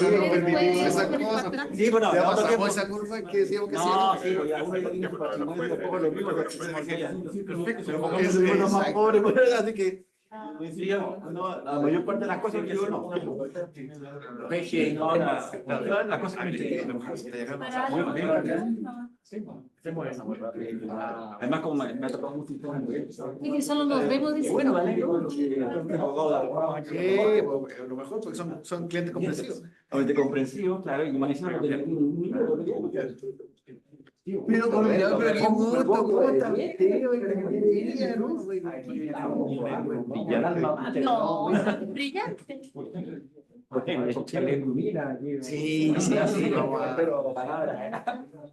ahora no permitimos esas Después, cosas. Sí, bueno, Ya no, pasamos esa curva en que decíamos que sí. no, sí, pues ya uno ya tiene su patrimonio, tampoco lo mismo, Perfecto. pero pongamos Es- el pueblo más exacto. pobre, pues, así que coincidíamos, no, la mayor parte de las cosas que yo no. Peje, no, las cosas que me entienden. Muy bien. Además, como me ha tocado mucho. Y que solo nos vemos, dice. Bueno, vale, ¿no? Sí, pues, lo mejor porque son clientes comprensivos. Obviamente comprensivo, claro, y más encima no tenía un niño. Pero qué gusto, ¿cómo está? No, brillante. Sí, sí, sí, vamos a...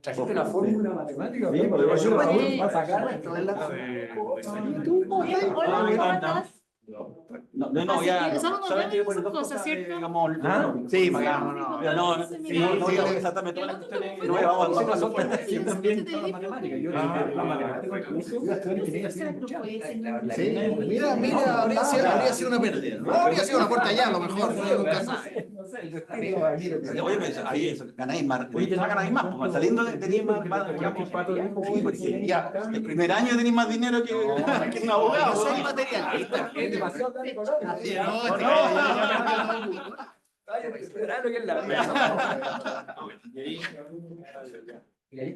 Trajiste una fórmula matemática. Sí, Hola, ¿cómo estás? No, ya. Solo nos Solamente vemos por esas dos cosas, cosas, ¿cierto? digamos. Sí, vámonos. Pero no, sí, no, exactamente todas las cuestiones. No, vamos a hacer las Yo también. te dije, Sí, mira, habría sido una pérdida. No habría sido una puerta ya, a lo mejor. No, nunca sabe. Oye, pues, ahí eso, ganáis más. Oye, no ganáis más, pues saliendo tenéis más sí, porque ya, el primer año tenéis más dinero que un abogado. Yo soy materialista. Es demasiado tan económico.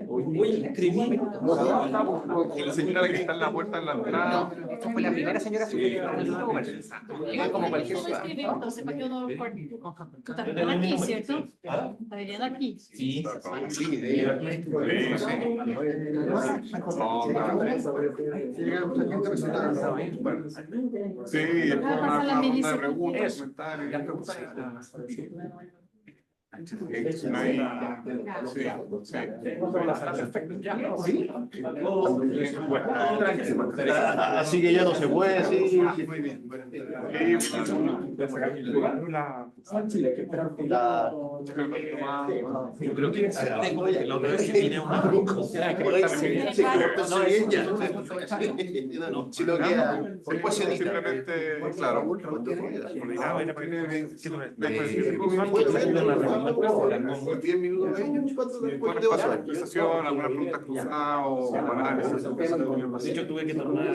Oye, escribí. La señora que está en la puerta en la entrada. Esta fue la primera señora superiora del Instituto Comercio. Llega como cualquier ¿Cómo ciudadano. escribimos? Entonces, para que uno... Tú estás viviendo aquí, ¿cierto? Estás viviendo aquí. Sí. Sí, después Pasa la una ronda de milicia. preguntas, comentarios. Así que ya no se puede, sí. Muy bien. Yo creo que tengo que lo que tiene una Si lo queda, después se dice. Simplemente, claro, Muy bien, minutos. después de la conversación, alguna pregunta cruzada o análisis. De hecho, tuve que tomar.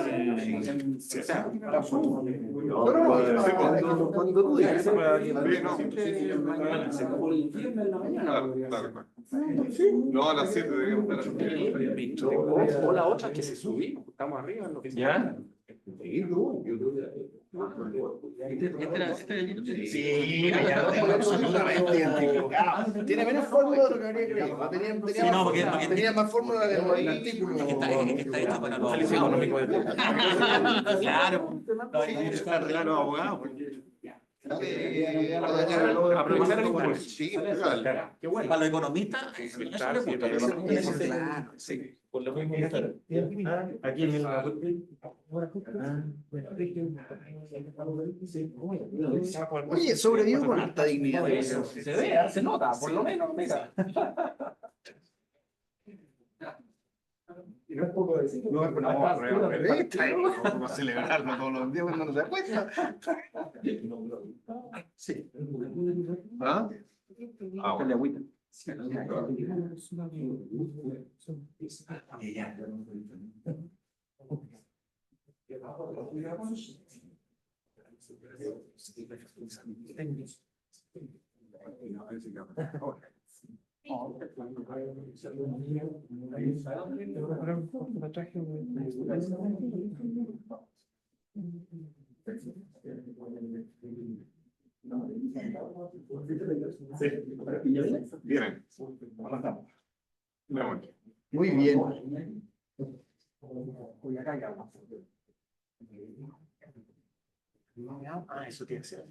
Cuando tú digas. No, a las 7 deberíamos estar. O la otra que se subí, estamos arriba en lo que ¿Ya? Sí, absolutamente identificado. Tiene menos fórmula de lo que habría creído. Tenía más fórmula del artículo. Está hecho para los económicos. Claro. Arreglar los abogados. Aprovechar el impulso. Sí, Qué bueno. Para los economistas, eso le gusta. claro, sí. Por lo mismo, aquí en el. Oye, sobrevivo con alta dignidad. Se ve, se nota, por lo menos, mira. No es poco decir. No es una Vamos a celebrarlo todos los días cuando nos da cuenta. Sí. ¿Ah? Ah, bueno. Bien. Muy bien. Ah, eso tiene que ser.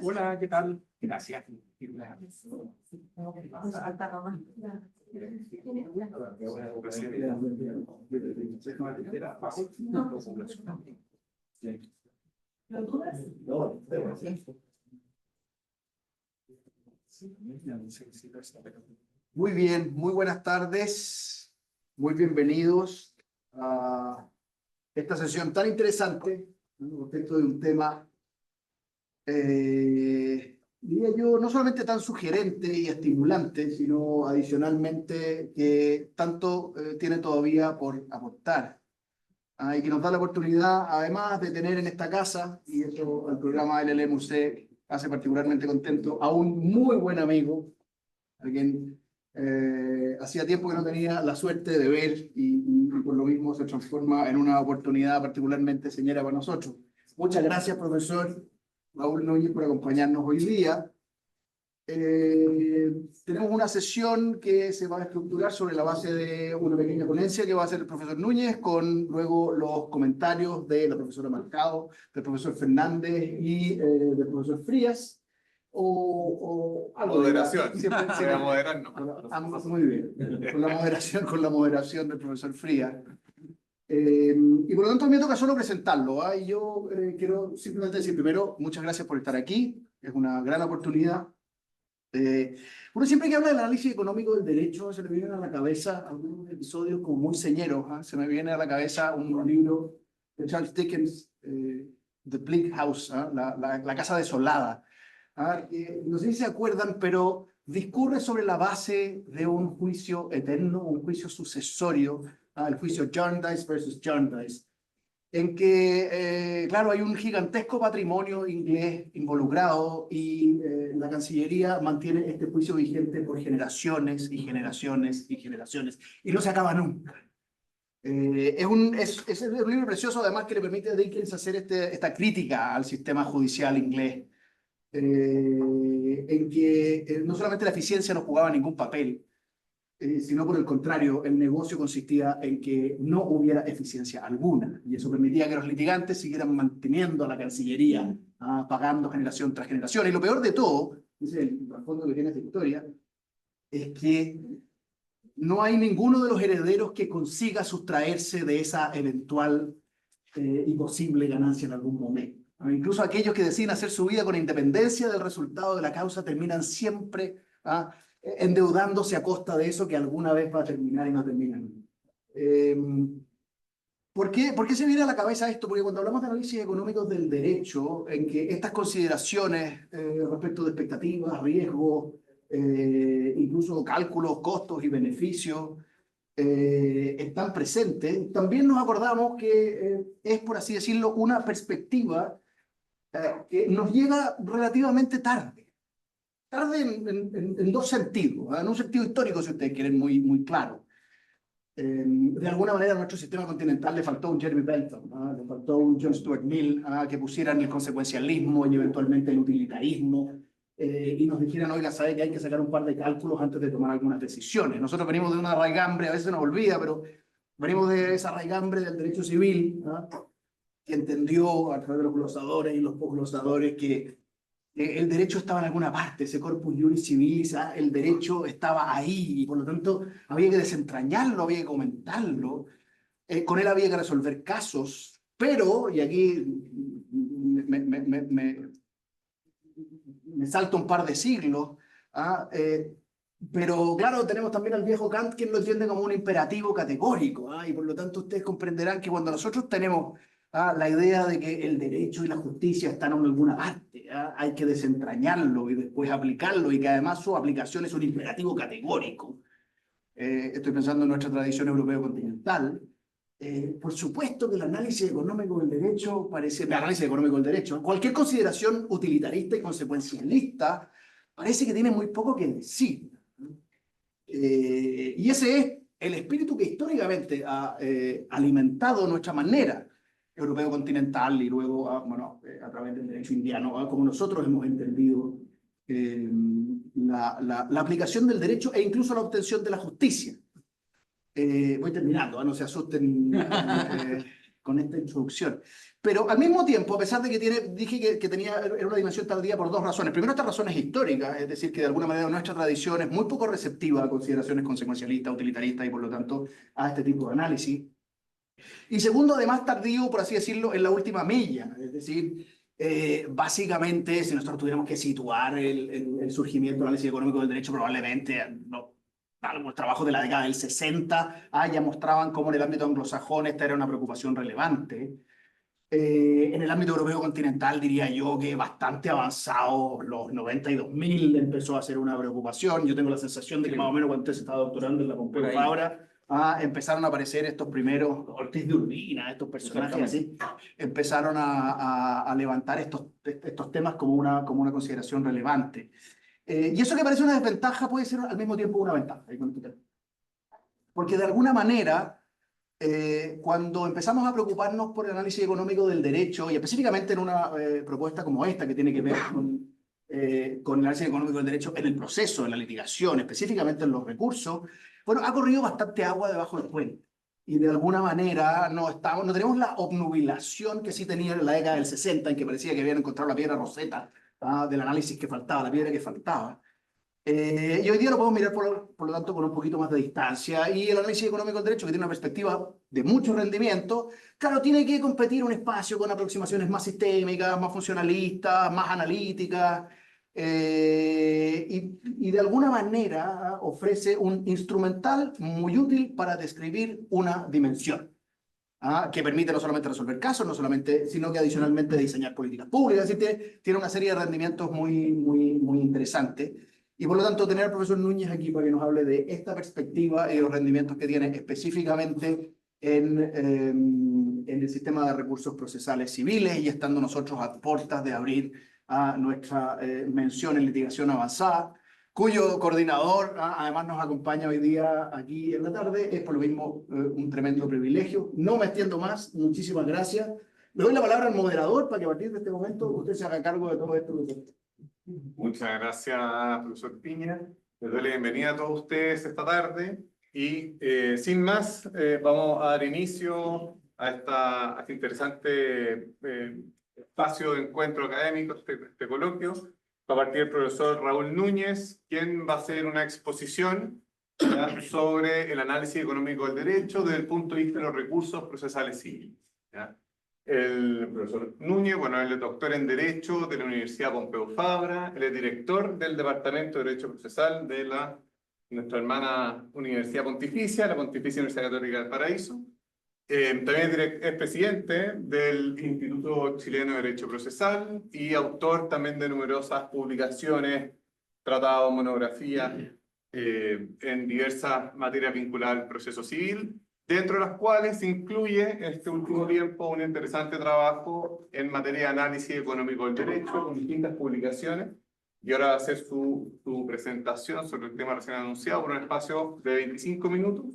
Hola, ¿qué tal? Gracias. Muy bien, muy buenas tardes. Muy bienvenidos a esta sesión tan interesante respecto de un tema, diría yo, no solamente tan sugerente y estimulante, sino adicionalmente que tanto tiene todavía por aportar. Y que nos da la oportunidad, además de tener en esta casa, y eso el programa LLMUC hace particularmente contento, a un muy buen amigo, a quien hacía tiempo que no tenía la suerte de ver y por lo mismo se transforma en una oportunidad particularmente señera para nosotros. Muchas gracias, profesor Raúl Núñez, por acompañarnos hoy día. Tenemos una sesión que se va a estructurar sobre la base de una pequeña ponencia que va a hacer el profesor Núñez, con luego los comentarios de la profesora Mercado, del profesor Fernández y del profesor Frías. O algo Moderación. Siempre, Se va a moderar, ¿no? muy bien. Con la moderación del profesor Frías. Y por lo tanto me toca solo presentarlo. Y yo quiero simplemente decir primero, muchas gracias por estar aquí. Es una gran oportunidad. Uno siempre que habla del análisis económico del derecho se le vienen a la cabeza algunos episodios como muy señeros. Se me viene a la cabeza un libro de Charles Dickens, The Bleak House, la casa desolada. No sé si se acuerdan, pero discurre sobre la base de un juicio eterno, un juicio sucesorio, el juicio Jarndyce versus Jarndyce, en que, claro, hay un gigantesco patrimonio inglés involucrado y la Cancillería mantiene este juicio vigente por generaciones y generaciones y generaciones, y no se acaba nunca. Es un libro precioso, además, que le permite a Dickens hacer esta crítica al sistema judicial inglés, en que no solamente la eficiencia no jugaba ningún papel, sino por el contrario, el negocio consistía en que no hubiera eficiencia alguna, y eso permitía que los litigantes siguieran manteniendo a la Cancillería, pagando generación tras generación. Y lo peor de todo, es el trasfondo que tiene esta historia, es que no hay ninguno de los herederos que consiga sustraerse de esa eventual y posible ganancia en algún momento. Incluso aquellos que deciden hacer su vida con independencia del resultado de la causa terminan siempre endeudándose a costa de eso que alguna vez va a terminar y no termina. ¿Por qué se viene a la cabeza esto? Porque cuando hablamos de análisis económicos del derecho, en que estas consideraciones respecto de expectativas, riesgos, incluso cálculos, costos y beneficios, están presentes, también nos acordamos que es, por así decirlo, una perspectiva que nos llega relativamente tarde. Tarde en dos sentidos, en un sentido histórico, si ustedes quieren, muy claro. De alguna manera a nuestro sistema continental le faltó un Jeremy Bentham, le faltó un John Stuart Mill, que pusieran el consecuencialismo y eventualmente el utilitarismo, y nos dijeran, oiga, sabe que hay que sacar un par de cálculos antes de tomar algunas decisiones. Nosotros venimos de una raigambre, a veces se nos olvida, pero venimos de esa raigambre del derecho civil, que entendió a través de los glosadores y los posglosadores que el derecho estaba en alguna parte, ese corpus juris civilis, el derecho estaba ahí, y por lo tanto había que desentrañarlo, había que comentarlo, con él había que resolver casos, pero, y aquí me salto un par de siglos, pero claro, tenemos también al viejo Kant, quien lo entiende como un imperativo categórico, y por lo tanto ustedes comprenderán que cuando nosotros tenemos la idea de que el derecho y la justicia están en alguna parte, hay que desentrañarlo y después aplicarlo, y que además su aplicación es un imperativo categórico. Estoy pensando en nuestra tradición europeo continental. Por supuesto que el análisis económico del derecho cualquier consideración utilitarista y consecuencialista parece que tiene muy poco que decir. Y ese es el espíritu que históricamente ha alimentado nuestra manera europeo continental y luego a través del derecho indiano, como nosotros hemos entendido la aplicación del derecho e incluso la obtención de la justicia. Voy terminando, no se asusten con esta introducción. Pero al mismo tiempo, a pesar de que dije que era una dimensión tardía por dos razones. Primero, estas razones históricas, es decir, que de alguna manera nuestra tradición es muy poco receptiva a consideraciones consecuencialistas, utilitaristas y por lo tanto a este tipo de análisis. Y segundo, además tardío, por así decirlo, en la última milla. Es decir, básicamente, si nosotros tuviéramos que situar el surgimiento del análisis económico del derecho, probablemente algunos trabajos de la década del 60 ya mostraban cómo en el ámbito anglosajón esta era una preocupación relevante. En el ámbito europeo continental diría yo que bastante avanzado, los 92.000 empezó a ser una preocupación. Yo tengo la sensación de que más o menos cuando usted se estaba doctorando en la Pompeu Fabra, empezaron a aparecer estos primeros Ortiz de Urbina, estos personajes así, empezaron a levantar estos temas como una consideración relevante. Y eso que parece una desventaja puede ser al mismo tiempo una ventaja. Porque de alguna manera, cuando empezamos a preocuparnos por el análisis económico del derecho, y específicamente en una propuesta como esta, que tiene que ver con el análisis económico del derecho en el proceso, en la litigación, específicamente en los recursos, bueno, ha corrido bastante agua debajo del puente. Y de alguna manera no tenemos la obnubilación que sí tenía en la década del 60, en que parecía que habían encontrado la piedra Rosetta del análisis que faltaba, la piedra que faltaba. Y hoy día lo podemos mirar, por lo tanto, con un poquito más de distancia. Y el análisis económico del derecho, que tiene una perspectiva de mucho rendimiento, claro, tiene que competir un espacio con aproximaciones más sistémicas, más funcionalistas, más analíticas, y de alguna manera ofrece un instrumental muy útil para describir una dimensión. Que permite no solamente resolver casos, sino que adicionalmente diseñar políticas públicas. Es decir, tiene una serie de rendimientos muy interesantes. Y por lo tanto, tener al profesor Núñez aquí para que nos hable de esta perspectiva y los rendimientos que tiene específicamente en el sistema de recursos procesales civiles, y estando nosotros a puertas de abrir nuestra mención en litigación avanzada, cuyo coordinador además nos acompaña hoy día aquí en la tarde. Es por lo mismo un tremendo privilegio. No me extiendo más, muchísimas gracias. Le doy la palabra al moderador para que a partir de este momento usted se haga cargo de todo esto. Muchas gracias, profesor Piña. Les doy la bienvenida a todos ustedes esta tarde y sin más vamos a dar inicio a este interesante espacio de encuentro académico, este coloquio. Va a partir el profesor Raúl Núñez, quien va a hacer una exposición sobre el análisis económico del derecho desde el punto de vista de los recursos procesales civiles. ¿Ya? El profesor Núñez, bueno, él es doctor en Derecho de la Universidad Pompeu Fabra, él es director del Departamento de Derecho Procesal de nuestra hermana Universidad Pontificia, la Pontificia Universidad Católica del Paraíso. También es presidente del Instituto Chileno de Derecho Procesal y autor también de numerosas publicaciones, tratados, monografías en diversas materias vinculadas al proceso civil, dentro de las cuales se incluye en este último tiempo un interesante trabajo en materia de análisis económico del derecho con distintas publicaciones, y ahora va a hacer su presentación sobre el tema recién anunciado por un espacio de 25 minutos.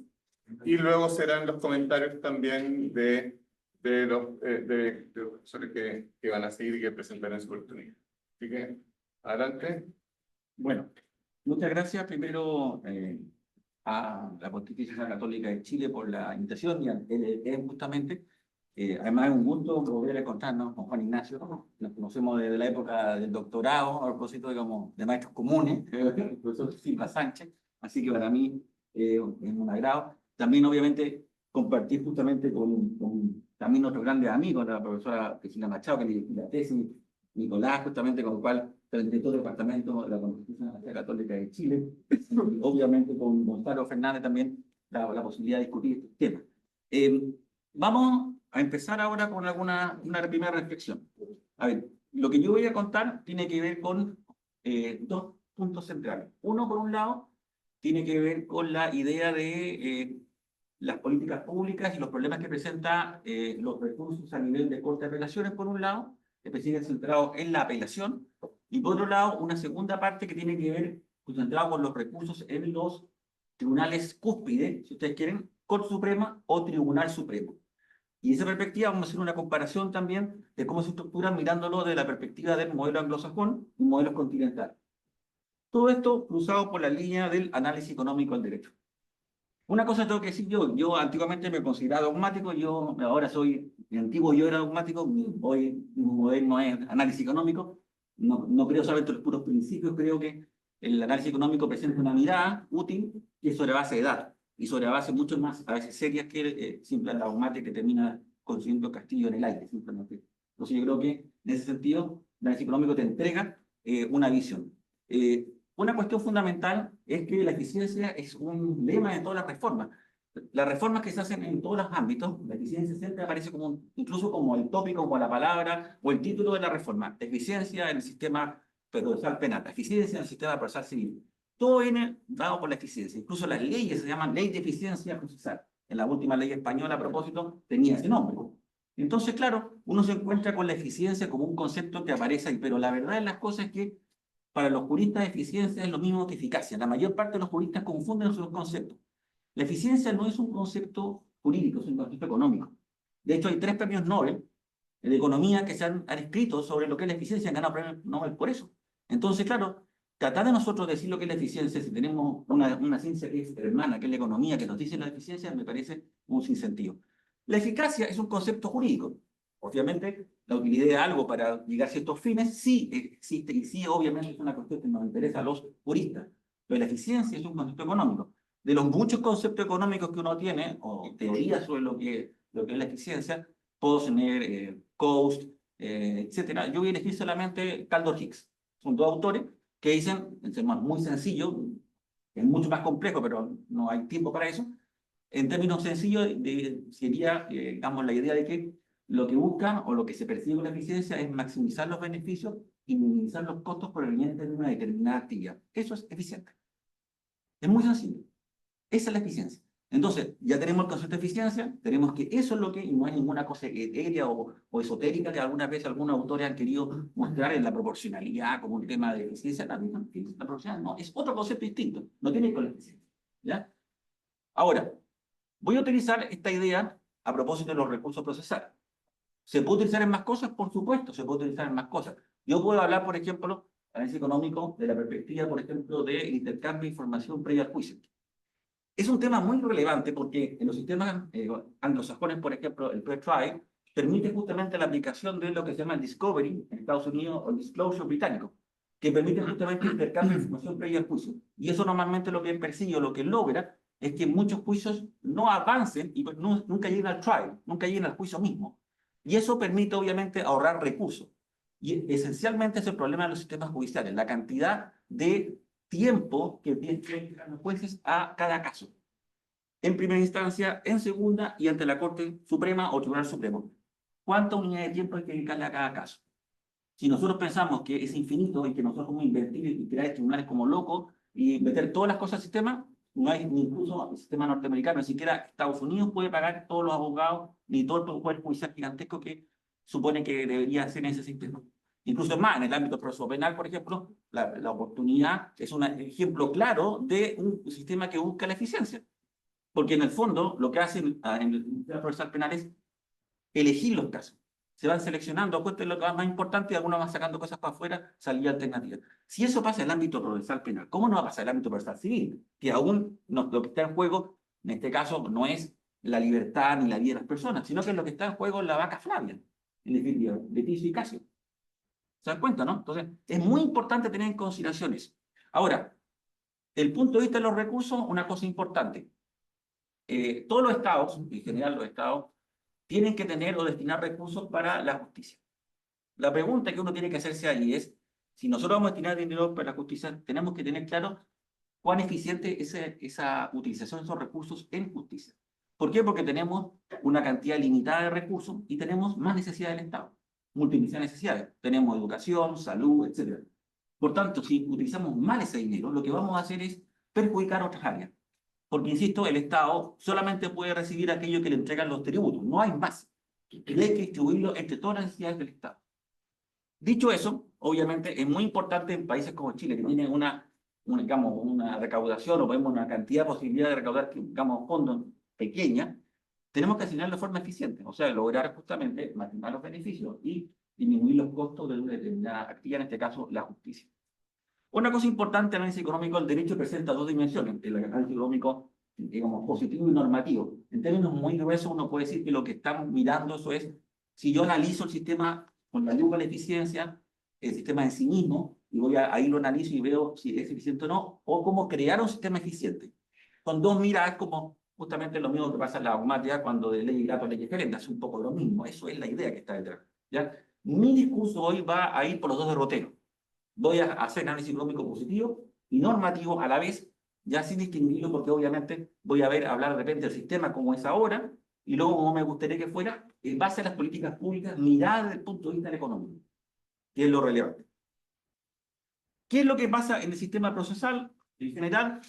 Y luego serán los comentarios también de los profesores que van a seguir y que presentarán su oportunidad. Así que, adelante. Bueno, muchas gracias primero a la Pontificia Universidad Católica de Chile por la invitación y al LLE justamente. Además es un gusto volver a encontrarnos con Juan Ignacio. Nos conocemos desde la época del doctorado, a propósito de maestros comunes, el profesor Silva Sánchez. Así que para mí es un agrado. También, obviamente, compartir justamente con también nuestros grandes amigos, la profesora Cristina Machado, que le la tesis, Nicolás, justamente con el cual presentó el departamento de la Pontificia Universidad Católica de Chile, y obviamente con Gonzalo Fernández también la posibilidad de discutir este tema. Vamos a empezar ahora con una primera reflexión. A ver, lo que yo voy a contar tiene que ver con dos puntos centrales. Uno, por un lado, tiene que ver con la idea de las políticas públicas y los problemas que presenta los recursos a nivel de Corte de Apelaciones, por un lado, específicamente centrado en la apelación, y por otro lado, una segunda parte que tiene que ver concentrado con los recursos en los tribunales cúspide, si ustedes quieren, Corte Suprema o Tribunal Supremo. Y en esa perspectiva vamos a hacer una comparación también de cómo se estructuran mirándolo de la perspectiva del modelo anglosajón y modelo continental. Todo esto cruzado por la línea del análisis económico del derecho. Una cosa tengo que decir yo antiguamente me consideraba dogmático, ahora antiguo yo era dogmático, hoy mi moderno es análisis económico, no creo solamente en los puros principios, creo que el análisis económico presenta una mirada útil que es sobre base de datos, y sobre base mucho más, a veces serias, que simple la dogmática que termina consiguiendo castillo en el aire, simplemente. Entonces yo creo que en ese sentido, el análisis económico te entrega una visión. Una cuestión fundamental es que la eficiencia es un lema de todas las reformas. las reformas que se hacen en todos los ámbitos, la eficiencia siempre aparece como incluso como el tópico, como la palabra o el título de la reforma. Eficiencia en el sistema procesal penal, eficiencia en el sistema procesal civil. Todo viene dado por la eficiencia. Incluso las leyes se llaman ley de eficiencia procesal. En la última ley española, a propósito, tenía ese nombre. Entonces, claro, uno se encuentra con la eficiencia como un concepto que aparece ahí, pero la verdad de las cosas es que para los juristas eficiencia es lo mismo que eficacia. La mayor parte de los juristas confunden esos conceptos. La eficiencia no es un concepto jurídico, es un concepto económico. De hecho, hay 3 premios Nobel de economía que se han escrito sobre lo que es la eficiencia y han ganado premios Nobel por eso. Entonces, claro, tratar de nosotros decir lo que es la eficiencia, si tenemos una ciencia que es hermana, que es la economía, que nos dice la eficiencia, me parece un sinsentido. La eficacia es un concepto jurídico. Obviamente, la utilidad de algo para llegar a ciertos fines sí existe y sí, obviamente, es una cuestión que nos interesa a los juristas. Pero la eficiencia es un concepto económico. De los muchos conceptos económicos que uno tiene, o teorías sobre lo que es la eficiencia, Posner, Coast, etcétera, yo voy a elegir solamente Kaldor Hicks. Son 2 autores que dicen, es muy sencillo, es mucho más complejo, pero no hay tiempo para eso. En términos sencillos, sería, digamos, la idea de que lo que buscan o lo que se persigue con la eficiencia es maximizar los beneficios y minimizar los costos provenientes de una determinada actividad. Eso es eficiente. Es muy sencillo. Esa es la eficiencia. Entonces, ya tenemos el concepto de eficiencia, tenemos que eso es lo que, y no hay ninguna cosa etérea o esotérica que algunas veces algunos autores han querido mostrar en la proporcionalidad como un tema de eficiencia. La proporcionalidad no, es otro concepto distinto, no tiene que ver con la eficiencia. ¿Ya? Ahora, voy a utilizar esta idea a propósito de los recursos procesales. ¿Se puede utilizar en más cosas? Por supuesto, se puede utilizar en más cosas. Yo puedo hablar, por ejemplo, análisis económico, de la perspectiva, por ejemplo, del intercambio de información previa al juicio. Es un tema muy relevante porque en los sistemas anglosajones, por ejemplo, el pre-trial, permite justamente la aplicación de lo que se llama el discovery en Estados Unidos o el disclosure británico, que permite justamente el intercambio de información previa al juicio. Y eso normalmente lo que persigue o lo que logra es que muchos juicios no avancen y nunca lleguen al trial, nunca lleguen al juicio mismo. Y eso permite, obviamente, ahorrar recursos. Y esencialmente es el problema de los sistemas judiciales, la cantidad de tiempo que tienen los jueces a cada caso. En primera instancia, en segunda y ante la Corte Suprema o Tribunal Supremo. ¿Cuánta unidad de tiempo hay que dedicarle a cada caso? Si nosotros pensamos que es infinito y que nosotros vamos a invertir y crear tribunales como locos y meter todas las cosas al sistema, no hay ni incluso el sistema norteamericano, ni siquiera Estados Unidos puede pagar todos los abogados ni todo el poder judicial gigantesco que supone que debería ser en ese sistema. Incluso más, en el ámbito proceso penal, por ejemplo, la oportunidad es un ejemplo claro de un sistema que busca la eficiencia. Porque en el fondo, lo que hacen en el sistema procesal penal es elegir los casos. Se van seleccionando, cuenten lo que es más importante y algunos van sacando cosas para afuera, salida alternativa. Si eso pasa en el ámbito procesal penal, ¿cómo no va a pasar en el ámbito procesal civil? Que aún lo que está en juego, en este caso, no es la libertad ni la vida de las personas, sino que lo que está en juego es la vaca Flavia, en definitiva, Leticio y Casio. ¿Se dan cuenta, no? Entonces, es muy importante tener en consideración eso. Ahora, el punto de vista de los recursos, una cosa importante. Todos los estados, en general los estados, tienen que tener o destinar recursos para la justicia. La pregunta que uno tiene que hacerse ahí es, si nosotros vamos a destinar dinero para la justicia, tenemos que tener claro cuán eficiente es esa utilización de esos recursos en justicia. ¿Por qué? Porque tenemos una cantidad limitada de recursos y tenemos más necesidades del Estado. Multiplicidad de necesidades. Tenemos educación, salud, etc. Por tanto, si utilizamos mal ese dinero, lo que vamos a hacer es perjudicar otras áreas. Porque, insisto, el Estado solamente puede recibir aquello que le entregan los tributos, no hay más. Y hay que distribuirlo entre todas las necesidades del Estado. Dicho eso, obviamente es muy importante en países como Chile, que tienen digamos, una recaudación o vemos una cantidad de posibilidad de recaudar, digamos, fondos pequeña, tenemos que asignarlo de forma eficiente, o sea, lograr justamente maximizar los beneficios y disminuir los costos de una determinada actividad, en este caso, la justicia. Una cosa importante en el análisis económico, el derecho presenta 2 dimensiones, el análisis económico, digamos, positivo y normativo. En términos muy gruesos, uno puede decir que lo que estamos mirando eso es, si yo analizo el sistema con la luz de la eficiencia, el sistema en sí mismo, y ahí lo analizo y veo si es eficiente o no, o cómo crear un sistema eficiente. Con 2 miradas, como justamente lo mismo que pasa en la dogmática cuando de ley y gato ley diferente, es un poco lo mismo, eso es la idea que está detrás. ¿Ya? Mi discurso hoy va a ir por los 2 derroteros. Voy a hacer análisis económico positivo y normativo a la vez, ya sin distinguirlo, porque obviamente voy a hablar de repente del sistema como es ahora, y luego como me gustaría que fuera, en base a las políticas públicas, mirada desde el punto de vista económico, que es lo relevante. ¿Qué es lo que pasa en el sistema procesal? En general,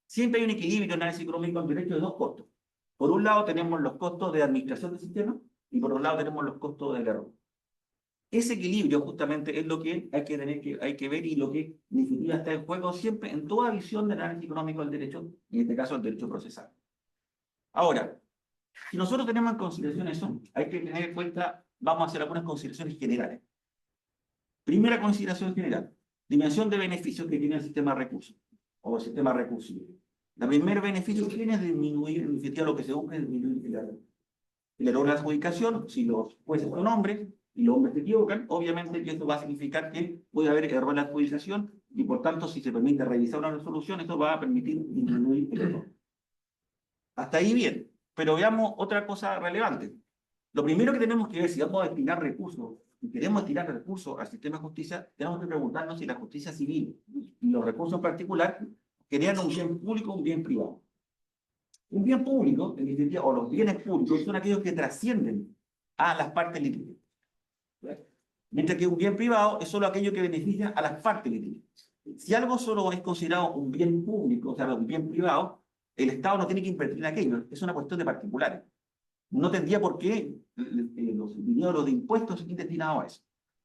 siempre hay un equilibrio en análisis económico en derecho de dos costos. Por un lado tenemos los costos de administración del sistema, y por otro lado tenemos los costos del error. Ese equilibrio justamente es lo que hay que ver y lo que en definitiva está en juego siempre en toda visión del análisis económico del derecho, en este caso el derecho procesal. Ahora, si nosotros tenemos en consideración eso, hay que tener en cuenta, vamos a hacer algunas consideraciones generales. Primera consideración general, dimensión de beneficios que tiene el sistema de recursos, o el sistema recursivo. El primer beneficio que tiene es disminuir, en definitiva lo que se busca es disminuir el error. El error de la adjudicación, si los jueces son hombres, y los hombres se equivocan, obviamente que esto va a significar que puede haber error en la adjudicación, y por tanto, si se permite revisar una resolución, esto va a permitir disminuir el error. Hasta ahí bien, pero veamos otra cosa relevante. Lo primero que tenemos que ver, si vamos a destinar recursos, y queremos destinar recursos al sistema de justicia, tenemos que preguntarnos si la justicia civil, y los recursos en particular, querían un bien público o un bien privado. Un bien público, en definitiva, o los bienes públicos, son aquellos que trascienden a las partes litigiosas. Mientras que un bien privado es solo aquello que beneficia a las partes litigiosas. Si algo solo es considerado un bien público, o sea, un bien privado, el Estado no tiene que invertir en aquello, es una cuestión de particulares. No tendría por qué los dineros de impuestos ir destinados a eso.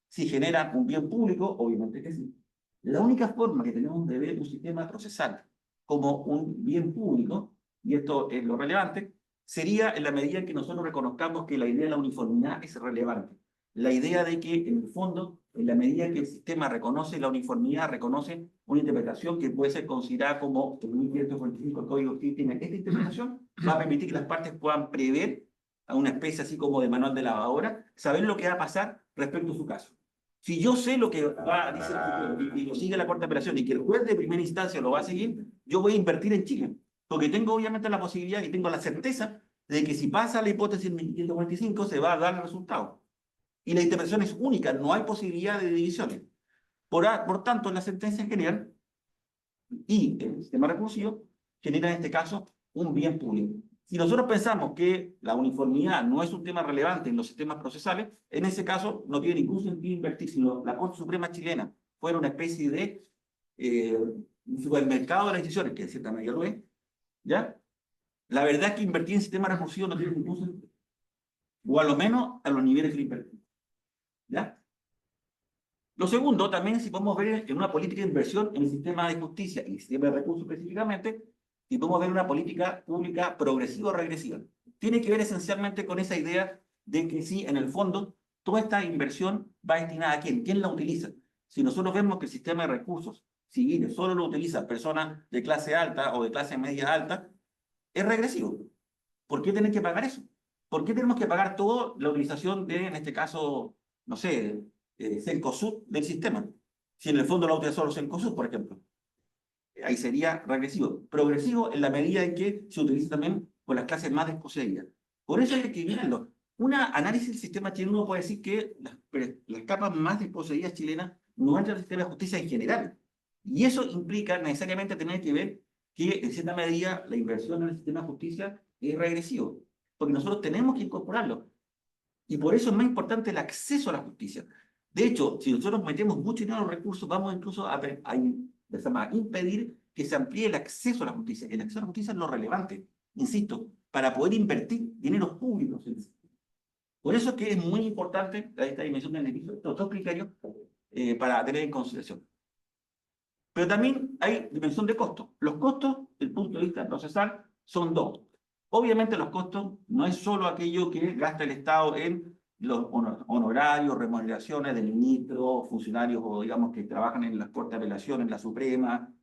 Si generan un bien público, obviamente que sí. La única forma que tenemos de ver un sistema procesal como un bien público, y esto es lo relevante, sería en la medida en que nosotros reconozcamos que la idea de la uniformidad es relevante. La idea de que, en el fondo, en la medida que el sistema reconoce la uniformidad, reconoce una interpretación que puede ser considerada como el 1545 del Código Civil tiene esta interpretación, va a permitir que las partes puedan prever a una especie así como de manual de lavadora, saber lo que va a pasar respecto a su caso. Si yo sé lo que va a decir y lo sigue la Corte de Apelación y que el juez de primera instancia lo va a seguir, yo voy a invertir en Chile, porque tengo obviamente la posibilidad y tengo la certeza de que si pasa la hipótesis 1545 se va a dar el resultado. Y la interpretación es única, no hay posibilidad de divisiones. Por tanto, la sentencia general y el sistema recursivo genera en este caso un bien público. Si nosotros pensamos que la uniformidad no es un tema relevante en los sistemas procesales, en ese caso no tiene ningún sentido invertir, sino la Corte Suprema chilena fuera una especie de supermercado de las decisiones, que en cierta medida lo es, ¿ya? La verdad es que invertir en sistemas recursivos no tiene ningún sentido. O a lo menos a los niveles que le invertimos. ¿Ya? Lo segundo, también si podemos ver en una política de inversión en el sistema de justicia y el sistema de recursos específicamente, si podemos ver una política pública progresiva o regresiva. Tiene que ver esencialmente con esa idea de que si en el fondo toda esta inversión va destinada a quién, quién la utiliza. Si nosotros vemos que el sistema de recursos civiles solo lo utilizan personas de clase alta o de clase media alta, es regresivo. ¿Por qué tienen que pagar eso? ¿Por qué tenemos que pagar toda la utilización de, en este caso, no sé, Cencosud del sistema? Si en el fondo lo utiliza solo Cencosud, por ejemplo. Ahí sería regresivo. Progresivo en la medida en que se utiliza también por las clases más desposeídas. Por eso hay que mirarlo. Un análisis del sistema chileno puede decir que las capas más desposeídas chilenas no entran al sistema de justicia en general. Y eso implica necesariamente tener que ver que, en cierta medida, la inversión en el sistema de justicia es regresivo. Porque nosotros tenemos que incorporarlo. Y por eso es más importante el acceso a la justicia. De hecho, si nosotros metemos mucho dinero en los recursos, vamos incluso a impedir que se amplíe el acceso a la justicia. El acceso a la justicia es lo relevante, insisto, para poder invertir dineros públicos en eso. Por eso es que es muy importante esta dimensión del beneficio, estos dos criterios para tener en consideración. Pero también hay dimensión de costos. Los costos, desde el punto de vista procesal, son dos. Obviamente los costos no es solo aquello que gasta el Estado en los honorarios, remuneraciones de ministros, funcionarios o digamos que trabajan en las Cortes de Apelación, en la Suprema,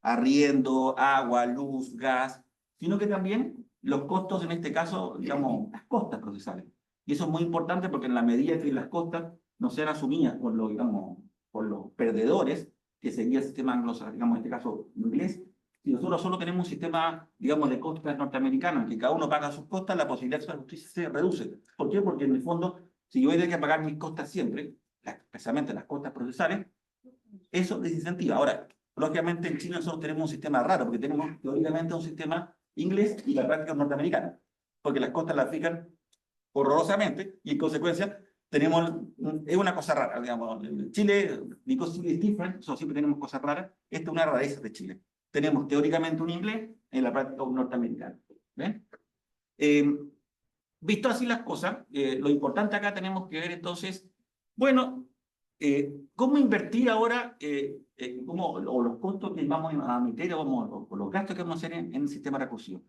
arriendo, agua, luz, gas, sino que también los costos, en este caso, digamos, las costas procesales. Y eso es muy importante porque en la medida que las costas no sean asumidas por los, digamos, por los perdedores, que sería el sistema anglosajón, digamos, en este caso inglés, si nosotros solo tenemos un sistema, digamos, de costas norteamericano, en que cada uno paga sus costas, la posibilidad de que la justicia se reduce. ¿Por qué? Porque en el fondo, si yo voy a tener que pagar mis costas siempre, especialmente las costas procesales, eso desincentiva. Ahora, Lógicamente en Chile nosotros tenemos un sistema raro, porque tenemos teóricamente un sistema inglés y la práctica norteamericana, porque las costas las fijan horrorosamente y en consecuencia tenemos, es una cosa rara, digamos, Chile, because Chile is different, siempre tenemos cosas raras, esta es una rareza de Chile. Tenemos teóricamente un inglés en la práctica un norteamericano. ¿Ven? Visto así las cosas, lo importante acá tenemos que ver entonces, bueno, cómo invertir ahora, o los costos que vamos a meter o los gastos que vamos a hacer en el sistema recursivo.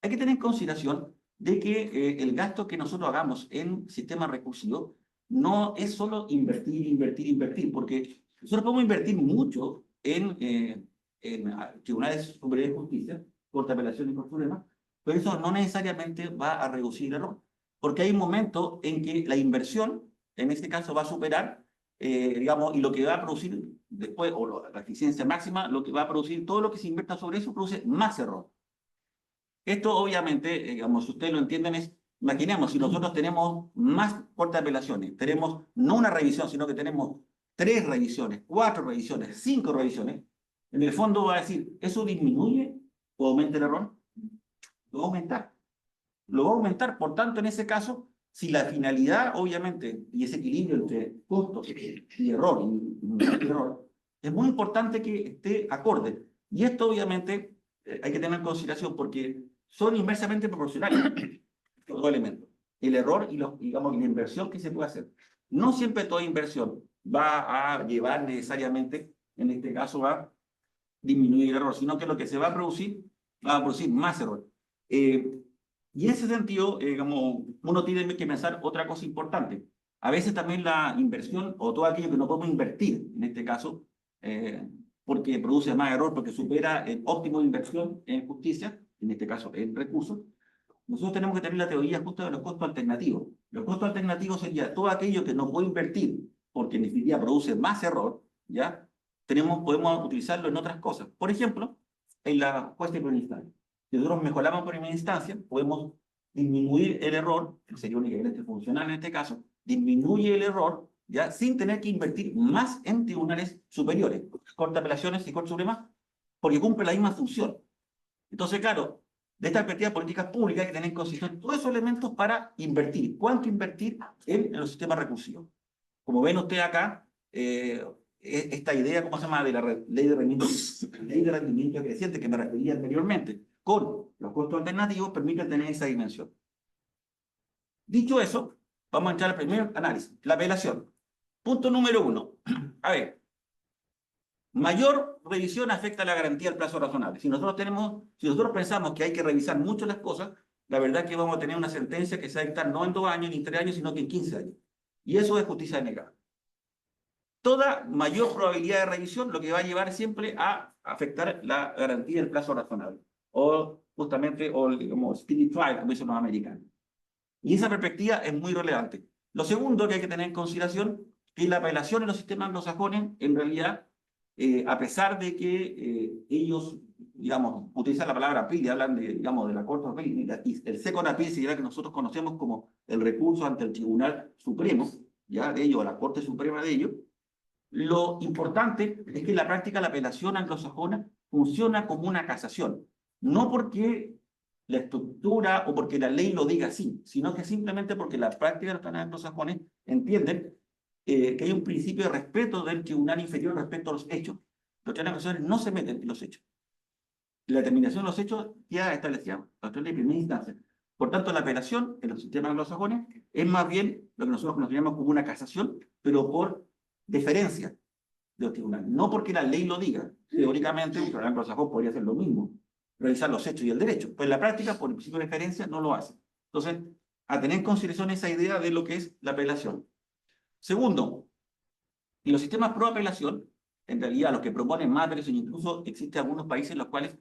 Hay que tener en consideración de que el gasto que nosotros hagamos en sistema recursivo no es solo invertir, porque nosotros podemos invertir mucho en tribunales superiores de justicia, corte de apelación y por problemas, pero eso no necesariamente va a reducir el error, porque hay un momento en que la inversión, en este caso, va a superar, digamos, y lo que va a producir después, o la eficiencia máxima, lo que va a producir, todo lo que se invierta sobre eso, produce más error. Esto, obviamente, digamos, si ustedes lo entienden, es, imaginemos, si nosotros tenemos más cortes de apelaciones, tenemos no una revisión, sino que tenemos 3 revisiones, 4 revisiones, 5 revisiones, en el fondo va a decir, ¿eso disminuye o aumenta el error? Lo va a aumentar. Lo va a aumentar, por tanto, en ese caso, si la finalidad, obviamente, y ese equilibrio entre costos y error, es muy importante que esté acorde. Y esto, obviamente, hay que tener en consideración porque son inversamente proporcionales los dos elementos. El error y, digamos, la inversión que se puede hacer. No siempre toda inversión va a llevar necesariamente, en este caso, a disminuir el error, sino que lo que se va a producir más error. Y en ese sentido, digamos, uno tiene que pensar otra cosa importante. A veces también la inversión, o todo aquello que no podemos invertir, en este caso, porque produce más error, porque supera el óptimo de inversión en justicia, en este caso en recursos, nosotros tenemos que tener la teoría justo de los costos alternativos. Los costos alternativos sería todo aquello que no puedo invertir, porque en definitiva produce más error, ¿ya? Podemos utilizarlo en otras cosas. Por ejemplo, en la jueza de primera instancia. Si nosotros mejoramos por primera instancia, podemos disminuir el error, que sería un equivalente funcional en este caso, disminuye el error, ¿ya? Sin tener que invertir más en tribunales superiores, corte de apelaciones y corte suprema, porque cumple la misma función. Entonces, claro, de esta perspectiva de políticas públicas hay que tener en consideración todos esos elementos para invertir. ¿Cuánto invertir en los sistemas recursivos? Como ven ustedes acá, esta idea, ¿cómo se llama?, de la ley de rendimiento creciente que me refería anteriormente, con los costos alternativos, permite tener esa dimensión. Dicho eso, vamos a entrar al primer análisis, la apelación. Punto número 1. A ver, mayor revisión afecta a la garantía del plazo razonable. Si nosotros pensamos que hay que revisar mucho las cosas, la verdad es que vamos a tener una sentencia que se va a dictar no en 2 años ni en 3 años, sino que en 15 años. Y eso es justicia denegada. Toda mayor probabilidad de revisión lo que va a llevar siempre a afectar la garantía del plazo razonable. O justamente, digamos, speedy trial, como dicen los americanos. Y esa perspectiva es muy relevante. Lo segundo que hay que tener en consideración es que la apelación en los sistemas anglosajones, en realidad, a pesar de que ellos, digamos, utilizan la palabra appeal y hablan de, digamos, de la Corte de Appeal, y el second appeal sería que nosotros conocemos como el recurso ante el Tribunal Supremo, ya de ellos, a la Corte Suprema de ellos. Lo importante es que en la práctica la apelación anglosajona funciona como una casación, no porque la estructura o porque la ley lo diga así, sino que simplemente porque la práctica de los tribunales anglosajones entienden que hay un principio de respeto del tribunal inferior respecto a los hechos. Los tribunales anglosajones no se meten en los hechos. La determinación de los hechos ya establecida por la autoridad de primera instancia. Por tanto, la apelación en los sistemas anglosajones es más bien lo que nosotros conocemos como una casación, pero por deferencia de los tribunales, no porque la ley lo diga. Teóricamente, un tribunal anglosajón podría hacer lo mismo, revisar los hechos y el derecho, pero en la práctica, por el principio de referencia, no lo hace. Entonces, a tener en consideración esa idea de lo que es la apelación. Segundo, en los sistemas pro apelación, en realidad los que proponen más apelación, incluso existen algunos países en los cuales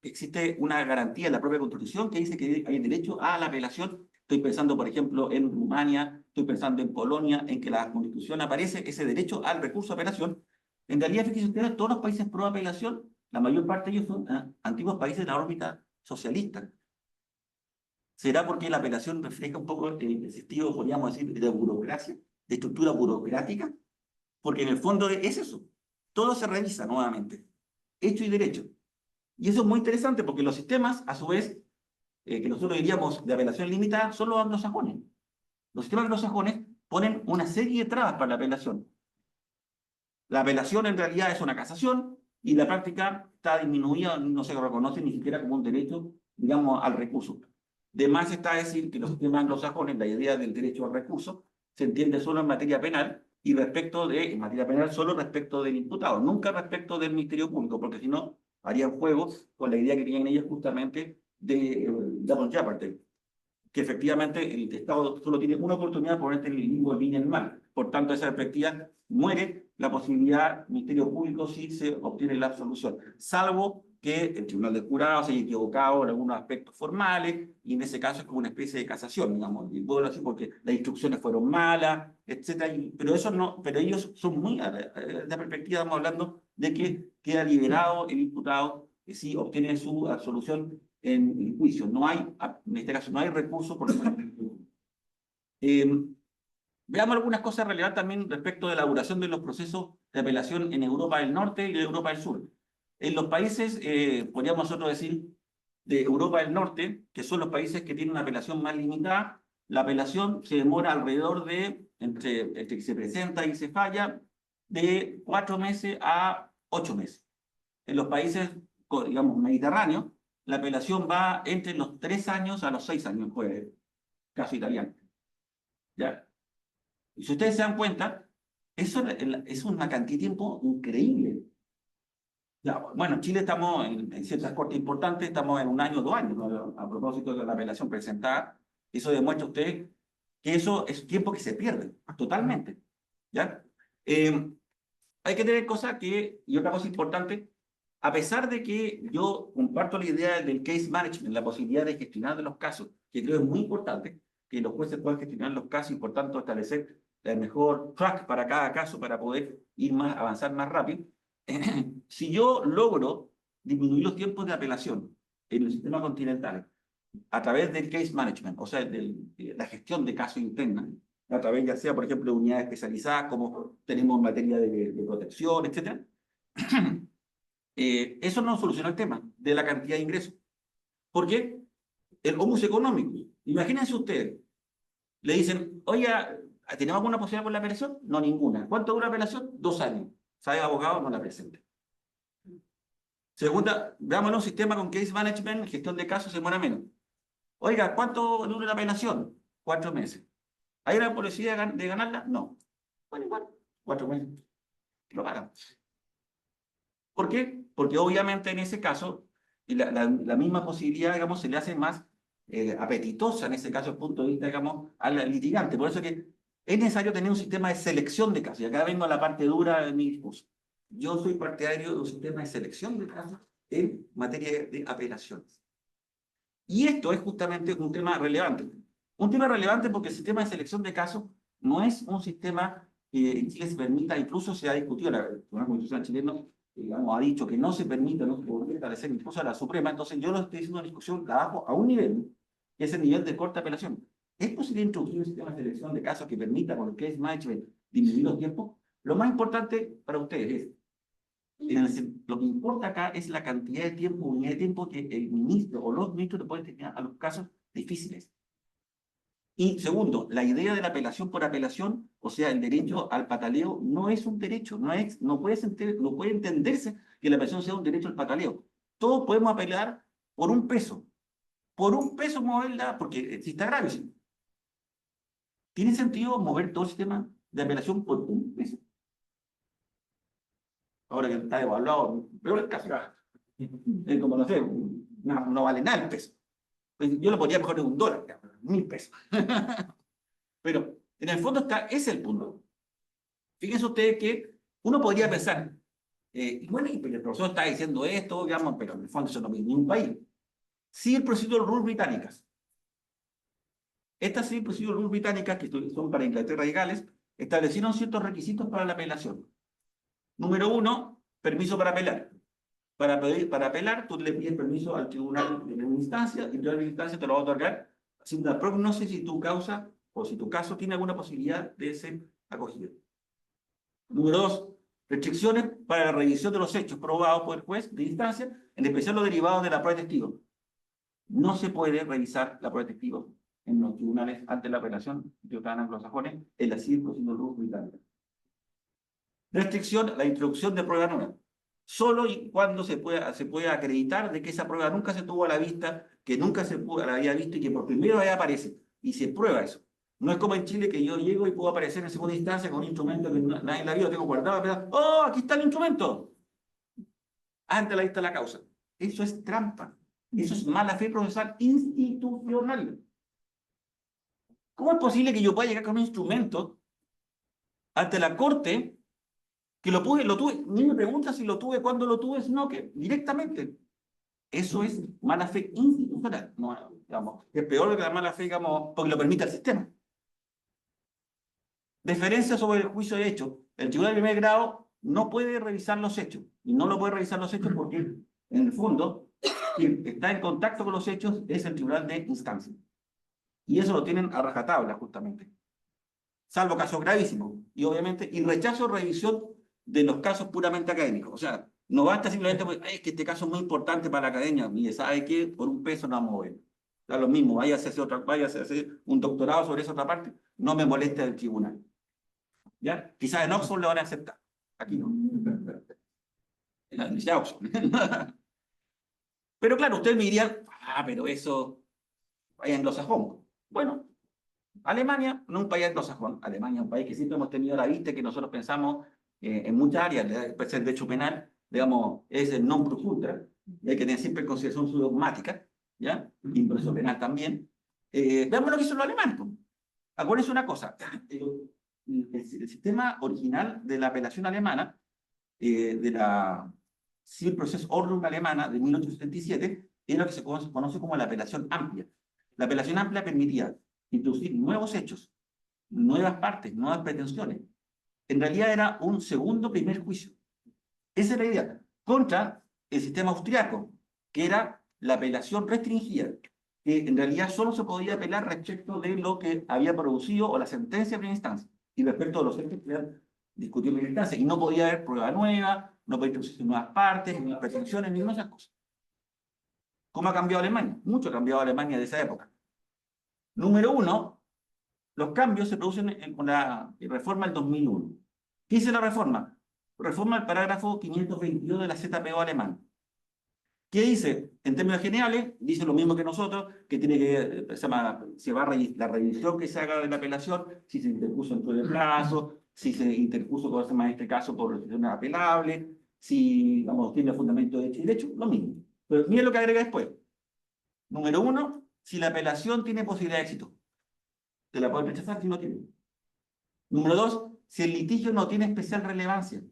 existe una garantía en la propia Constitución que dice que hay derecho a la apelación. Estoy pensando, por ejemplo, en Rumania, estoy pensando en Polonia, en que la Constitución aparece ese derecho al recurso de apelación. En realidad, fíjense ustedes, todos los países pro apelación, la mayor parte de ellos son antiguos países de la órbita socialista. ¿Será porque la apelación refleja un poco el sentido, podríamos decir, de burocracia, de estructura burocrática? Porque en el fondo es eso. todo se revisa nuevamente, hecho y derecho. Y eso es muy interesante porque los sistemas, a su vez, que nosotros diríamos de apelación limitada, son los anglosajones. Los sistemas anglosajones ponen una serie de trabas para la apelación. La apelación en realidad es una casación y la práctica está disminuida, no se reconoce ni siquiera como un derecho, digamos, al recurso. De más está decir que los sistemas anglosajones, la idea del derecho al recurso, se entiende solo en materia penal y en materia penal solo respecto del imputado, nunca respecto del Ministerio Público, porque si no, harían juego con la idea que tenían ellos justamente de double jeopardy, que efectivamente el Estado solo tiene una oportunidad de ponerte el limbo, el bien y el mal. Por tanto, esa perspectiva muere la posibilidad del Ministerio Público si se obtiene la absolución, salvo que el Tribunal del Jurado se haya equivocado en algunos aspectos formales, y en ese caso es como una especie de casación, digamos, y puedo decir porque las instrucciones fueron malas, etcétera, pero eso no, pero ellos son muy, de la perspectiva, estamos hablando de que queda liberado el imputado si obtiene su absolución en el juicio. No hay, en este caso, no hay recurso por veamos algunas cosas relevantes también respecto de la duración de los procesos de apelación en Europa del Norte y de Europa del Sur. En los países, podríamos nosotros decir, de Europa del Norte, que son los países que tienen una apelación más limitada, la apelación se demora alrededor de, entre que se presenta y se falla, de 4 meses a 8 meses. En los países, digamos, mediterráneos, la apelación va entre los 3 años a los 6 años, pues, caso italiano. ¿Ya? Y si ustedes se dan cuenta, eso es una cantidad de tiempo increíble. Ya, bueno, en Chile estamos en ciertas cortes importantes, estamos en 1 año o 2 años, ¿no? A propósito de la apelación presentada. Eso demuestra a usted que eso es tiempo que se pierde, totalmente. ¿Ya? Hay que tener cosas que, y otra cosa importante, a pesar de que yo comparto la idea del case management, la posibilidad de gestionar de los casos, que creo es muy importante, que los jueces puedan gestionar los casos y por tanto establecer el mejor track para cada caso para poder avanzar más rápido. Si yo logro disminuir los tiempos de apelación en el sistema continental a través del case management, o sea, de la gestión de casos interna, a través ya sea, por ejemplo, de unidades especializadas como tenemos en materia de protección, etc., eso no soluciona el tema de la cantidad de ingresos. ¿Por qué? El humus económico. Imagínense ustedes, le dicen, oye, ¿tenemos alguna posibilidad por la apelación? No, ninguna. ¿Cuánto dura la apelación? 2 años. ¿Sabe, abogado? No la presente. Segunda, veámoslo, un sistema con case management, gestión de casos, se demora menos. Oiga, ¿cuánto dura la apelación? 4 meses. ¿Hay una posibilidad de ganarla? No. Bueno, igual, 4 meses. Lo pagan. ¿Por qué? Porque obviamente en ese caso, la misma posibilidad, digamos, se le hace más apetitosa, en ese caso, desde el punto de vista, digamos, al litigante. Por eso que es necesario tener un sistema de selección de casos. Y acá vengo a la parte dura de mi discurso. Yo soy partidario de un sistema de selección de casos en materia de apelaciones. Y esto es justamente un tema relevante. Un tema relevante porque el sistema de selección de casos no es un sistema que en Chile se permita, incluso se ha discutido, la Constitución chilena, digamos, ha dicho que no se permite, no se puede establecer incluso a la Suprema. Entonces yo lo estoy haciendo una discusión la bajo a un nivel, que es el nivel de corte de apelación. ¿Es posible introducir un sistema de selección de casos que permita, con el case management, disminuir los tiempos? Lo más importante para ustedes es, lo que importa acá es la cantidad de tiempo, unidad de tiempo que el ministro o los ministros le pueden tener a los casos difíciles. Y segundo, la idea de la apelación por apelación, o sea, el derecho al pataleo, no es un derecho, no puede entenderse que la apelación sea un derecho al pataleo. Todos podemos apelar por un peso. Por un peso moverla, porque existe agravio. ¿Tiene sentido mover todo el sistema de apelación por un peso? Ahora que está devaluado, peor el caso. Es como, no sé, no vale nada el peso. Yo lo podría mejor en $1, 1.000 pesos. Pero en el fondo ese es el punto. Fíjense ustedes que uno podría pensar, bueno, el profesor está diciendo esto, digamos, pero en el fondo eso no viene en ningún país. Sí, el Procedural Rules británicas. Estas sí, Procedural Rules británicas, que son para Inglaterra y Gales, establecieron ciertos requisitos para la apelación. Número 1, permiso para apelar. Para apelar, tú le pides permiso al tribunal de instancia, y el tribunal de instancia te lo va a otorgar haciendo una prognosis si tu causa o si tu caso tiene alguna posibilidad de ser acogido. Número 2, Restricciones para la revisión de los hechos probados por el juez de instancia, en especial los derivados de la prueba de testigo. No se puede revisar la prueba de testigo en los tribunales ante la apelación ciudadana anglosajones en la circunstancia británica. Restricción a la introducción de prueba nueva. Solo y cuando se pueda acreditar de que esa prueba nunca se tuvo a la vista, que nunca la había visto y que por primera vez aparece. Y se prueba eso. No es como en Chile que yo llego y puedo aparecer en segunda instancia con un instrumento que nadie la vio, lo tengo guardado, pero ¡oh, aquí está el instrumento! Ante la vista de la causa. Eso es trampa. Eso es mala fe procesal institucional. ¿Cómo es posible que yo pueda llegar con un instrumento ante la corte que lo tuve, ni me pregunta si lo tuve, cuándo lo tuve, sino que directamente? Eso es mala fe institucional. No, digamos, es peor que la mala fe, digamos, porque lo permite el sistema. Deferencia sobre el juicio de hecho. El tribunal de primer grado no puede revisar los hechos. Y no lo puede revisar los hechos porque, en el fondo, quien está en contacto con los hechos es el tribunal de instancia. Y eso lo tienen a rajatabla, justamente. Salvo casos gravísimos. Y obviamente, y rechazo revisión de los casos puramente académicos. O sea, no basta simplemente porque es que este caso es muy importante para la academia. Mire, ¿sabe qué? Por un peso no vamos a mover. Da lo mismo, váyase a hacer un doctorado sobre esa otra parte. No me moleste del tribunal. ¿Ya? Quizás en Oxford le van a aceptar. Aquí no. En la Universidad de Oxford. Pero claro, ustedes me dirían, pero eso es anglosajón. Bueno, Alemania no es un país anglosajón. Alemania es un país que siempre hemos tenido a la vista, que nosotros pensamos en muchas áreas, el derecho penal, digamos, es el non plus ultra, y hay que tener siempre en consideración su dogmática, ¿ya? Y el proceso penal también. Veamos lo que hizo los alemanes. Acuérdense una cosa, el sistema original de la apelación alemana, de la Civil Process Ordnung alemana de 1877, es lo que se conoce como la apelación amplia. La apelación amplia permitía introducir nuevos hechos, nuevas partes, nuevas pretensiones. En realidad era un segundo primer juicio. Esa es la idea. Contra el sistema austriaco, que era la apelación restringida, que en realidad solo se podía apelar respecto de lo que había producido o la sentencia de primera instancia, y respecto de los hechos que eran discutidos en primera instancia. Y no podía haber prueba nueva, no podía introducir nuevas partes, ni pretensiones, ni esas cosas. ¿Cómo ha cambiado Alemania? Mucho ha cambiado Alemania de esa época. Número uno, los cambios se producen con la reforma del 2001. ¿Qué dice la reforma? Reforma el parágrafo 522 de la ZPO alemana. ¿Qué dice? En términos generales, dice lo mismo que nosotros, que tiene que, se va a la revisión que se haga de la apelación, si se interpuso dentro del plazo, si se interpuso, como se llama en este caso, por resolución apelable, si, vamos, tiene fundamento de derecho, lo mismo. Pero miren lo que agrega después. Número uno, si la apelación tiene posibilidad de éxito. Se la pueden rechazar si no tiene. Número dos, si el litigio no tiene especial relevancia.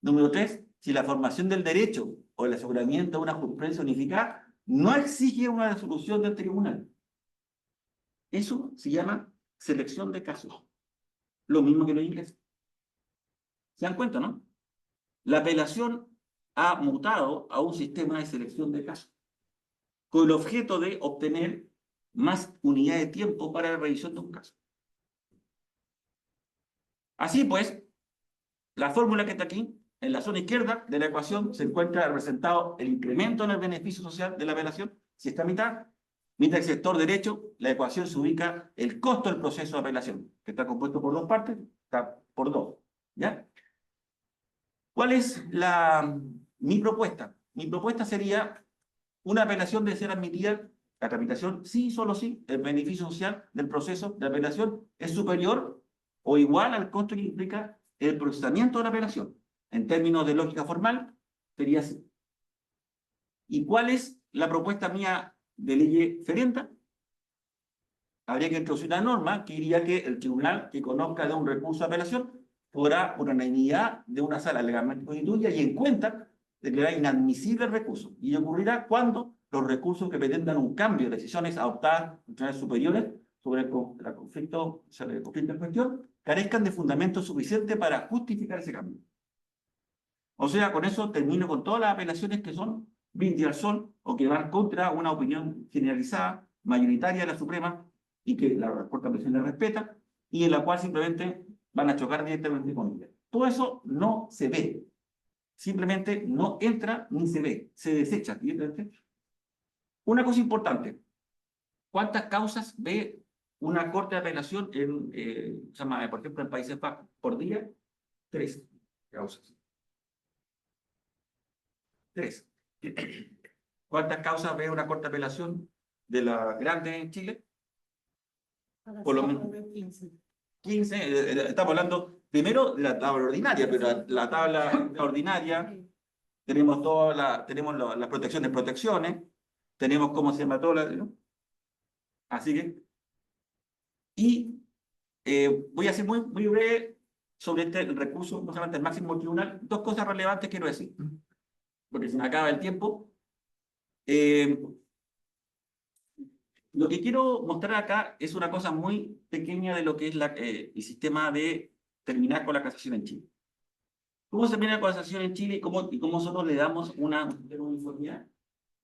Número tres, si la formación del derecho o el aseguramiento de una jurisprudencia unificada no exige una resolución del tribunal. Eso se llama selección de casos. Lo mismo que los ingleses. ¿Se dan cuenta, no? La apelación ha mutado a un sistema de selección de casos, con el objeto de obtener más unidad de tiempo para la revisión de un caso. Así pues, la fórmula que está aquí, en la zona izquierda de la ecuación, se encuentra representado el incremento en el beneficio social de la apelación, si está a mitad, mientras que el sector derecho, la ecuación se ubica el costo del proceso de apelación, que está compuesto por dos partes, está por dos, ¿ya? ¿Cuál es mi propuesta? Mi propuesta sería una apelación de ser admitida, la tramitación, sí, solo sí, el beneficio social del proceso de apelación es superior o igual al costo que implica el procesamiento de la apelación. En términos de lógica formal, sería así. ¿Y cuál es la propuesta mía de ley ferenta? Habría que introducir una norma que diría que el tribunal que conozca de un recurso de apelación podrá, por unanimidad de una sala legalmente constituida y en cuenta, declarar inadmisible el recurso. Y ocurrirá cuando los recursos que pretendan un cambio de decisiones adoptadas por tribunales superiores sobre el conflicto en cuestión carezcan de fundamento suficiente para justificar ese cambio. O sea, con eso termino con todas las apelaciones que son brindis al sol o que van contra una opinión generalizada, mayoritaria de la Suprema y que la Corte de Apelación le respeta y en la cual simplemente van a chocar directamente con ella. Todo eso no se ve. Simplemente no entra ni se ve, se desecha. ¿Entiendes? Una cosa importante, ¿cuántas causas ve una corte de apelación por ejemplo, en Países Bajos? Por día, 3 causas. 3. ¿Cuántas causas ve una corte de apelación de la grande en Chile? Por lo menos 15. Estamos hablando primero de la tabla ordinaria, pero la tabla ordinaria tenemos la protección de protecciones, tenemos cómo se llama todo, ¿no? Así que, y voy a ser muy, muy breve sobre el recurso, no solamente el máximo tribunal. 2 cosas relevantes quiero decir, porque se me acaba el tiempo. Lo que quiero mostrar acá es una cosa muy pequeña de lo que es el sistema de terminar con la casación en Chile. ¿Cómo se termina con la casación en Chile y cómo nosotros le damos un sistema de uniformidad?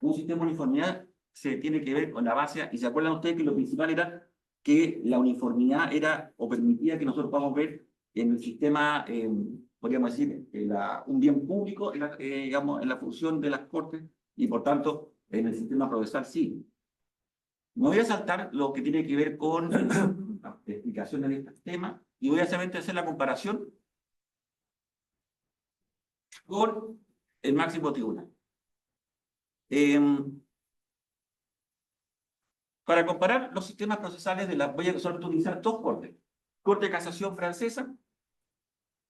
Un sistema de uniformidad se tiene que ver con la base, y se acuerdan ustedes que lo principal era que la uniformidad era o permitía que nosotros podamos ver en el sistema, podríamos decir, un bien público, digamos, en la función de las cortes, y por tanto en el sistema procesal sí. Me voy a saltar lo que tiene que ver con la explicación de este tema y voy a solamente hacer la comparación con el máximo tribunal. Para comparar los sistemas procesales voy a solo utilizar 2 cortes. Corte de Casación francesa,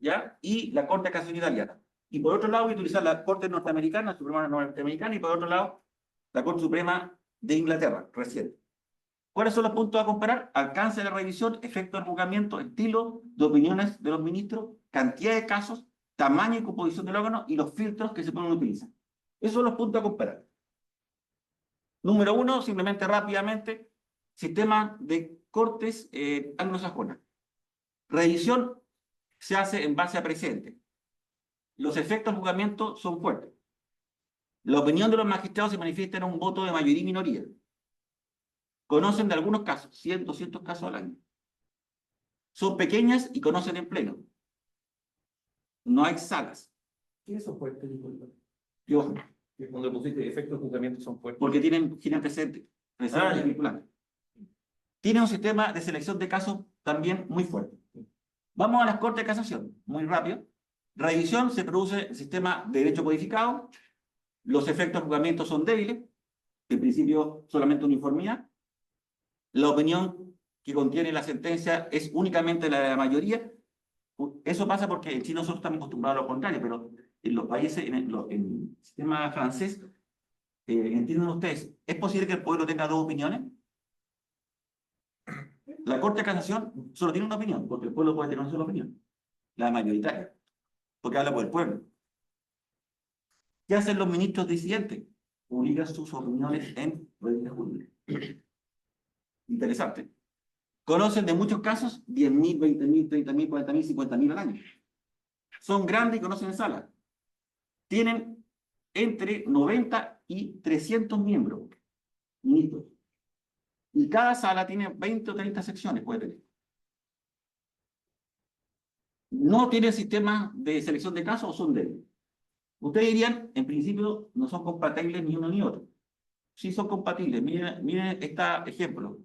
¿ya? Y la Corte de Casación italiana. Y por otro lado voy a utilizar la Corte norteamericana, la Suprema norteamericana, y por otro lado la Corte Suprema de Inglaterra, reciente. ¿Cuáles son los puntos a comparar? Alcance de la revisión, efecto del juzgamiento, estilo de opiniones de los ministros, cantidad de casos, tamaño y composición del órgano y los filtros que se pueden utilizar. Esos son los puntos a comparar. Número 1, simplemente rápidamente, sistema de cortes anglosajonas. Revisión se hace en base a precedentes. Los efectos del juzgamiento son fuertes. La opinión de los magistrados se manifiesta en un voto de mayoría y minoría. Conocen de algunos casos, 100, 200 casos al año. Son pequeñas y conocen en pleno. No hay salas. ¿Qué es eso fuerte, disculpa? Yo, Que cuando pusiste efectos de juzgamiento son fuertes. porque tienen precedentes vinculantes. Tiene un sistema de selección de casos también muy fuerte. Vamos a las Cortes de Casación, muy rápido. Revisión, se produce el sistema de derecho codificado. Los efectos de juzgamiento son débiles. En principio, solamente uniformidad. La opinión que contiene la sentencia es únicamente la de la mayoría. Eso pasa porque en Chile nosotros estamos acostumbrados a lo contrario, pero en los países, en el sistema francés, ¿entienden ustedes? ¿Es posible que el pueblo tenga 2 opiniones? La Corte de Casación solo tiene una opinión, porque el pueblo puede tener una sola opinión, la mayoritaria, porque habla por el pueblo. ¿Qué hacen los ministros disidentes? Publican sus opiniones en revistas judiciales. Interesante. Conocen de muchos casos 10.000, 20.000, 30.000, 40.000, 50.000 al año. Son grandes y conocen en sala. Tienen entre 90 y 300 miembros, ministros. Y cada sala tiene 20 o 30 secciones, puede tener. No tienen sistema de selección de casos o son débiles. Ustedes dirían, en principio, no son compatibles ni uno ni otro. Sí son compatibles. Miren este ejemplo.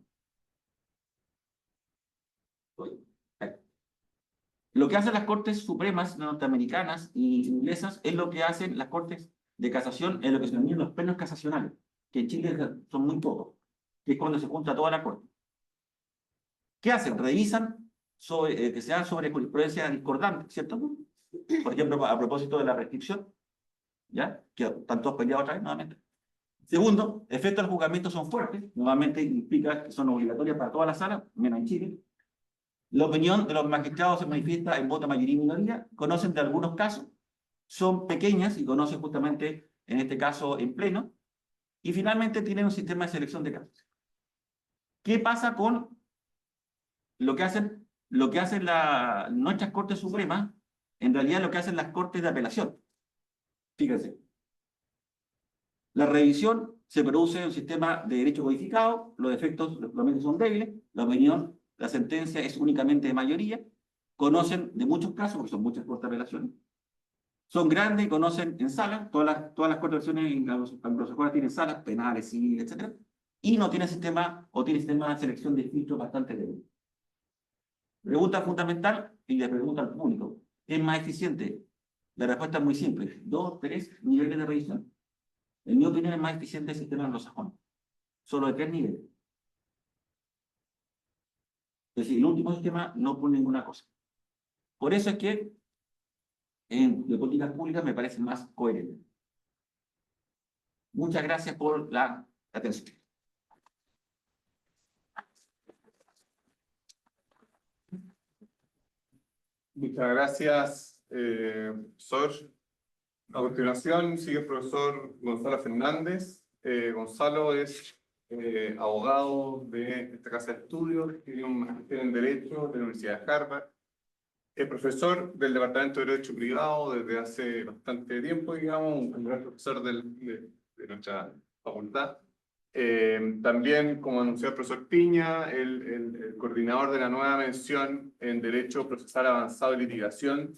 Lo que hacen las Cortes Supremas norteamericanas y inglesas es lo que hacen las Cortes de Casación en lo que se denominan los plenos casacionales, que en Chile son muy pocos, que es cuando se junta toda la Corte. ¿Qué hacen? Revisan que sean sobre jurisprudencia discordante, ¿cierto? Por ejemplo, a propósito de la prescripción, ¿ya? Que están todos peleados otra vez, nuevamente. Segundo, efectos del juzgamiento son fuertes, nuevamente implica que son obligatorias para toda la sala, menos en Chile. La opinión de los magistrados se manifiesta en voto mayoría y minoría, conocen de algunos casos, son pequeñas y conocen justamente, en este caso, en pleno, y finalmente tienen un sistema de selección de casos. ¿Qué pasa con lo que hacen nuestras Cortes Supremas? En realidad lo que hacen las Cortes de Apelación. Fíjense. La revisión se produce en un sistema de derecho codificado, los efectos realmente son débiles, la opinión, la sentencia es únicamente de mayoría, conocen de muchos casos, porque son muchas cortas apelaciones, son grandes y conocen en sala, todas las cortes apelaciones anglosajonas tienen salas penales, civiles, etc. Y no tienen sistema, o tienen sistema de selección de filtros bastante débil. Pregunta fundamental, y le pregunta al público, ¿es más eficiente? La respuesta es muy simple, 2, 3 niveles de revisión. En mi opinión es más eficiente el sistema anglosajón, solo de 3 niveles. Es decir, el último sistema no pone ninguna cosa. Por eso es que de políticas públicas me parece más coherente. Muchas gracias por la atención. Muchas gracias, profesor. A continuación sigue el profesor Gonzalo Fernández. Gonzalo es abogado de esta casa de estudios, tiene un magíster en Derecho de la Universidad de Harvard. Es profesor del Departamento de Derecho Privado desde hace bastante tiempo, digamos, un gran profesor de nuestra facultad. También, como anunció el profesor Piña, el coordinador de la nueva mención en Derecho Procesal Avanzado y Litigación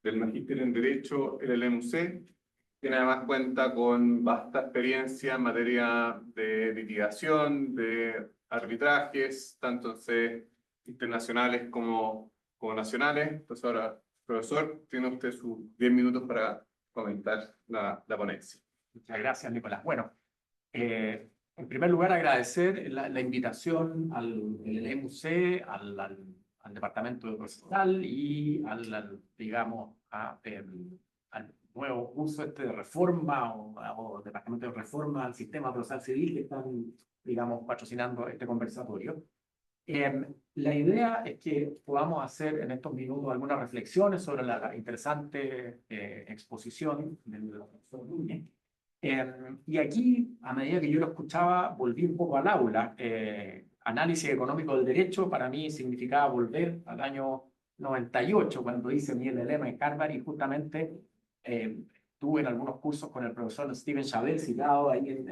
del Magíster en Derecho, el LMUC, quien además cuenta con vasta experiencia en materia de litigación, de arbitrajes, tanto en sedes internacionales como nacionales. Entonces ahora, profesor, tiene usted sus 10 minutos para comentar la ponencia. Muchas gracias, Nicolás. Bueno, en primer lugar, agradecer la invitación al LMUC, al Departamento de Procesal y digamos, al nuevo curso de reforma o Departamento de Reforma al Sistema Procesal Civil que están, digamos, patrocinando este conversatorio. La idea es que podamos hacer en estos minutos algunas reflexiones sobre la interesante exposición del profesor Núñez. Y aquí, a medida que yo lo escuchaba, volví un poco al aula. Análisis económico del derecho para mí significaba volver al año 98, cuando hice mi LLM en Harvard, y justamente tuve en algunos cursos con el profesor Steven Chabel, citado ahí en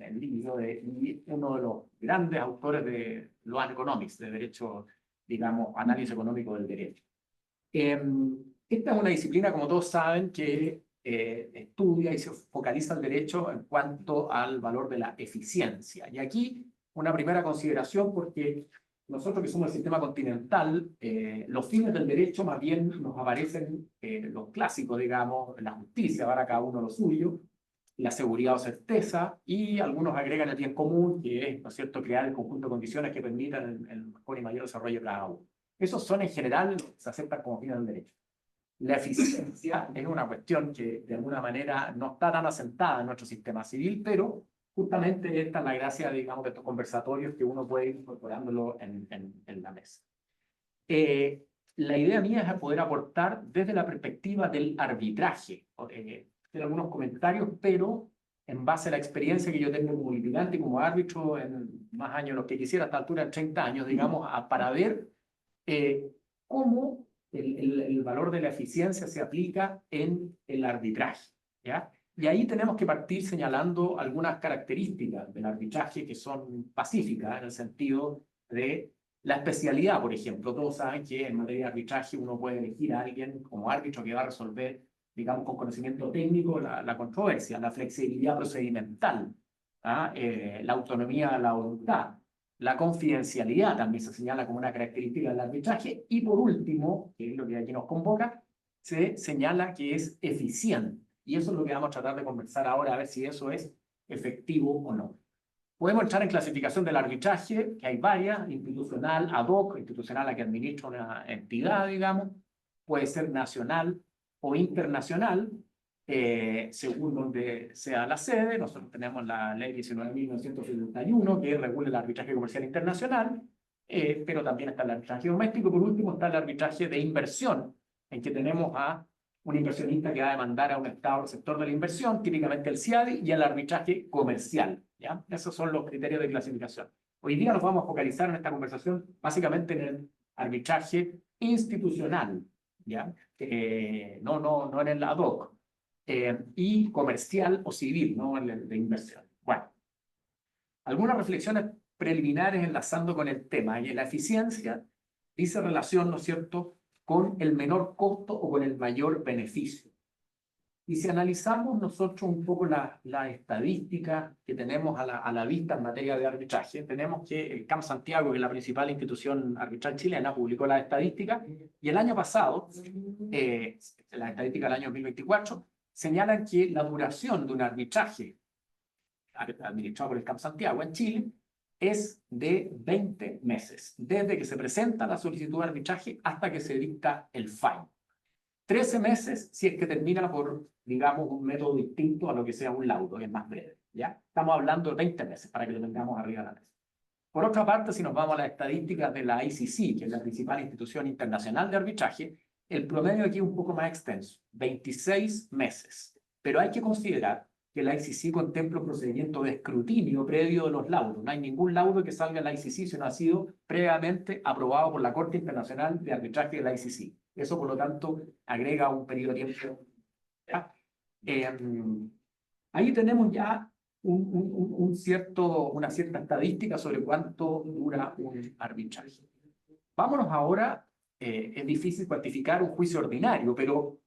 el libro, y uno de los grandes autores de Law and Economics, de derecho, digamos, análisis económico del derecho. Esta es una disciplina, como todos saben, que estudia y se focaliza el derecho en cuanto al valor de la eficiencia. Y aquí una primera consideración, porque nosotros que somos el sistema continental, los fines del derecho más bien nos aparecen los clásicos, digamos, la justicia, para cada uno lo suyo, la seguridad o certeza, y algunos agregan el bien común, que es, ¿no es cierto?, crear el conjunto de condiciones que permitan el mejor y mayor desarrollo de cada uno. Esos son en general, se aceptan como fines del derecho. La eficiencia es una cuestión que de alguna manera no está tan asentada en nuestro sistema civil, pero justamente esta es la gracia, digamos, de estos conversatorios, que uno puede ir incorporándolo en la mesa. La idea mía es poder aportar desde la perspectiva del arbitraje. Hacer algunos comentarios, pero en base a la experiencia que yo tengo como litigante y como árbitro en más años de los que quisiera, a esta altura, en 30 años, digamos, para ver cómo el valor de la eficiencia se aplica en el arbitraje, ¿ya? Y ahí tenemos que partir señalando algunas características del arbitraje que son pacíficas, en el sentido de la especialidad, por ejemplo. Todos saben que en materia de arbitraje uno puede elegir a alguien como árbitro que va a resolver, digamos, con conocimiento técnico la controversia, la flexibilidad procedimental, la autonomía de la voluntad. La confidencialidad también se señala como una característica del arbitraje. Y por último, que es lo que aquí nos convoca, se señala que es eficiente. Y eso es lo que vamos a tratar de conversar ahora, a ver si eso es efectivo o no. Podemos entrar en clasificación del arbitraje, que hay varias: institucional, ad hoc, institucional a que administra una entidad, digamos. Puede ser nacional o internacional, según donde sea la sede. Nosotros tenemos la ley 19.971, que regula el arbitraje comercial internacional, pero también está el arbitraje doméstico. Por último está el arbitraje de inversión, en que tenemos a un inversionista que va a demandar a un Estado receptor de la inversión, típicamente el CIADI, y el arbitraje comercial, ¿ya? Esos son los criterios de clasificación. Hoy día nos vamos a focalizar en esta conversación básicamente en el arbitraje institucional, ¿ya? No en el ad hoc, y comercial o civil, no en el de inversión. Bueno, algunas reflexiones preliminares enlazando con el tema. Y en la eficacia dice relación, ¿no es cierto?, con el menor costo o con el mayor beneficio. Y si analizamos nosotros un poco la estadística que tenemos a la vista en materia de arbitraje, tenemos que el CAM Santiago, que es la principal institución arbitral chilena, publicó las estadísticas, y el año pasado, la estadística del año 2024, señalan que la duración de un arbitraje administrado por el CAM Santiago en Chile es de 20 meses, desde que se presenta la solicitud de arbitraje hasta que se dicta el fallo. 13 meses si es que termina por, digamos, un método distinto a lo que sea un laudo, que es más breve, ¿ya? Estamos hablando de 20 meses para que lo tengamos arriba de la mesa. Por otra parte, si nos vamos a las estadísticas de la ICC, que es la principal institución internacional de arbitraje, el promedio aquí es un poco más extenso, 26 meses. Pero hay que considerar que la ICC contempla un procedimiento de escrutinio previo de los laudos. No hay ningún laudo que salga de la ICC si no ha sido previamente aprobado por la Corte Internacional de Arbitraje de la ICC. Eso, por lo tanto, agrega un periodo de tiempo. Ahí tenemos ya una cierta estadística sobre cuánto dura un arbitraje. Vámonos ahora, es difícil cuantificar un juicio ordinario, pero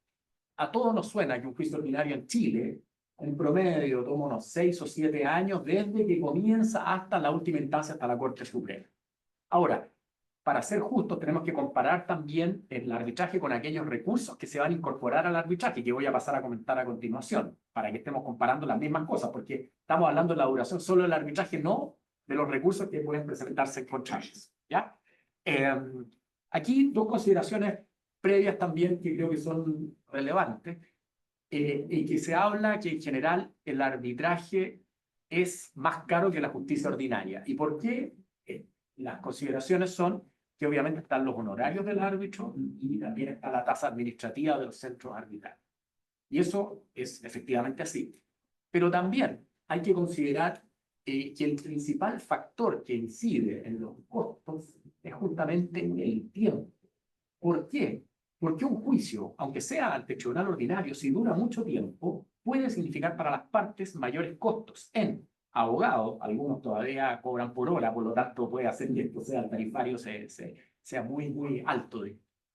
a todos nos suena que un juicio ordinario en Chile, en promedio, toma unos 6 o 7 años desde que comienza hasta la última instancia, hasta la Corte Suprema. Ahora, para ser justos, tenemos que comparar también el arbitraje con aquellos recursos que se van a incorporar al arbitraje, que voy a pasar a comentar a continuación, para que estemos comparando las mismas cosas, porque estamos hablando de la duración solo del arbitraje, no de los recursos que pueden presentarse en contratos, ¿ya? Aquí dos consideraciones previas también que creo que son relevantes, y que se habla que en general el arbitraje es más caro que la justicia ordinaria. ¿Y por qué? Las consideraciones son que obviamente están los honorarios del árbitro y también está la tasa administrativa de los centros arbitrales. Y eso es efectivamente así. Pero también hay que considerar que el principal factor que incide en los costos es justamente el tiempo. ¿Por qué? Porque un juicio, aunque sea ante tribunal ordinario, si dura mucho tiempo, puede significar para las partes mayores costos en abogados. Algunos todavía cobran por hora, por lo tanto puede hacer que esto sea el tarifario sea muy alto,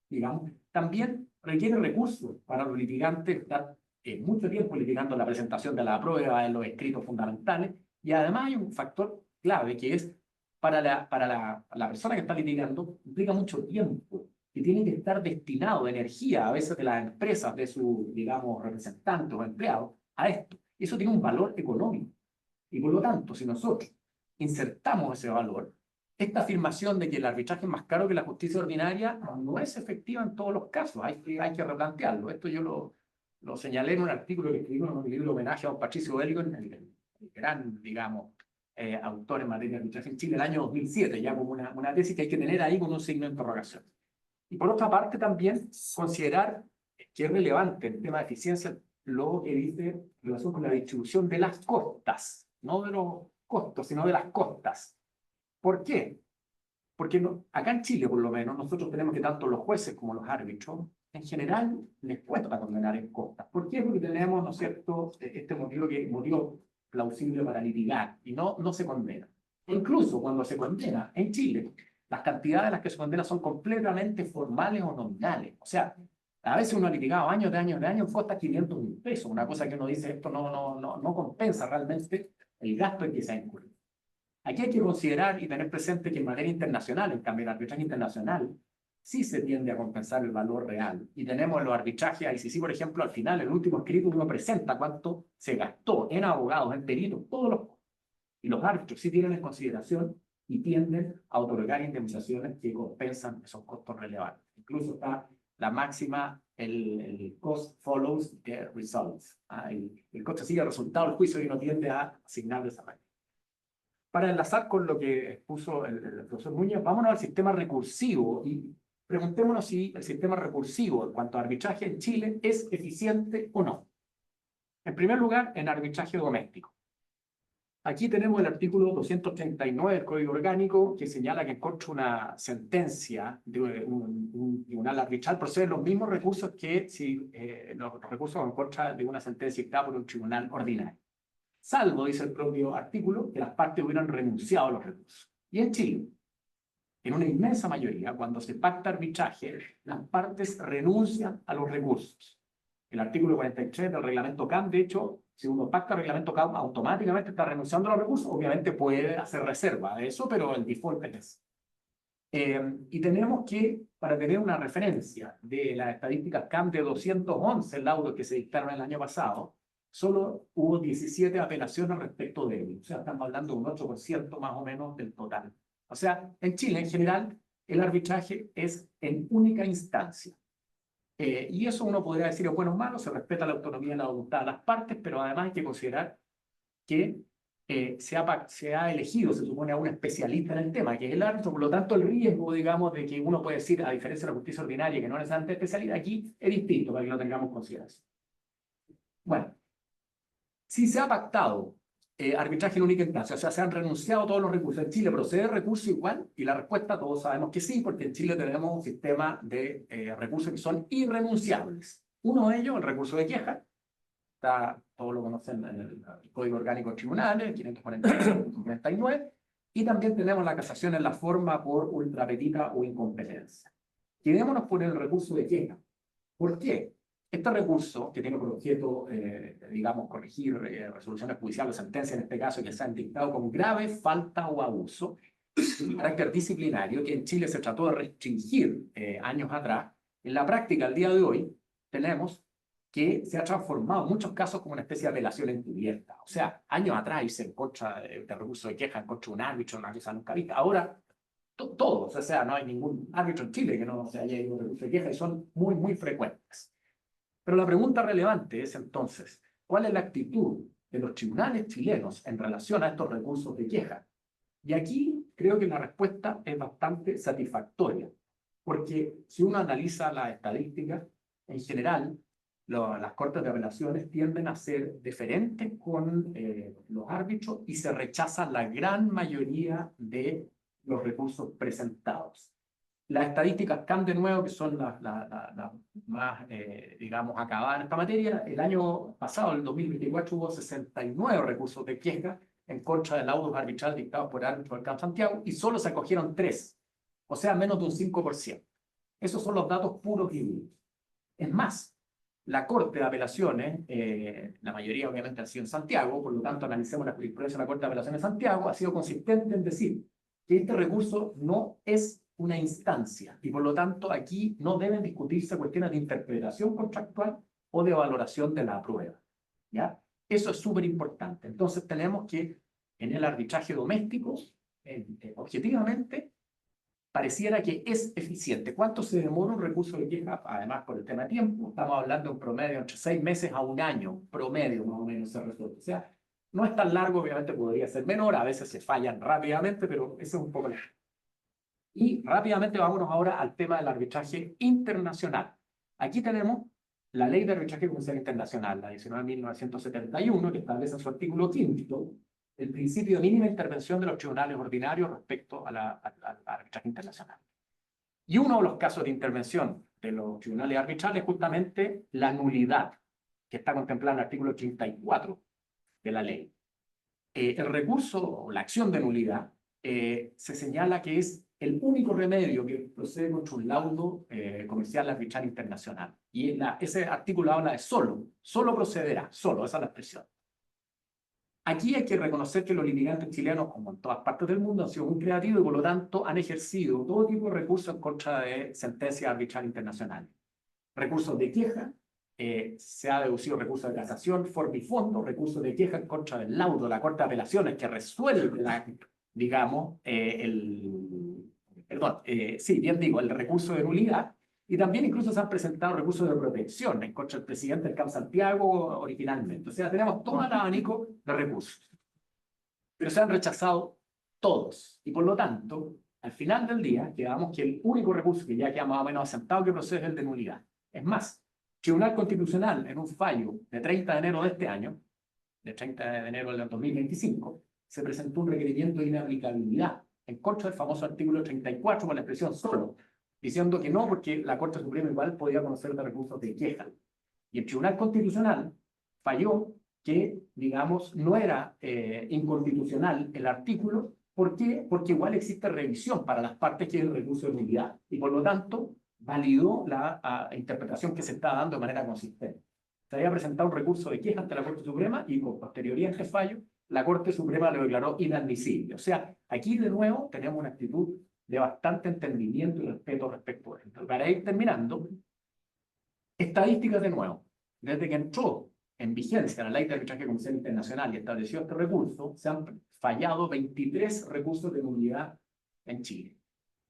digamos. También requiere recursos para los litigantes estar mucho tiempo litigando la presentación de la prueba en los escritos fundamentales, y además hay un factor clave que es para la persona que está litigando, implica mucho tiempo que tiene que estar destinado, energía a veces de las empresas, de sus, digamos, representantes o empleados, a esto. Y eso tiene un valor económico. Y por lo tanto, si nosotros insertamos ese valor, esta afirmación de que el arbitraje es más caro que la justicia ordinaria no es efectiva en todos los casos. Hay que replantearlo. Esto yo lo señalé en un artículo que escribí en un libro de homenaje a don Patricio Bellico, el gran, digamos, autor en materia de arbitraje en Chile, el año 2007, ya como una tesis que hay que tener ahí con un signo de interrogación. Y por otra parte también considerar que es relevante el tema de eficiencia lo que dice en relación con la distribución de las costas, no de los costos, sino de las costas. ¿Por qué? Porque acá en Chile, por lo menos, nosotros tenemos que tanto los jueces como los árbitros, en general, les cuesta condenar en costas. ¿Por qué? Porque tenemos, ¿no es cierto?, este motivo plausible para litigar, y no se condena. E incluso cuando se condena en Chile, las cantidades a las que se condena son completamente formales o nominales. O sea, a veces uno ha litigado años de años, cuesta 500.000 pesos, una cosa que uno dice, esto no compensa realmente el gasto en que se ha incurrido. Aquí hay que considerar y tener presente que en materia internacional, en cambio el arbitraje internacional, sí se tiende a compensar el valor real. Y tenemos los arbitrajes ICC, por ejemplo, al final, el último escrito uno presenta cuánto se gastó en abogados, en peritos, todos los costos. Y los árbitros sí tienen en consideración y tienden a otorgar indemnizaciones que compensan esos costos relevantes. Incluso está la máxima, el cost follows the results. El costo sigue el resultado del juicio y no tiende a asignar de esa manera. Para enlazar con lo que expuso el profesor Núñez, vámonos al sistema recursivo y preguntémonos si el sistema recursivo en cuanto a arbitraje en Chile es eficiente o no. En primer lugar, en arbitraje doméstico. Aquí tenemos el artículo 239 del Código Orgánico que señala que en contra de una sentencia de un tribunal arbitral proceden los mismos recursos que si los recursos en contra de una sentencia dictada por un tribunal ordinario. Salvo, dice el propio artículo, que las partes hubieran renunciado a los recursos. Y en Chile, en una inmensa mayoría, cuando se pacta arbitraje, las partes renuncian a los recursos. El artículo 43 del reglamento CAM, de hecho, si uno pacta el reglamento CAM, automáticamente está renunciando a los recursos. Obviamente puede hacer reserva de eso, pero el default es ese. Y tenemos que, para tener una referencia de las estadísticas CAM de 211 laudos que se dictaron el año pasado, solo hubo 17 apelaciones respecto de ellos. O sea, estamos hablando de un 8% más o menos del total. O sea, en Chile, en general, el arbitraje es en única instancia. Y eso uno podría decir es bueno o malo, se respeta la autonomía y la voluntad de las partes, pero además hay que considerar que se ha elegido, se supone, a un especialista en el tema, que es el árbitro. Por lo tanto, el riesgo, digamos, de que uno puede decir, a diferencia de la justicia ordinaria, que no es necesariamente especialidad, aquí es distinto, para que lo tengamos en consideración. Bueno, si se ha pactado arbitraje en única instancia, o sea, se han renunciado todos los recursos, ¿en Chile procede el recurso igual? Y la respuesta todos sabemos que sí, porque en Chile tenemos un sistema de recursos que son irrenunciables. Uno de ellos, el recurso de queja, todos lo conocen en el Código Orgánico de Tribunales, 549, y también tenemos la casación en la forma por ultrapetita o incompetencia. Quedémonos por el recurso de queja. ¿Por qué? Este recurso, que tiene por objeto, digamos, corregir resoluciones judiciales o sentencias, en este caso, que se han dictado con grave falta o abuso, de carácter disciplinario, que en Chile se trató de restringir años atrás, en la práctica, al día de hoy, tenemos que se ha transformado en muchos casos como una especie de apelación encubierta. O sea, años atrás hice en contra de recurso de queja, en contra de un árbitro, una cosa nunca vista. Ahora, todos, o sea, no hay ningún árbitro en Chile que no se haya ido a recurso de queja y son muy, muy frecuentes. Pero la pregunta relevante es entonces, ¿cuál es la actitud de los tribunales chilenos en relación a estos recursos de queja? Y aquí creo que la respuesta es bastante satisfactoria, porque si uno analiza las estadísticas, en general, las cortes de apelaciones tienden a ser deferentes con los árbitros y se rechazan la gran mayoría de los recursos presentados. Las estadísticas CAM, de nuevo, que son las más, digamos, acabadas en esta materia, el año pasado, el 2024, hubo 69 recursos de queja en contra de laudos arbitrales dictados por árbitros del CAM Santiago y solo se acogieron 3, o sea, menos de un 5%. Esos son los datos puros y duros. Es más, la Corte de Apelaciones, la mayoría obviamente ha sido en Santiago, por lo tanto analicemos la jurisprudencia de la Corte de Apelaciones de Santiago, ha sido consistente en decir que este recurso no es una instancia y por lo tanto aquí no deben discutirse cuestiones de interpretación contractual o de valoración de la prueba. ¿Ya? Eso es súper importante. Entonces tenemos que en el arbitraje doméstico, objetivamente, pareciera que es eficiente. ¿Cuánto se demora un recurso de queja? Además, por el tema de tiempo, estamos hablando de un promedio entre 6 meses a un año, promedio más o menos se resuelve. O sea, no es tan largo, obviamente podría ser menor, a veces se fallan rápidamente, pero eso es un poco largo. Y rápidamente vámonos ahora al tema del arbitraje internacional. Aquí tenemos la Ley de Arbitraje Comercial Internacional, la 19.971, que establece en su artículo 5 el principio de mínima intervención de los tribunales ordinarios respecto al arbitraje internacional. Y uno de los casos de intervención de los tribunales arbitrales es justamente la nulidad, que está contemplada en el artículo 84 de la ley. El recurso o la acción de nulidad se señala que es el único remedio que procede contra un laudo comercial arbitral internacional. Y ese artículo habla de solo procederá, solo, esa es la expresión. Aquí hay que reconocer que los litigantes chilenos, como en todas partes del mundo, han sido muy creativos y por lo tanto han ejercido todo tipo de recursos en contra de sentencias arbitrales internacionales. Recursos de queja, se ha deducido recursos de casación, formifondo, recursos de queja en contra del laudo de la Corte de Apelaciones que resuelve, digamos, el recurso de nulidad. Y también incluso se han presentado recursos de protección en contra del presidente del CAM Santiago originalmente. O sea, tenemos todo el abanico de recursos. Pero se han rechazado todos. Y por lo tanto, al final del día, quedamos que el único recurso que ya queda más o menos asentado que procede es el de nulidad. Es más, Tribunal Constitucional, en un fallo de 30 de enero de este año, de 30 de enero del 2025, se presentó un requerimiento de inaplicabilidad en contra del famoso artículo 34 con la expresión solo, diciendo que no, porque la Corte Suprema igual podía conocer de recursos de queja. Y el Tribunal Constitucional falló que, digamos, no era inconstitucional el artículo ¿Por qué? Porque igual existe revisión para las partes que es el recurso de nulidad y por lo tanto validó la interpretación que se está dando de manera consistente. Se había presentado un recurso de queja ante la Corte Suprema y con posterioridad a este fallo, la Corte Suprema lo declaró inadmisible. O sea, aquí de nuevo tenemos una actitud de bastante entendimiento y respeto respecto a esto. Para ir terminando, estadísticas de nuevo. Desde que entró en vigencia la Ley de Arbitraje Comercial Internacional y estableció este recurso, se han fallado 23 recursos de nulidad en Chile.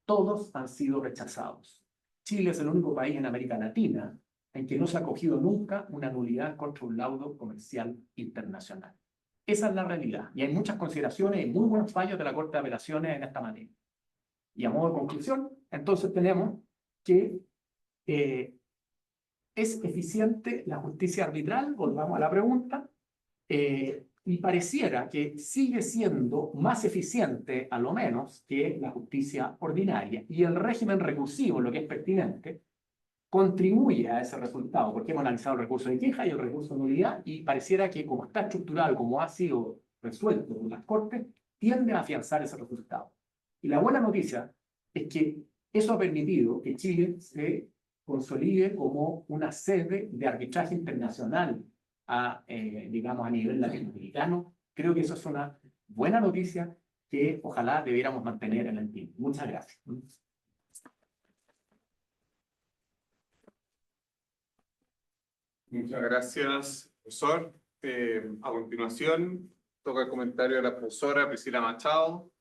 Todos han sido rechazados. Chile es el único país en América Latina en que no se ha acogido nunca una nulidad contra un laudo comercial internacional. Esa es la realidad. Y hay muchas consideraciones y muy buenos fallos de la Corte de Apelaciones en esta materia. Y a modo de conclusión, entonces tenemos que ¿es eficiente la justicia arbitral? Volvamos a la pregunta. Y pareciera que sigue siendo más eficiente, a lo menos, que la justicia ordinaria. Y el régimen recursivo, lo que es pertinente, contribuye a ese resultado, porque hemos analizado el recurso de queja y el recurso de nulidad, y pareciera que como está estructurado, como ha sido resuelto en las Cortes, tiende a afianzar ese resultado. Y la buena noticia es que eso ha permitido que Chile se consolide como una sede de arbitraje internacional digamos, a nivel latinoamericano. Creo que eso es una buena noticia que ojalá debiéramos mantener en el tiempo. Muchas gracias. Muchas gracias, profesor. A continuación, toca el comentario de la profesora Priscila Machado.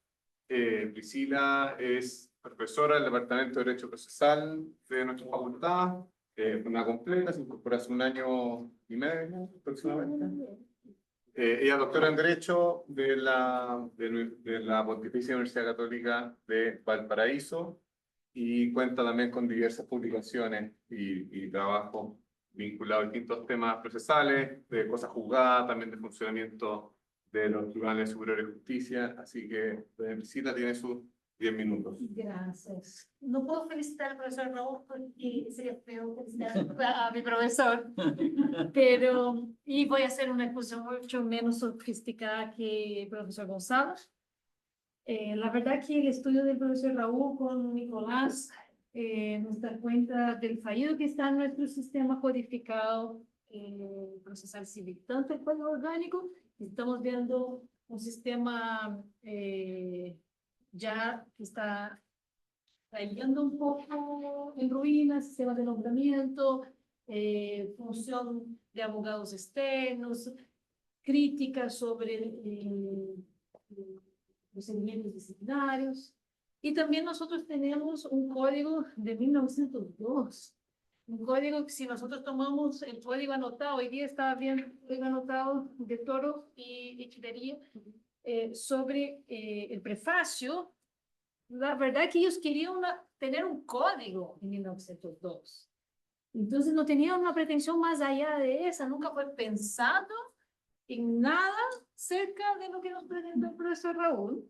Priscila es profesora del Departamento de Derecho Procesal de nuestra facultad, una completa, se incorporó hace 1 año y medio aproximadamente. Ella es doctora en Derecho de la Pontificia Universidad Católica de Valparaíso y cuenta también con diversas publicaciones y trabajo vinculado a distintos temas procesales, de cosas juzgadas, también de funcionamiento de los tribunales superiores de justicia. Así que, Priscila tiene sus 10 minutos. Gracias. No puedo felicitar al profesor Raúl porque sería feo felicitar a mi profesor, pero y voy a hacer una exposición mucho menos sofisticada que el profesor González. La verdad que el estudio del profesor Raúl con Nicolás nos da cuenta del fallido que está en nuestro sistema codificado procesal civil, tanto el código orgánico, estamos viendo un sistema ya que está cayendo un poco en ruinas, sistema de nombramiento, función de abogados externos, críticas sobre procedimientos disciplinarios. Y también nosotros tenemos un código de 1902, un código que si nosotros tomamos el código anotado, hoy día estaba bien el código anotado de Toro y Echeverría, sobre el prefacio, la verdad que ellos querían tener un código en 1902. Entonces no tenían una pretensión más allá de esa, nunca fue pensado en nada cerca de lo que nos presentó el profesor Raúl.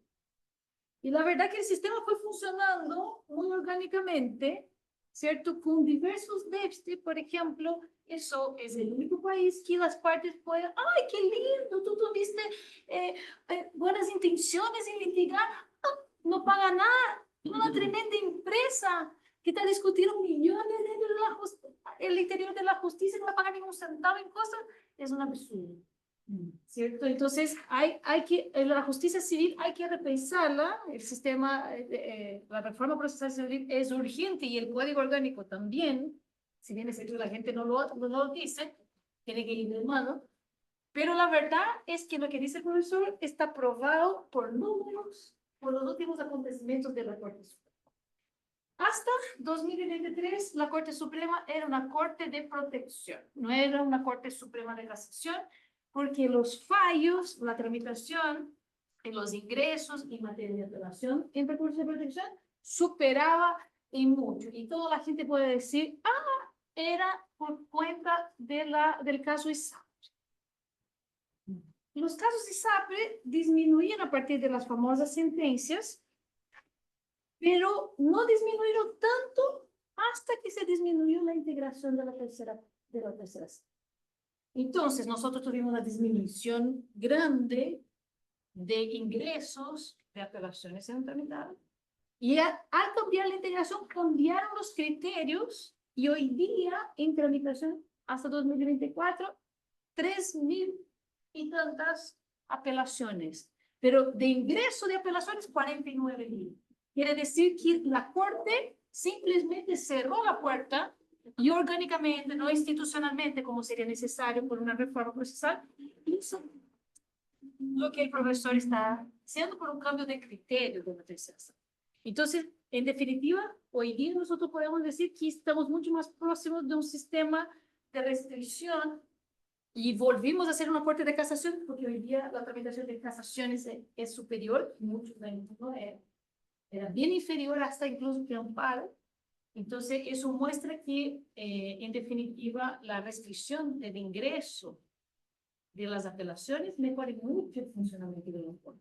Y la verdad que el sistema fue funcionando muy orgánicamente, ¿cierto? Con diversos déficits, por ejemplo, eso es el único país que las partes pueden, ¡ay, qué lindo! Tú tuviste buenas intenciones en litigar, no paga nada, una tremenda empresa que está discutiendo millones dentro de el interior de la justicia, no va a pagar ningún centavo en cosas, es un absurdo. ¿Cierto? Entonces, la justicia civil hay que repensarla, el sistema, la reforma procesal civil es urgente y el código orgánico también, si bien es cierto que la gente no lo dice, tiene que ir de mano, pero la verdad es que lo que dice el profesor está probado por números, por los últimos acontecimientos de la Corte Suprema. Hasta 2023, la Corte Suprema era una corte de protección, no era una Corte Suprema de casación, porque los fallos, la tramitación, los ingresos y materia de apelación en recursos de protección superaba en mucho. Y toda la gente puede decir, era por cuenta del caso ISAPRE. Los casos ISAPRE disminuían a partir de las famosas sentencias, pero no disminuyeron tanto hasta que se disminuyó la integración de la tercera. Entonces, nosotros tuvimos una disminución grande de ingresos de apelaciones en tramitado. Y al cambiar la integración, cambiaron los criterios y hoy día en tramitación hasta 2024, 3.000 y tantas apelaciones. Pero de ingreso de apelaciones, 49.000. Quiere decir que la Corte simplemente cerró la puerta y orgánicamente, no institucionalmente, como sería necesario por una reforma procesal, hizo lo que el profesor está haciendo por un cambio de criterio de la tercera sala. Entonces, en definitiva, hoy día nosotros podemos decir que estamos mucho más próximos de un sistema de restricción y volvimos a hacer una corte de casación, porque hoy día la tramitación de casaciones es superior, muchos años no era bien inferior hasta incluso que amparo. Entonces, eso muestra que, en definitiva, la restricción del ingreso de las apelaciones mejora mucho el funcionamiento de la Corte.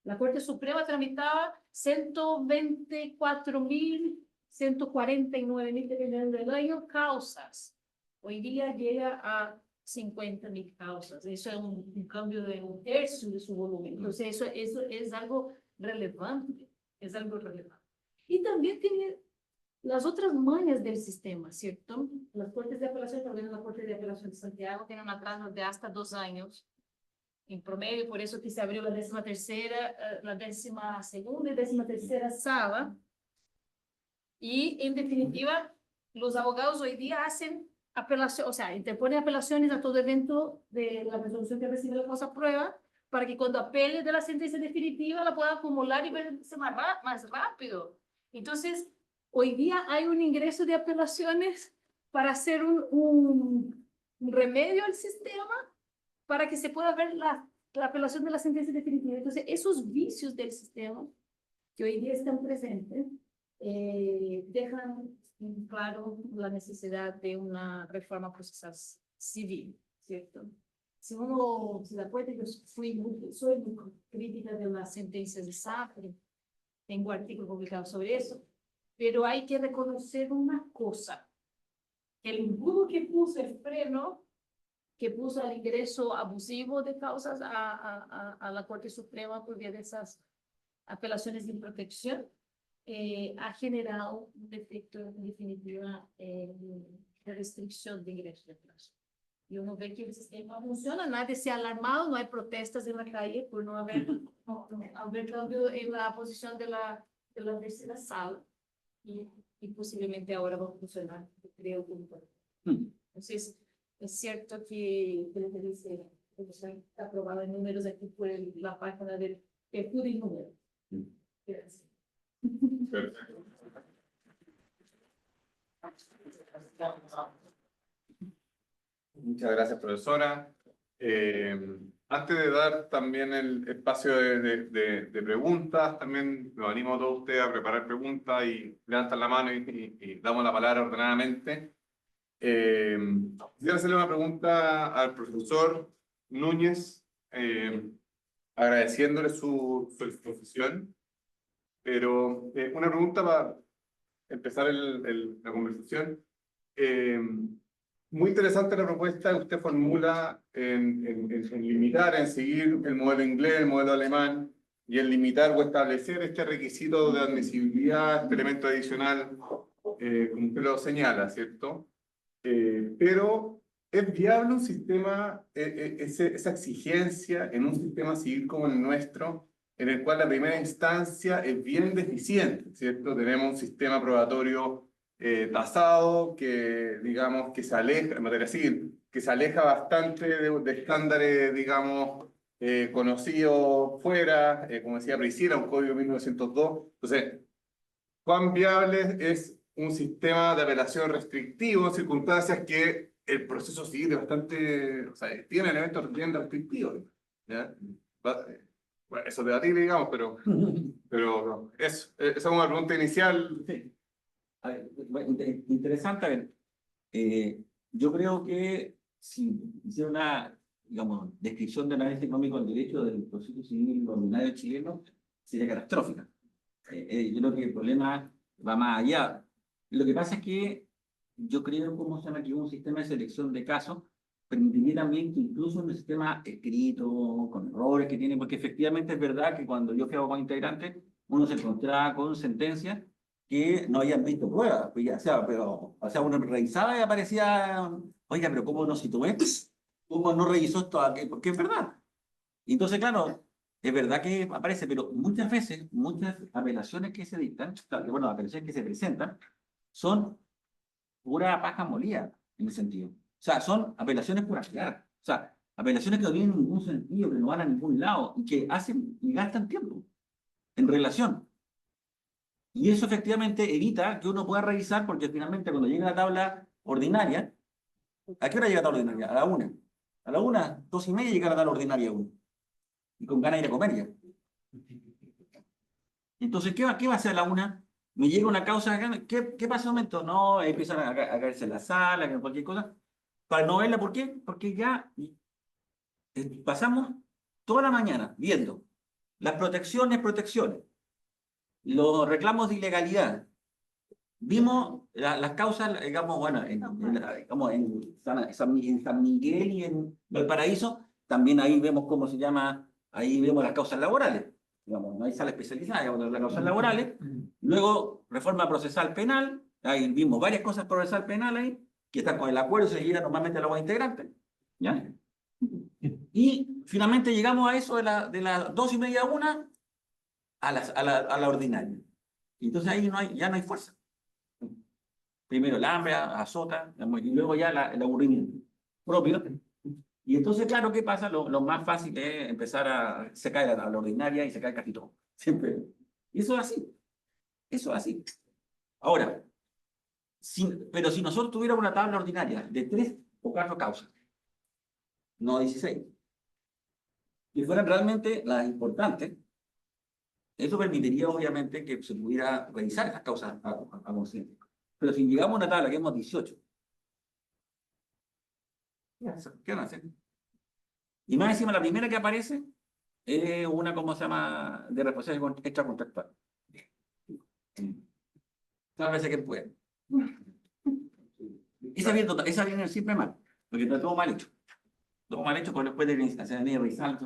La Corte Suprema tramitaba 124.000, 149.000 del año causas. Hoy día llega a 50.000 causas. Eso es un cambio de 1/3 de su volumen. Entonces, eso es algo relevante. Es algo relevante. Y también tiene las otras mañas del sistema, ¿cierto? Las cortes de apelación, también la Corte de Apelación de Santiago, tienen un atraso de hasta 2 años en promedio, por eso que se abrió la 13ª, la 12ª y 13ª sala. Y, en definitiva, los abogados hoy día hacen apelación, o sea, interponen apelaciones a todo evento de la resolución que recibe la cosa prueba, para que cuando apele de la sentencia definitiva la pueda acumular y verse más rápido. Entonces, hoy día hay un ingreso de apelaciones para hacer un remedio al sistema para que se pueda ver la apelación de la sentencia definitiva. Entonces, esos vicios del sistema que hoy día están presentes dejan claro la necesidad de una reforma procesal civil, ¿cierto? Si uno se da cuenta, yo soy muy crítica de las sentencias de Safre, tengo artículos publicados sobre eso, pero hay que reconocer una cosa, el embudo que puso el freno, que puso el ingreso abusivo de causas a la Corte Suprema por vía de esas apelaciones de improtección, ha generado un efecto en definitiva de restricción de ingresos de plazo. Y uno ve que el sistema funciona, nadie se ha alarmado, no hay protestas en la calle por no haber cambio en la posición de la tercera sala. Y posiblemente ahora va a funcionar, creo que entonces es cierto que lo que dice está aprobado en números aquí por la página del estudio y número. Gracias. Perfecto. Muchas gracias, profesora. Antes de dar también el espacio de preguntas, también los animo a todos ustedes a preparar preguntas y levantan la mano y damos la palabra ordenadamente. Quisiera hacerle una pregunta al profesor Núñez, agradeciéndole su exposición, pero una pregunta para empezar la conversación. Muy interesante la propuesta que usted formula en limitar, en seguir el modelo inglés, el modelo alemán, y en limitar o establecer este requisito de admisibilidad, este elemento adicional, como usted lo señala, ¿cierto? Pero ¿es viable un sistema, esa exigencia en un sistema civil como el nuestro, en el cual la primera instancia es bien deficiente, ¿cierto? Tenemos un sistema probatorio tasado, que digamos que se aleja, en materia civil, que se aleja bastante de estándares, digamos, conocidos fuera, como decía Priscila, un código de 1902. Entonces, ¿cuán viable es un sistema de apelación restrictivo en circunstancias que el proceso civil es bastante, o sea, tiene elementos bien restrictivos, ¿ya? Bueno, eso es debatible, digamos, pero esa es una pregunta inicial. Sí. A ver, interesante. A ver, yo creo que si hiciera una, digamos, descripción de análisis económico del derecho del proceso civil ordinario chileno, sería catastrófica. Yo creo que el problema va más allá. Lo que pasa es que yo creo, como se llama aquí, un sistema de selección de casos permitiría también que incluso en el sistema escrito, con errores que tiene, porque efectivamente es verdad que cuando yo fui abogado integrante, uno se encontraba con sentencias que no habían visto pruebas, pues ya, o sea, uno revisaba y aparecía, oiga, pero ¿cómo no citó esto? ¿Cómo no revisó esto? Porque es verdad. Y entonces, claro, es verdad que aparece, pero muchas veces, muchas apelaciones que se dictan, bueno, apelaciones que se presentan, son pura paja molida, en ese sentido. O sea, son apelaciones por aclarar. O sea, apelaciones que no tienen ningún sentido, que no van a ningún lado, y que hacen y gastan tiempo en relación. Y eso efectivamente evita que uno pueda revisar, porque finalmente cuando llega la tabla ordinaria, ¿a qué hora llega la tabla ordinaria? A la 1. A la 1, 2:30 llega la tabla ordinaria 1. Y con ganas de ir a comer ya. Entonces, ¿qué va a hacer a la 1? Me llega una causa, ¿qué pasa en un momento? No, empiezan a caerse en la sala, cualquier cosa. Para no verla, ¿por qué? Porque ya pasamos toda la mañana viendo las protecciones, los reclamos de ilegalidad. Vimos las causas, digamos, bueno, digamos, en San Miguel y en Valparaíso, también ahí vemos cómo se llama, ahí vemos las causas laborales. Digamos, hay sala especializada, digamos, las causas laborales. Luego, reforma procesal penal, ahí vimos varias cosas procesal penal ahí, que están con el acuerdo, se llega normalmente a la agua integrante. ¿Ya? Y finalmente llegamos a eso de las 2:30 a 1 a la ordinaria. Entonces ahí ya no hay fuerza. Primero el hambre azota, y luego ya el aburrimiento propio. Y entonces, claro, ¿qué pasa? Lo más fácil es empezar se cae a la ordinaria y se cae casi todo. Siempre. Y eso es así. Eso es así. Ahora, pero si nosotros tuviéramos una tabla ordinaria de 3 o 4 causas, no 16, que fueran realmente las importantes, eso permitiría obviamente que se pudiera revisar estas causas a conciencia. Pero si llegamos a una tabla que hemos 18, ¿qué van a hacer? Y más encima, la primera que aparece es una, ¿cómo se llama?, de responsabilidad extracontractual. Sálvese que pueda. Esa viene siempre mal, porque está todo mal hecho. Todo mal hecho, porque después de hacer revisar.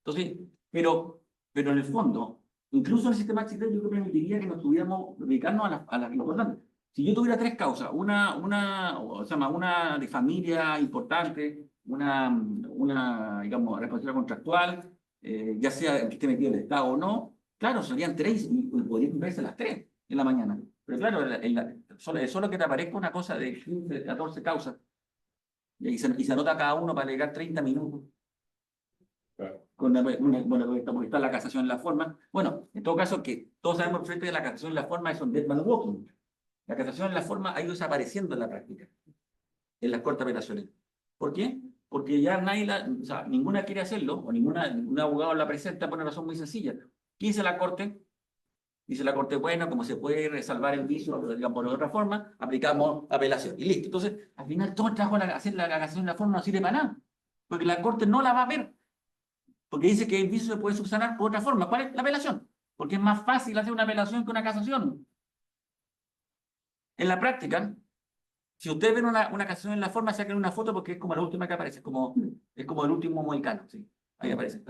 Entonces, pero en el fondo, incluso en el sistema existente, yo creo que permitiría que nos tuviéramos dedicarnos a las importantes. Si yo tuviera 3 causas, una de familia importante, una digamos, responsabilidad contractual, ya sea que esté metido el Estado o no, claro, serían 3 y podrían verse las 3 en la mañana. Pero claro, solo que te aparezca una cosa de 15, 14 causas, y se anota cada uno para llegar 30 minutos. Claro. Porque está la casación en la forma. Bueno, en todo caso, que todos sabemos perfectamente que la casación en la forma es un dead man walking. La casación en la forma ha ido desapareciendo en la práctica, en las cortes apelaciones. ¿Por qué? Porque ya o sea, ninguna quiere hacerlo, o ningún abogado la presenta por una razón muy sencilla. ¿Qué dice la corte? Dice la corte, bueno, como se puede salvar el vicio, digamos, por otra forma, aplicamos apelación. Y listo. Entonces, al final, todo el trabajo de hacer la casación en la forma no sirve para nada, porque la corte no la va a ver. Porque dice que el vicio se puede subsanar por otra forma. ¿Cuál es? La apelación. Porque es más fácil hacer una apelación que una casación. En la práctica, si ustedes ven una casación en la forma, saquen una foto porque es como la última que aparece, es como el último mohicano. ¿Sí? Ahí aparece.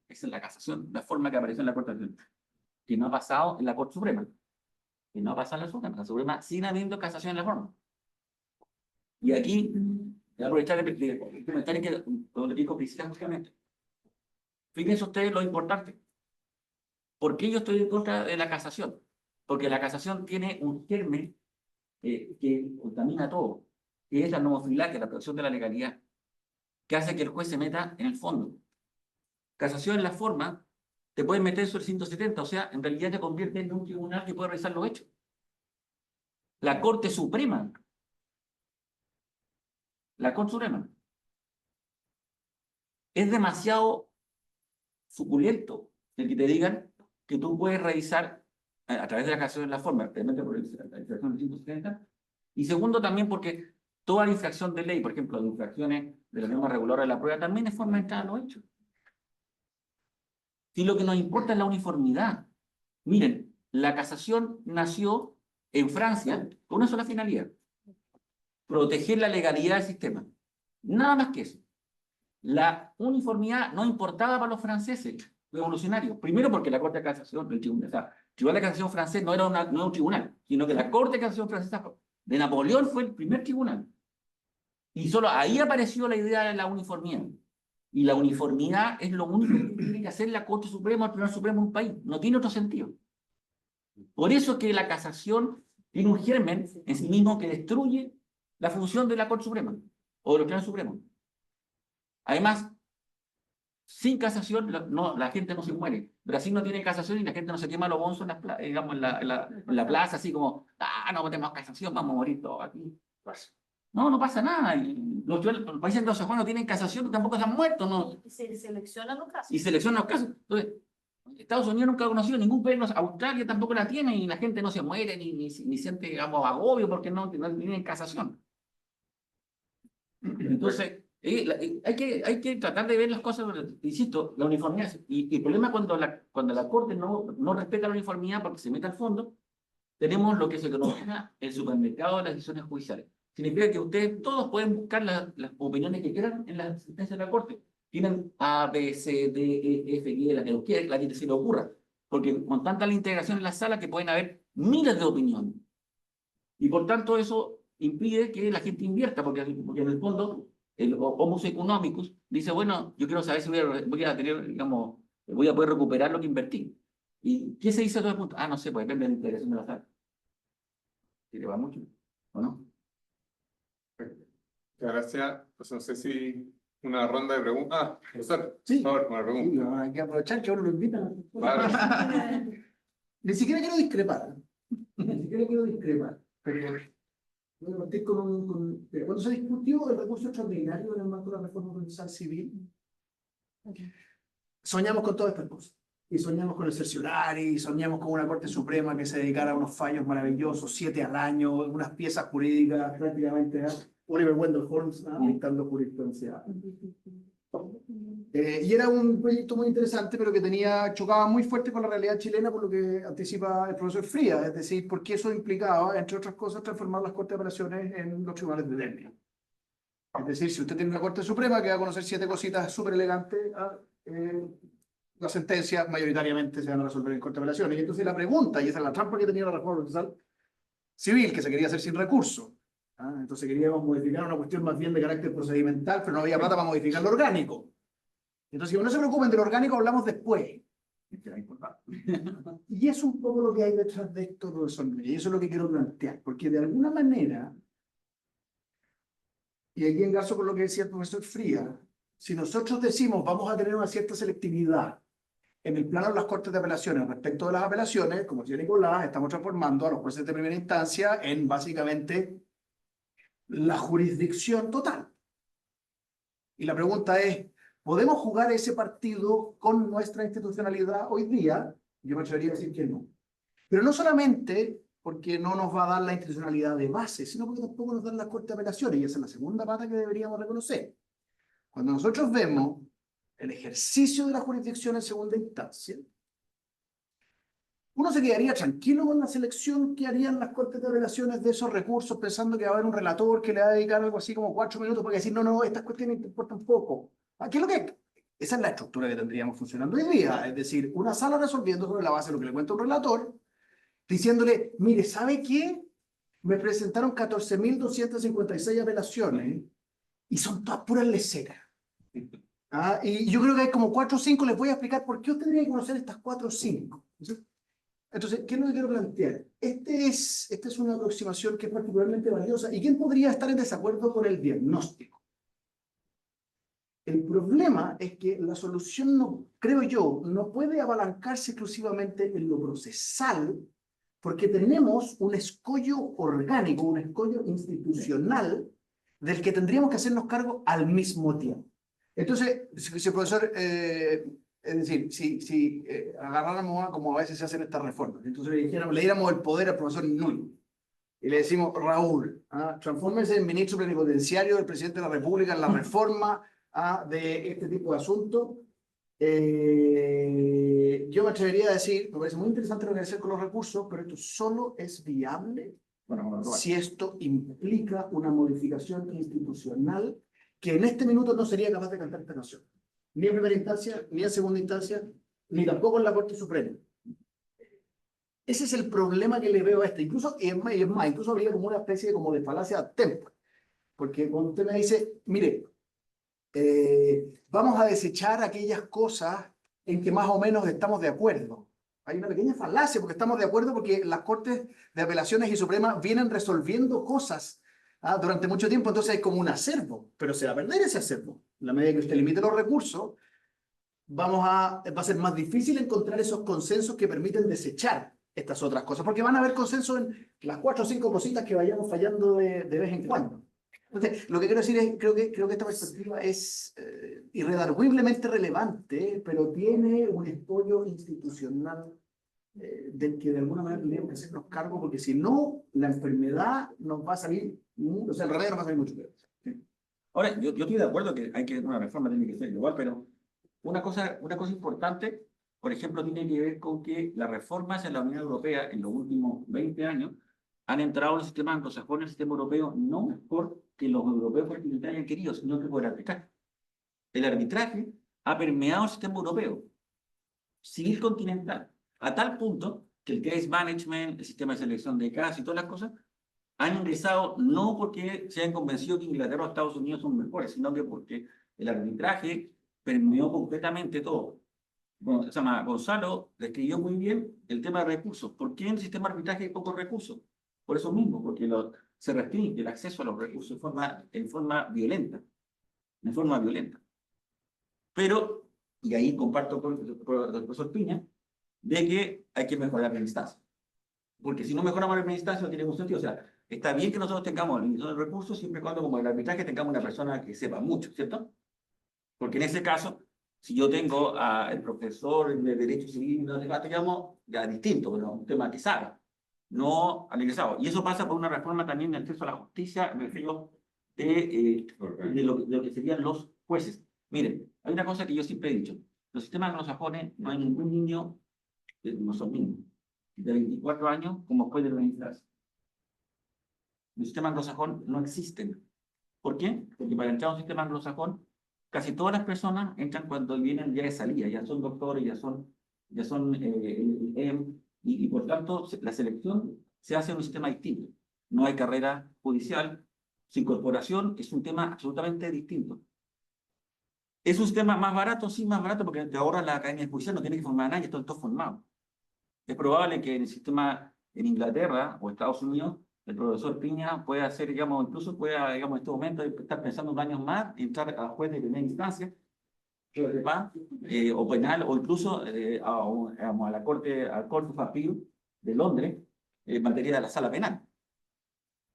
Esa es la casación, la forma que apareció en la Corte Suprema. Que no ha pasado en la Corte Suprema. Que no ha pasado en la Suprema sin habiendo casación en la forma. Y aquí, voy a aprovechar el comentario que lo dijo Priscila justamente. Fíjense ustedes lo importante. ¿Por qué yo estoy en contra de la casación? Porque la casación tiene un germen que contamina todo, que es la nomofilaquia, la protección de la legalidad, que hace que el juez se meta en el fondo. Casación en la forma, te pueden meter sobre el 170, o sea, en realidad te convierte en un tribunal que puede revisar los hechos. La Corte Suprema, es demasiado suculento el que te digan que tú puedes revisar a través de la casación en la forma, realmente por la infracción del 170, y segundo también porque toda la infracción de ley, por ejemplo, las infracciones de la norma reguladora de la prueba, también es forma de entrada a los hechos. Si lo que nos importa es la uniformidad. Miren, la casación nació en Francia con una sola finalidad: proteger la legalidad del sistema. Nada más que eso. La uniformidad no importaba para los franceses revolucionarios. Primero porque la Corte de Casación, el Tribunal de Casación francés no era un tribunal, sino que la Corte de Casación francesa de Napoleón fue el primer tribunal. Y solo ahí apareció la idea de la uniformidad. Y la uniformidad es lo único que tiene que hacer la Corte Suprema, el Tribunal Supremo de un país. No tiene otro sentido. Por eso que la casación tiene un germen en sí mismo que destruye la función de la Corte Suprema o de los Tribunales Supremos. Además, sin casación la gente no se muere. Brasil no tiene casación y la gente no se quema los bonzos digamos, en la plaza, así como, no tenemos casación, vamos a morir todos aquí. No, no pasa nada. Y los países anglosajones no tienen casación y tampoco están muertos. ¿No? Se seleccionan los casos. Y seleccionan los casos. Entonces, Estados Unidos nunca ha conocido ningún país, Australia tampoco la tiene y la gente no se muere ni siente, digamos, agobio porque no tienen casación. Entonces, hay que tratar de ver las cosas, insisto, la uniformidad. Y el problema cuando la Corte no respeta la uniformidad porque se mete al fondo, tenemos lo que se denomina el supermercado de las decisiones judiciales. Significa que ustedes todos pueden buscar las opiniones que quieran en la sentencia de la Corte. Tienen A, B, C, D, E, F, Y, la que lo quieran, la que se le ocurra. Porque con tanta la integración en la sala que pueden haber miles de opiniones. Y por tanto eso impide que la gente invierta, porque en el fondo el Homo economicus dice, bueno, yo quiero saber si voy a tener, digamos, voy a poder recuperar lo que invertí. ¿Y qué se dice a todo el punto? No sé, pues depende de la integración de la sala. ¿Sí le va mucho? ¿O no? Muchas gracias. Pues no sé si una ronda de preguntas. Profesor, Sí. por favor, una pregunta. Hay que aprovechar que ahora lo invitan. Vale. Ni siquiera quiero discrepar. Pero voy a partir cuando se discutió el recurso extraordinario en el marco de la reforma procesal civil, soñamos con todas estas cosas. Y soñamos con el cerciorari, y soñamos con una Corte Suprema que se dedicara a unos fallos maravillosos, 7 al año, unas piezas jurídicas prácticamente, Oliver Wendell Holmes dictando jurisprudencia. Y era un proyecto muy interesante, pero que chocaba muy fuerte con la realidad chilena, por lo que anticipa el profesor Frías, es decir, porque eso implicaba, entre otras cosas, transformar las Cortes de Apelaciones en los tribunales de término. Es decir, si usted tiene una Corte Suprema que va a conocer 7 cositas súper elegantes, las sentencias mayoritariamente se van a resolver en Corte de Apelaciones. Y entonces la pregunta, y esa es la trampa que tenía la reforma procesal civil, que se quería hacer sin recurso. Entonces queríamos modificar una cuestión más bien de carácter procedimental, pero no había plata para modificar lo orgánico. Entonces, si no se preocupen del orgánico, hablamos después. Y es un poco lo que hay detrás de esto, profesor. Y eso es lo que quiero plantear, porque de alguna manera, y aquí engarzo con lo que decía el profesor Frías, si nosotros decimos vamos a tener una cierta selectividad en el plano de las Cortes de Apelaciones respecto de las apelaciones, como decía Nicolás, estamos transformando a los jueces de primera instancia en básicamente la jurisdicción total. Y la pregunta es, ¿podemos jugar ese partido con nuestra institucionalidad hoy día? Yo me atrevería a decir que no. Pero no solamente porque no nos va a dar la institucionalidad de base, sino porque tampoco nos dan las Cortes de Apelaciones, y esa es la segunda pata que deberíamos reconocer. Cuando nosotros vemos el ejercicio de la jurisdicción en segunda instancia, uno se quedaría tranquilo con la selección que harían las Cortes de Apelaciones de esos recursos, pensando que va a haber un relator que le va a dedicar algo así como 4 minutos para decir, no, estas cuestiones importan poco. ¿Qué es lo que? Esa es la estructura que tendríamos funcionando hoy día, es decir, una sala resolviendo sobre la base de lo que le cuenta un relator, diciéndole, mire, ¿sabe qué? Me presentaron 14.256 apelaciones y son todas puras leceras. Y yo creo que hay como 4 o 5, les voy a explicar por qué usted tendría que conocer estas 4 o 5. Entonces, ¿qué es lo que quiero plantear? Esta es una aproximación que es particularmente valiosa. ¿Y quién podría estar en desacuerdo con el diagnóstico? El problema es que la solución, no, creo yo, no puede apalancarse exclusivamente en lo procesal, porque tenemos un escollo orgánico, un escollo institucional del que tendríamos que hacernos cargo al mismo tiempo. Entonces, si el profesor, es decir, si agarráramos como a veces se hacen estas reformas, entonces le diéramos el poder al profesor Núñez, y le decimos, Raúl, transfórmese en ministro plenipotenciario del presidente de la República en la reforma de este tipo de asuntos. Yo me atrevería a decir, me parece muy interesante lo que hacer con los recursos, pero esto solo es viable si esto implica una modificación institucional que en este minuto no sería capaz de cantar esta canción. Ni en primera instancia, ni en segunda instancia, ni tampoco en la Corte Suprema. Ese es el problema que le veo a este. Incluso, y es más, incluso habría como una especie como de falacia temporal. Porque cuando usted me dice, mire, vamos a desechar aquellas cosas en que más o menos estamos de acuerdo. Hay una pequeña falacia porque estamos de acuerdo porque las Cortes de Apelaciones y Suprema vienen resolviendo cosas durante mucho tiempo, entonces hay como un acervo, pero se va a perder ese acervo. En la medida que usted limite los recursos, va a ser más difícil encontrar esos consensos que permiten desechar estas otras cosas, porque van a haber consensos en las 4 o 5 cositas que vayamos fallando de vez en cuando. Entonces, lo que quiero decir es, creo que esta perspectiva es irredargüiblemente relevante, pero tiene un escollo institucional del que de alguna manera tendríamos que hacernos cargo, porque si no, la enfermedad nos va a salir, o sea, el remedio nos va a salir mucho peor. Ahora, yo estoy de acuerdo que hay que una reforma tiene que ser global, pero una cosa importante, por ejemplo, tiene que ver con que las reformas en la Unión Europea en los últimos 20 años han entrado en el sistema anglosajón, en el sistema europeo, no porque los europeos fuertemente hayan querido, sino que por el arbitraje. El arbitraje ha permeado el sistema europeo, civil continental, a tal punto que el case management, el sistema de selección de casos y todas las cosas, han ingresado no porque se hayan convencido que Inglaterra o Estados Unidos son mejores, sino que porque el arbitraje permeó completamente todo. Bueno, se llama Gonzalo describió muy bien el tema de recursos. ¿Por qué en el sistema de arbitraje hay pocos recursos? Por eso mismo, porque se restringe el acceso a los recursos en forma violenta. En forma violenta. Pero, y ahí comparto con el profesor Piña, de que hay que mejorar la instancia. Porque si no mejoramos la instancia no tiene ningún sentido. O sea, está bien que nosotros tengamos limitación de recursos siempre y cuando, como el arbitraje, tengamos una persona que sepa mucho, ¿cierto? Porque en ese caso, si yo tengo al profesor de Derecho Civil, no digamos, ya distinto, pero un tema que sabe, no al ingresado. Y eso pasa por una reforma también del acceso a la justicia, me refiero de lo que serían los jueces. Miren, hay una cosa que yo siempre he dicho. Los sistemas anglosajones, no hay ningún niño, no son niños, de 24 años como juez de la instancia. Los sistemas anglosajón no existen. ¿Por qué? Porque para entrar a un sistema anglosajón, casi todas las personas entran cuando vienen ya de salida, ya son doctores, ya son y por tanto la selección se hace en un sistema distinto. No hay carrera judicial, su incorporación es un tema absolutamente distinto. ¿Es un sistema más barato? Sí, más barato, porque ahora la academia judicial no tiene que formar a nadie, están todos formados. Es probable que en el sistema en Inglaterra o Estados Unidos el profesor Piña pueda hacer, digamos, incluso pueda, digamos, en este momento estar pensando en años más, entrar a juez de primera instancia, o penal, o incluso a la Corte, al Court of Appeal de Londres, en materia de la sala penal.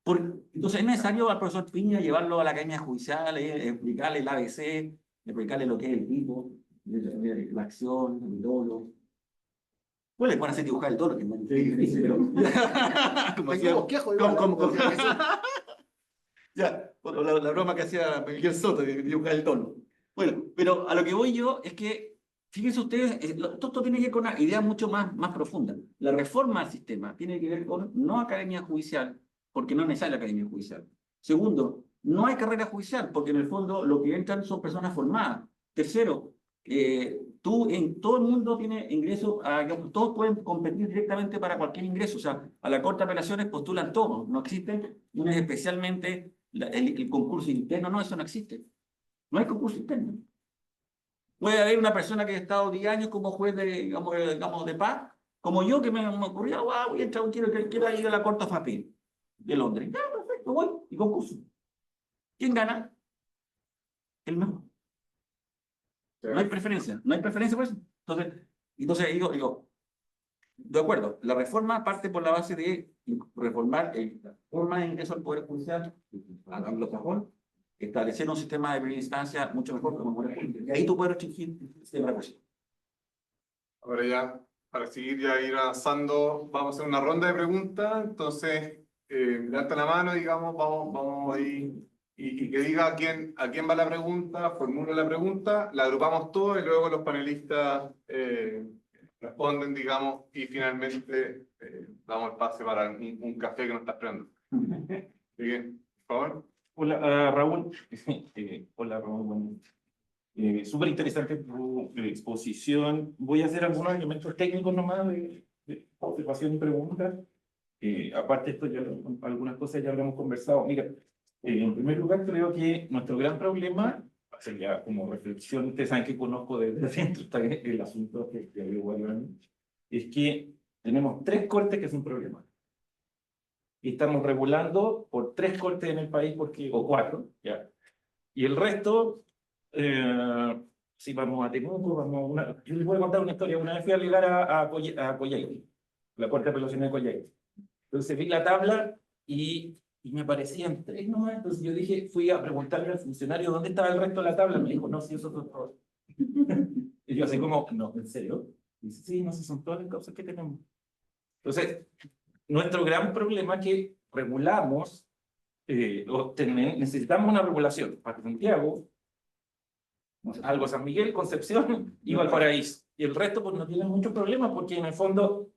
Entonces es necesario al profesor Piña llevarlo a la academia judicial, explicarle el ABC, explicarle lo que es el tipo, la acción, el dolo. Pues le pueden hacer dibujar el toro, que es muy difícil, pero... como hacía... Ya, bueno, la broma que hacía Miguel Soto, de dibujar el tono. Bueno, pero a lo que voy yo es que, fíjense ustedes, esto tiene que ver con una idea mucho más profunda. La reforma al sistema tiene que ver con no academia judicial, porque no es necesaria la academia judicial. Segundo, no hay carrera judicial, porque en el fondo lo que entran son personas formadas. Tercero, todo el mundo tiene ingreso, todos pueden competir directamente para cualquier ingreso, o sea, a la Corte de Apelaciones postulan todos, no existen, no es especialmente el concurso interno, no, eso no existe, no hay concurso interno. Puede haber una persona que ha estado 10 años como juez de, digamos, de paz, como yo, que me ocurrió, voy a entrar un tiro que quiera ir a la Corte of Appeal de Londres. Ya, perfecto, voy, y concurso. ¿Quién gana? El mejor. No hay preferencia por eso. Entonces digo, de acuerdo, la reforma parte por la base de reformar la forma de ingreso al Poder Judicial, al anglosajón, establecer un sistema de primera instancia mucho mejor como Poder Judicial. Y ahí tú puedes restringir el sistema de recursos. Ahora ya, para seguir ya ir avanzando, vamos a hacer una ronda de preguntas. Entonces, levanta la mano, digamos, vamos ahí. Y que diga a quién va la pregunta, formula la pregunta, la agrupamos todo y luego los panelistas responden, digamos, y finalmente damos el pase para un café que nos está esperando. Bien, por favor. Hola, Raúl. Hola, Raúl. Bueno, súper interesante tu exposición. Voy a hacer algunos elementos técnicos nomás de observación y preguntas. Aparte, esto ya algunas cosas ya lo hemos conversado. Mira, en primer lugar, creo que nuestro gran problema, sería como reflexión, ustedes saben que conozco desde dentro está el asunto que ya veo varios años, es que tenemos 3 cortes que son problemas. Y estamos regulando por 3 cortes en el país, porque, o 4, ya. Y el resto, si vamos a Temuco, vamos a una... Yo les voy a contar una historia. Una vez fui a llegar a Coyhaique, la Corte de Apelación de Coyhaique. Entonces vi la tabla y me parecían 3 nomás. Entonces yo dije, fui a preguntarle al funcionario dónde estaba el resto de la tabla. Me dijo, no, sí, esos son todos. Y yo así como, no, ¿en serio? Y dice, sí, no, sí, son todas las causas que tenemos. Entonces, nuestro gran problema es que regulamos, necesitamos una regulación para Santiago, algo San Miguel, Concepción y Valparaíso. Y el resto pues no tiene mucho problema porque en el fondo,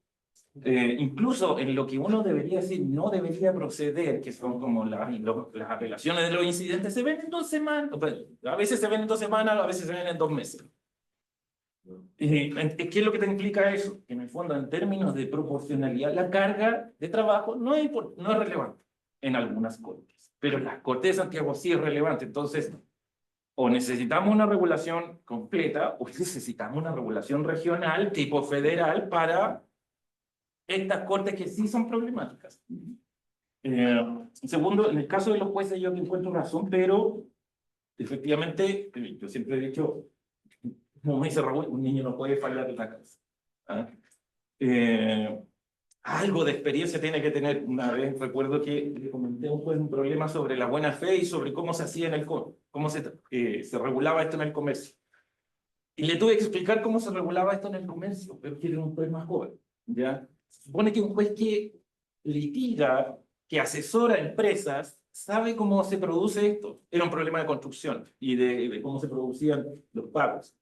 incluso en lo que uno debería decir no debería proceder, que son como las apelaciones de los incidentes, se ven en 2 semanas, a veces se ven en 2 semanas, a veces se ven en 2 meses. ¿Qué es lo que te implica eso? Que en el fondo, en términos de proporcionalidad, la carga de trabajo no es relevante en algunas cortes, pero en las cortes de Santiago sí es relevante. Entonces, o necesitamos una regulación completa o necesitamos una regulación regional tipo federal para estas cortes que sí son problemáticas. Segundo, en el caso de los jueces yo encuentro razón, pero efectivamente, yo siempre he dicho, como me dice Raúl, un niño no puede fallar en la casa. ¿Ah? Algo de experiencia tiene que tener. Una vez recuerdo que le comenté un problema sobre la buena fe y sobre cómo se hacía cómo se regulaba esto en el comercio. Y le tuve que explicar cómo se regulaba esto en el comercio, pero que era un juez más joven. ¿Ya? Se supone que un juez que litiga, que asesora a empresas, sabe cómo se produce esto. Era un problema de construcción y de cómo se producían los pagos.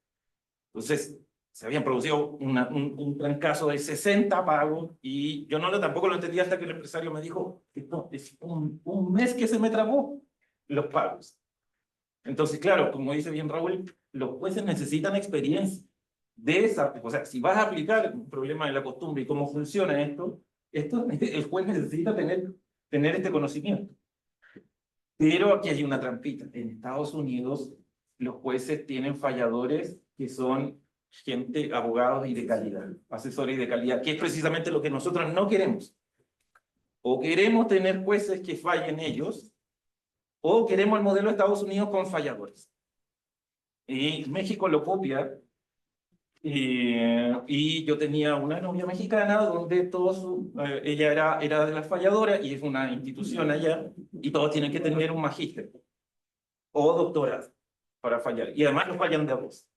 Entonces, se habían producido un trancazo de 60 pagos y yo tampoco lo entendía hasta que el empresario me dijo, esto es un mes que se me trabó los pagos. Entonces, claro, como dice bien Raúl, los jueces necesitan experiencia de esa, o sea, si vas a aplicar un problema de la costumbre y cómo funciona esto, el juez necesita tener este conocimiento. Pero aquí hay una trampita. En Estados Unidos, los jueces tienen falladores que son gente, abogados y de calidad, asesores de calidad, que es precisamente lo que nosotros no queremos. O queremos tener jueces que fallen ellos, o queremos el modelo de Estados Unidos con falladores. Y México lo copia, y yo tenía una novia mexicana donde ella era de las falladoras y es una institución allá, y todos tienen que tener un magíster o doctorado para fallar, y además lo fallan de a 2.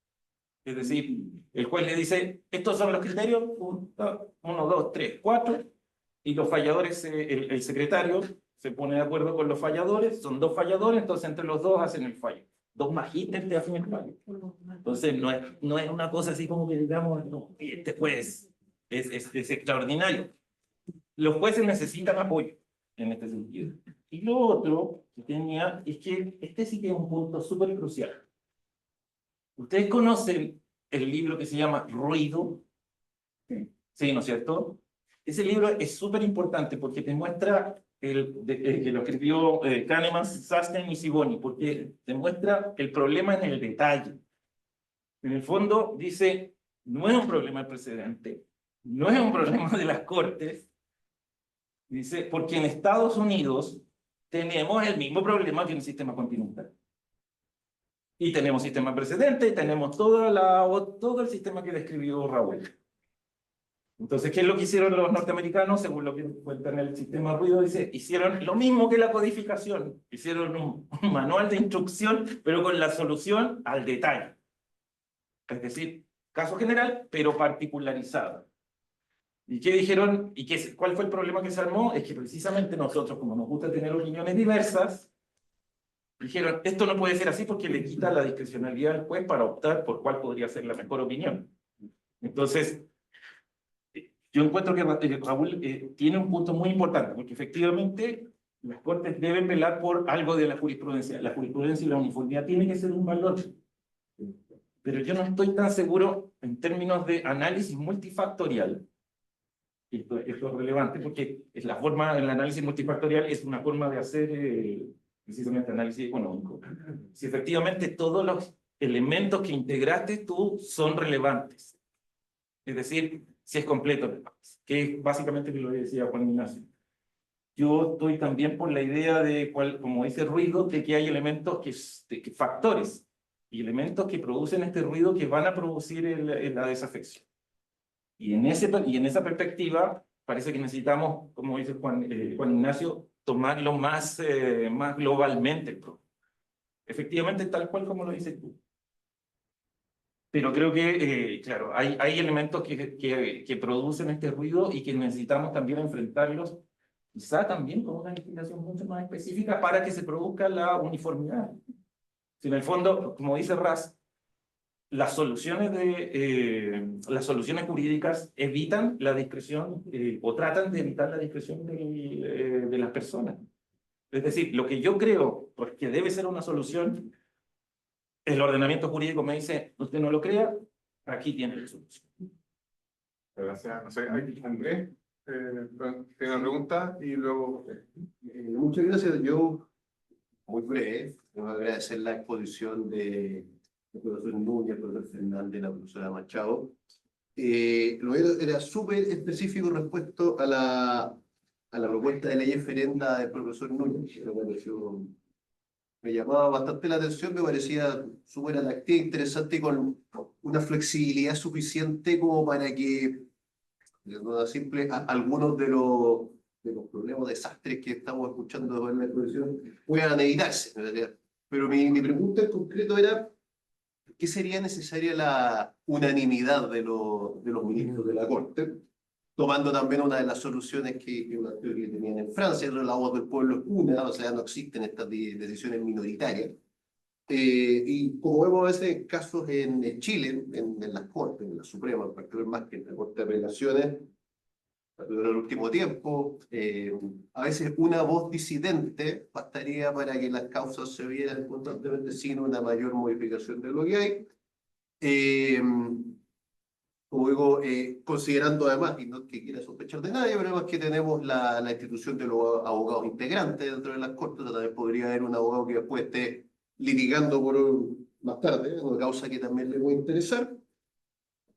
Es decir, el juez le dice, estos son los criterios, 1, 2, 3, 4, y los falladores, el secretario se pone de acuerdo con los falladores, son 2 falladores, entonces entre los 2 hacen el fallo. 2 magísteres te hacen el fallo. Entonces no es una cosa así como que digamos, no, este juez es extraordinario. Los jueces necesitan apoyo en este sentido. Y lo otro que tenía es que este sí que es un punto súper crucial. ¿Ustedes conocen el libro que se llama Ruido? Sí, ¿no es cierto? Ese libro es súper importante porque te muestra que lo escribió Kahneman, Sasten y Siboni, porque te muestra el problema en el detalle. En el fondo dice, no es un problema de precedente, no es un problema de las cortes, dice, porque en Estados Unidos tenemos el mismo problema que en el sistema continental. Y tenemos sistema precedente, y tenemos todo el sistema que describió Raúl. Entonces, ¿qué es lo que hicieron los norteamericanos? Según lo que cuenta en el sistema Ruido, dice, hicieron lo mismo que la codificación. Hicieron un manual de instrucción, pero con la solución al detalle. Es decir, caso general, pero particularizado. ¿Y qué dijeron? ¿Cuál fue el problema que se armó? Es que precisamente nosotros, como nos gusta tener opiniones diversas, dijeron, esto no puede ser así porque le quita la discrecionalidad al juez para optar por cuál podría ser la mejor opinión. Entonces, yo encuentro que Raúl tiene un punto muy importante, porque efectivamente las Cortes deben velar por algo de la jurisprudencia. La jurisprudencia y la uniformidad tienen que ser un valor. Pero yo no estoy tan seguro en términos de análisis multifactorial. Esto es relevante porque es la forma, el análisis multifactorial es una forma de hacer precisamente análisis económico. Si efectivamente todos los elementos que integraste tú son relevantes. Es decir, si es completo, que es básicamente lo que decía Juan Ignacio. Yo estoy también por la idea de, como dice Ruido, de que hay elementos factores y elementos que producen este ruido que van a producir la desafección. Y en esa perspectiva, parece que necesitamos, como dice Juan Ignacio, tomarlo más globalmente. Efectivamente, tal cual como lo dices tú. Pero creo que, claro, hay elementos que producen este ruido y que necesitamos también enfrentarlos, quizá también con una legislación mucho más específica para que se produzca la uniformidad. Si en el fondo, como dice Ras, las soluciones jurídicas evitan la discreción o tratan de evitar la discreción de las personas. Es decir, lo que yo creo pues, que debe ser una solución, el ordenamiento jurídico me dice, usted no lo crea, aquí tiene la solución. Gracias. No sé, Andrés, tiene una pregunta y luego... Muchas gracias. Yo, muy breve, quiero agradecer la exposición del profesor Núñez, el profesor Fernández, la profesora Machado. Lo era súper específico respecto a la propuesta de ley referenda del profesor Núñez, que me llamaba bastante la atención, me parecía súper atractiva, interesante y con una flexibilidad suficiente como para que, de manera simple, algunos de los problemas, desastres que estamos escuchando en la exposición puedan evitarse. Pero mi pregunta en concreto era, ¿qué sería necesaria la unanimidad de los ministros de la Corte? Tomando también una de las soluciones que tenían en Francia, la voz del pueblo es una, o sea, no existen estas decisiones minoritarias. Y como vemos a veces en casos en Chile, en las Cortes, en la Suprema, en particular más que en la Corte de Apelaciones, en el último tiempo, a veces una voz disidente bastaría para que las causas se vieran constantemente sin una mayor modificación de lo que hay. Como digo, considerando además, y no que quiera sospechar de nadie, pero además que tenemos la institución de los abogados integrantes dentro de las Cortes, también podría haber un abogado que después esté litigando más tarde, una causa que también le puede interesar.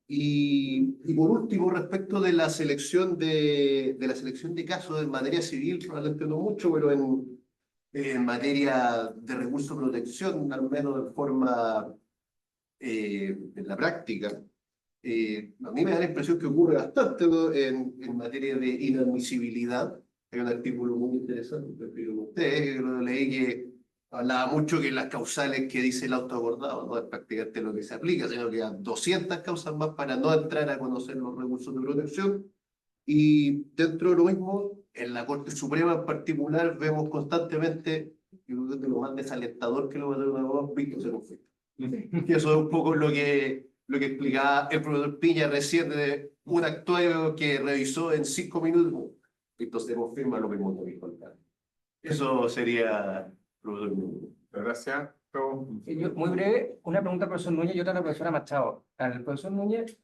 Y por último, respecto de la selección de casos en materia civil, probablemente no mucho, pero en materia de recursos de protección, al menos de forma en la práctica, a mí me da la impresión que ocurre bastante, ¿no? en materia de inadmisibilidad. Hay un artículo muy interesante, prefiero con ustedes, que lo leí, que hablaba mucho que las causales que dice el auto acordado no es prácticamente lo que se aplica, sino que hay 200 causas más para no entrar a conocer los recursos de protección. Y dentro de lo mismo, en la Corte Suprema en particular, vemos constantemente, y creo que es de lo más desalentador que lo va a tener un abogado, Víctor se conflicto. Y eso es un poco lo que explicaba el profesor Piña recién de un actuario que revisó en 5 minutos. Víctor se confirma lo mismo que dijo el padre. Eso sería... Gracias. Muy breve, una pregunta al profesor Núñez y otra a la profesora Machado. Al profesor Núñez,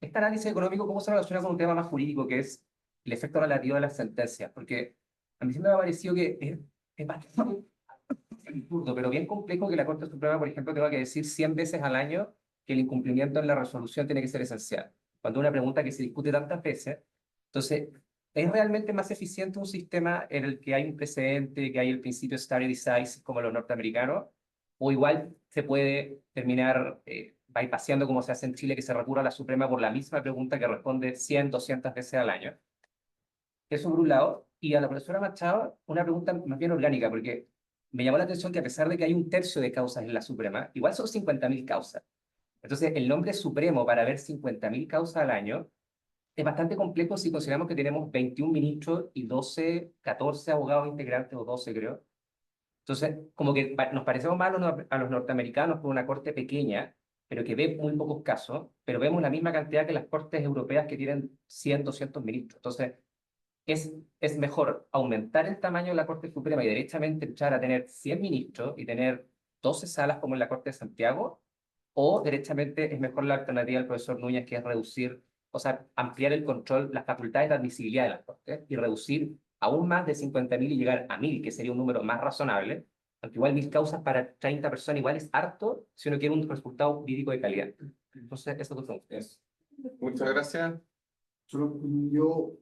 este análisis económico, ¿cómo se relaciona con un tema más jurídico, que es el efecto relativo de las sentencias? Porque a mí siempre me ha parecido que es bastante absurdo, pero bien complejo que la Corte Suprema, por ejemplo, tenga que decir 100 veces al año que el incumplimiento en la resolución tiene que ser esencial. Cuando es una pregunta que se discute tantas veces, entonces... ¿Es realmente más eficiente un sistema en el que hay un precedente, que hay el principio stare decisis como los norteamericanos? ¿O igual se puede terminar bypaseando como se hace en Chile, que se recurra a la Suprema por la misma pregunta que responde 100, 200 veces al año? Eso por un lado. Y a la profesora Machado, una pregunta más bien orgánica, porque me llamó la atención que a pesar de que hay 1/3 de causas en la Suprema, igual son 50.000 causas. Entonces, el nombre supremo para ver 50.000 causas al año es bastante complejo si consideramos que tenemos 21 ministros y 14 abogados integrantes, o 12 creo. Entonces, como que nos parecemos más a los norteamericanos por una corte pequeña, pero que ve muy pocos casos, pero vemos la misma cantidad que las cortes europeas que tienen 100, 200 ministros. Entonces, es mejor aumentar el tamaño de la Corte Suprema y derechamente echar a tener 100 ministros y tener 12 salas como en la Corte de Santiago, o derechamente es mejor la alternativa del profesor Núñez, que es reducir, o sea, ampliar el control, las facultades de admisibilidad de las Cortes y reducir aún más de 50.000 y llegar a 1.000, que sería un número más razonable, aunque igual 1.000 causas para 30 personas igual es harto si uno quiere un resultado jurídico de calidad. Entonces, eso es lo que es. Muchas gracias. Solo yo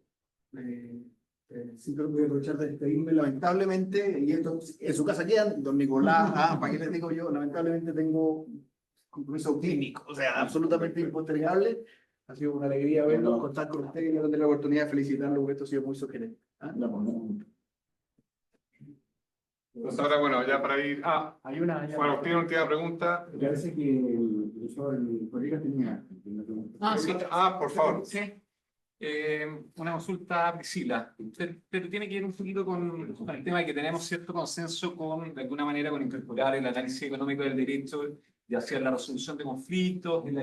siempre voy a aprovechar de despedirme, lamentablemente, y esto en su casa quedan, don Nicolás, ¿para qué les digo yo? Lamentablemente tengo compromiso clínico, o sea, absolutamente impostergable. Ha sido una alegría verlo, contar con ustedes y no tener la oportunidad de felicitarlo, porque esto ha sido muy sugerente. Pues ahora, bueno, ya para ir... Hay una... bueno, tiene una última pregunta. Me parece que el profesor, el colega tenía una pregunta. Sí. Por favor. Sí. Una consulta, Priscila. Pero tiene que ver un poquito con el tema de que tenemos cierto consenso con, de alguna manera, con incorporar el análisis económico del derecho, de hacer la resolución de conflictos, en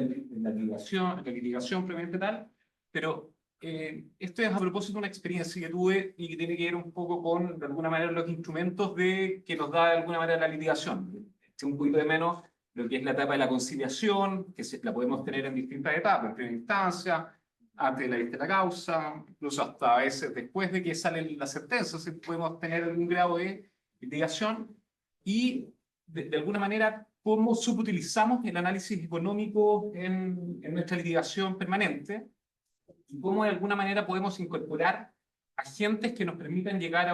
la litigación previamente tal, pero esto es a propósito de una experiencia que tuve y que tiene que ver un poco con, de alguna manera, los instrumentos que nos da de alguna manera la litigación. Un poquito de menos lo que es la etapa de la conciliación, que la podemos tener en distintas etapas, en primera instancia, antes de la vista de la causa, incluso hasta a veces después de que sale la sentencia, si podemos tener algún grado de litigación y, de alguna manera, cómo subutilizamos el análisis económico en nuestra litigación permanente y cómo de alguna manera podemos incorporar agentes que nos permitan llegar a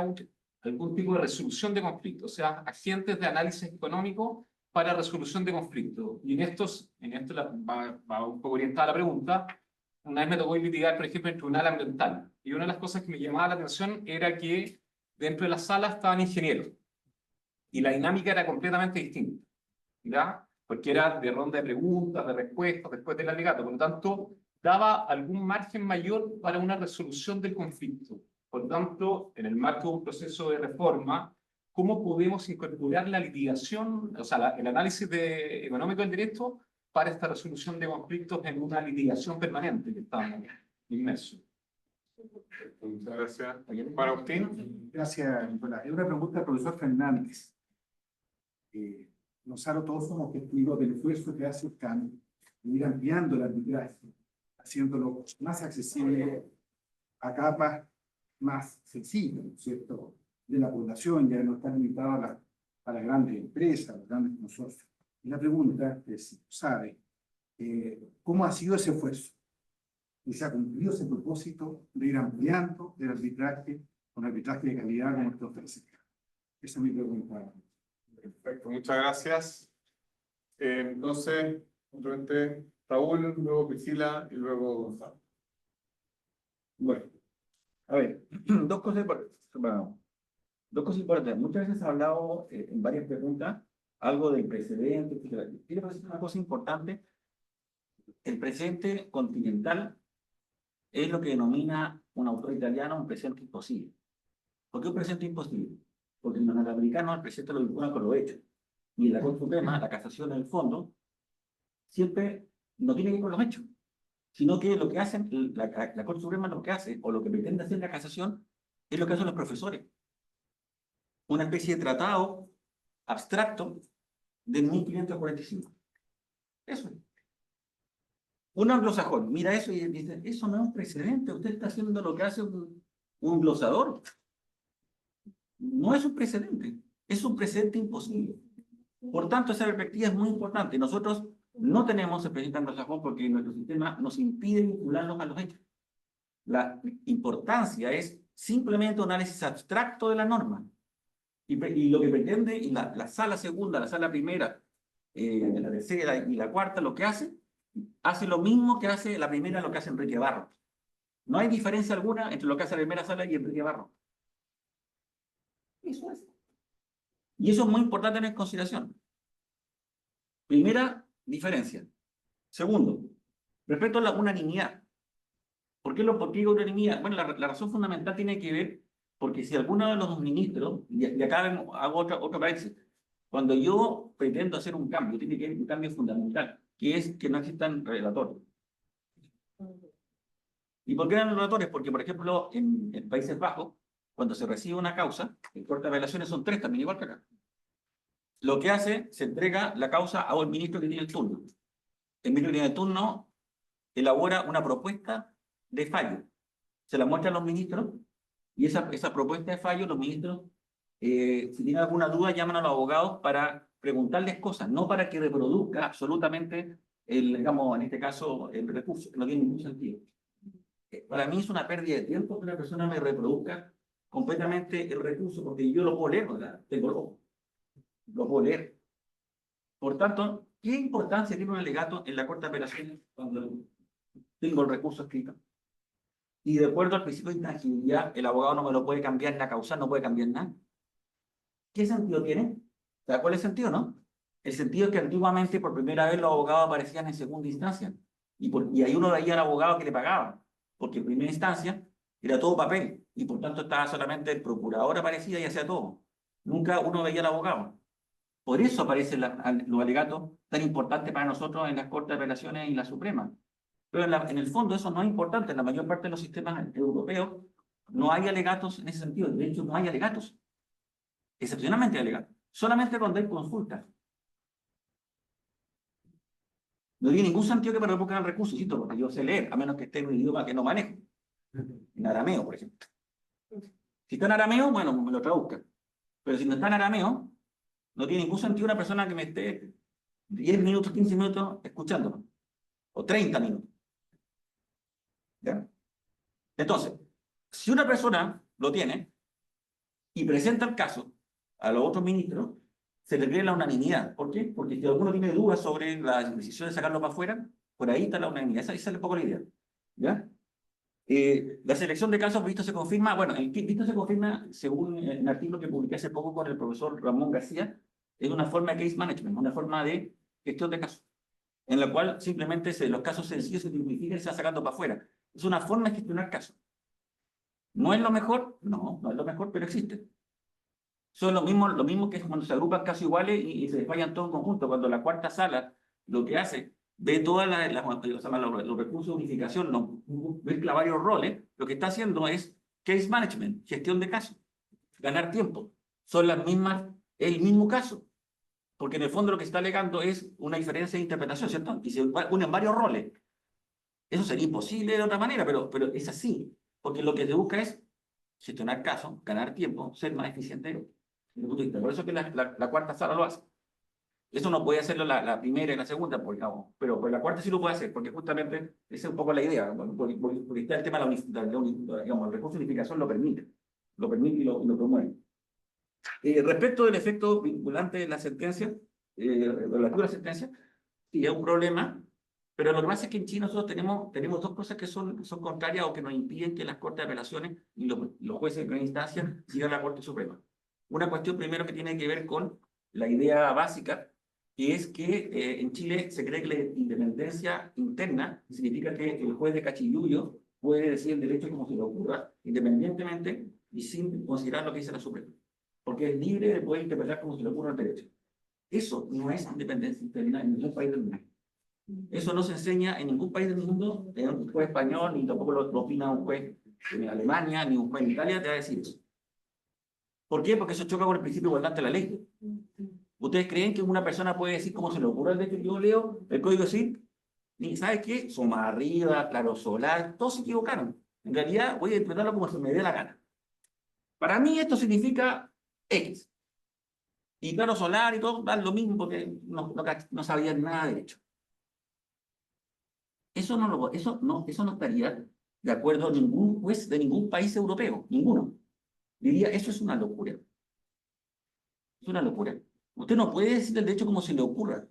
algún tipo de resolución de conflicto, o sea, agentes de análisis económico para resolución de conflicto. Y en esto va un poco orientada la pregunta. Una vez me tocó litigar, por ejemplo, en el tribunal ambiental. Y una de las cosas que me llamaba la atención era que dentro de la sala estaban ingenieros. Y la dinámica era completamente distinta, ¿ya? Porque era de ronda de preguntas, de respuestas, después del alegato. Por lo tanto, daba algún margen mayor para una resolución del conflicto. Por lo tanto, en el marco de un proceso de reforma, ¿cómo podemos incorporar la litigación, o sea, el análisis económico del derecho para esta resolución de conflictos en una litigación permanente que estamos inmersos? Muchas gracias. Juan Agustín. Gracias, Nicolás. Es una pregunta al profesor Fernández. Nosotros todos somos testigos del esfuerzo que hace USCAN en ir ampliando el arbitraje, haciéndolo más accesible a capas más sencillas, ¿no es cierto?, de la población, ya no está limitado a las grandes empresas, a los grandes consorcios. Y la pregunta es, si sabe, ¿cómo ha sido ese esfuerzo? ¿Y se ha cumplido ese propósito de ir ampliando el arbitraje con arbitraje de calidad como usted ofrece? Esa es mi pregunta. Perfecto, muchas gracias. Entonces, simplemente Raúl, luego Priscila y luego Gonzalo. Bueno, a ver, dos cosas importantes. Muchas veces se ha hablado en varias preguntas algo del precedente. Quiero decir una cosa importante. El precedente continental es lo que denomina un autor italiano un precedente imposible. ¿Por qué un precedente imposible? Porque en los norteamericanos el precedente lo vincula con los hechos. Y en la Corte Suprema, la casación en el fondo, siempre no tiene que ver con los hechos, sino que lo que hacen, la Corte Suprema lo que hace, o lo que pretende hacer la casación, es lo que hacen los profesores. Una especie de tratado abstracto de 1545. Eso es. Un anglosajón mira eso y dice, eso no es un precedente, usted está haciendo lo que hace un glosador. No es un precedente, es un precedente imposible. Por tanto, esa perspectiva es muy importante. Nosotros no tenemos el precedente anglosajón porque nuestro sistema nos impide vincularnos a los hechos. La importancia es simplemente un análisis abstracto de la norma. Y lo que pretende, y la sala segunda, la sala primera, la tercera y la cuarta, lo que hace lo mismo que hace la primera, lo que hace Enrique Barro. No hay diferencia alguna entre lo que hace la primera sala y Enrique Barro. Eso es. Y eso es muy importante tener en consideración. Primera diferencia. Segundo, respecto a la unanimidad. ¿Por qué digo unanimidad? Bueno, la razón fundamental tiene que ver porque si alguno de los ministros, y acá hago otro paréntesis, cuando yo pretendo hacer un cambio, tiene que haber un cambio fundamental, que es que no existan relatorios. ¿Y por qué eran relatorios? Porque, por ejemplo, en Países Bajos, cuando se recibe una causa, en corte de apelaciones son 3 también, igual que acá. Lo que hace, se entrega la causa a un ministro que tiene el turno. El ministro que tiene el turno elabora una propuesta de fallo. Se la muestra a los ministros y esa propuesta de fallo, los ministros, si tienen alguna duda, llaman a los abogados para preguntarles cosas, no para que reproduzca absolutamente, digamos, en este caso, el recurso, que no tiene ningún sentido. Para mí es una pérdida de tiempo que una persona me reproduzca completamente el recurso, porque yo lo puedo leer, ¿verdad? Tengo el ojo. Lo puedo leer. Por tanto, ¿qué importancia tiene un alegato en la Corte de Apelaciones cuando tengo el recurso escrito? Y de acuerdo al principio de intangibilidad, el abogado no me lo puede cambiar, la causa no puede cambiar nada. ¿Qué sentido tiene? ¿Sabes cuál es el sentido, no? El sentido es que antiguamente, por primera vez, los abogados aparecían en segunda instancia. Y ahí uno veía al abogado que le pagaba, porque en primera instancia era todo papel, y por tanto estaba solamente el procurador aparecía y hacía todo. Nunca uno veía al abogado. Por eso aparecen los alegatos tan importantes para nosotros en las Cortes de Apelaciones y la Suprema. Pero en el fondo eso no es importante. En la mayor parte de los sistemas europeos no hay alegatos en ese sentido. De hecho, no hay alegatos. Excepcionalmente hay alegatos. Solamente cuando hay consultas. No tiene ningún sentido que me revoquen el recurso, ¿cierto? Porque yo sé leer, a menos que esté en un idioma que no manejo. En arameo, por ejemplo. Si está en arameo, bueno, me lo traduzcan. Pero si no está en arameo, no tiene ningún sentido una persona que me esté 10 minutos, 15 minutos escuchándome. O 30 minutos. ¿Ya? Entonces, si una persona lo tiene y presenta el caso a los otros ministros, se le cree la unanimidad. ¿Por qué? Porque si alguno tiene dudas sobre la decisión de sacarlo para afuera, por ahí está la unanimidad. Esa es un poco la idea. ¿Ya? La selección de casos visto se confirma, bueno, el visto se confirma según un artículo que publiqué hace poco con el profesor Ramón García, es una forma de case management, una forma de gestión de casos, en la cual simplemente los casos sencillos se simplifican y se van sacando para afuera. Es una forma de gestionar casos. ¿No es lo mejor? No, no es lo mejor, pero existe. Son lo mismo que cuando se agrupan casos iguales y se despayan todo en conjunto. Cuando la cuarta sala lo que hace, ve todos los recursos de unificación, mezcla varios roles, lo que está haciendo es case management, gestión de casos, ganar tiempo. Son las mismas, es el mismo caso. Porque en el fondo lo que está alegando es una diferencia de interpretación, ¿cierto? Y se unen varios roles. Eso sería imposible de otra manera, pero es así. Porque lo que se busca es gestionar casos, ganar tiempo, ser más eficiente. Por eso que la cuarta sala lo hace. Eso no puede hacerlo la primera y la segunda, pero la cuarta sí lo puede hacer, porque justamente esa es un poco la idea. Porque está el tema digamos, el recurso de unificación lo permite y lo promueve. Respecto del efecto vinculante de la sentencia, relativo a la sentencia, sí es un problema, pero lo que pasa es que en Chile nosotros tenemos dos cosas que son contrarias o que nos impiden que las Cortes de Apelaciones y los jueces de primera instancia sigan a la Corte Suprema. Una cuestión primero que tiene que ver con la idea básica, que es que en Chile se cree que la independencia interna significa que el juez de Cachiyuyo puede decir el derecho como se le ocurra, independientemente y sin considerar lo que dice la Suprema, porque es libre de poder interpretar como se le ocurra el derecho. Eso no es independencia interna en ningún país del mundo. Eso no se enseña en ningún país del mundo, en un juez español, ni tampoco lo opina un juez en Alemania, ni un juez en Italia, te va a decir eso. ¿Por qué? Porque eso choca con el principio de igualdad ante la ley. ¿Ustedes creen que una persona puede decir cómo se le ocurra el derecho? Yo leo el Código Civil y ¿sabes qué? Soma arriba, claro solar, todos se equivocaron. En realidad voy a interpretarlo como se me dé la gana. Para mí esto significa X. Y claro solar y todo, dan lo mismo porque no sabían nada de derecho. Eso no estaría de acuerdo a ningún juez de ningún país europeo, ninguno. Diría, eso es una locura. Es una locura. Usted no puede decir el derecho como se le ocurra.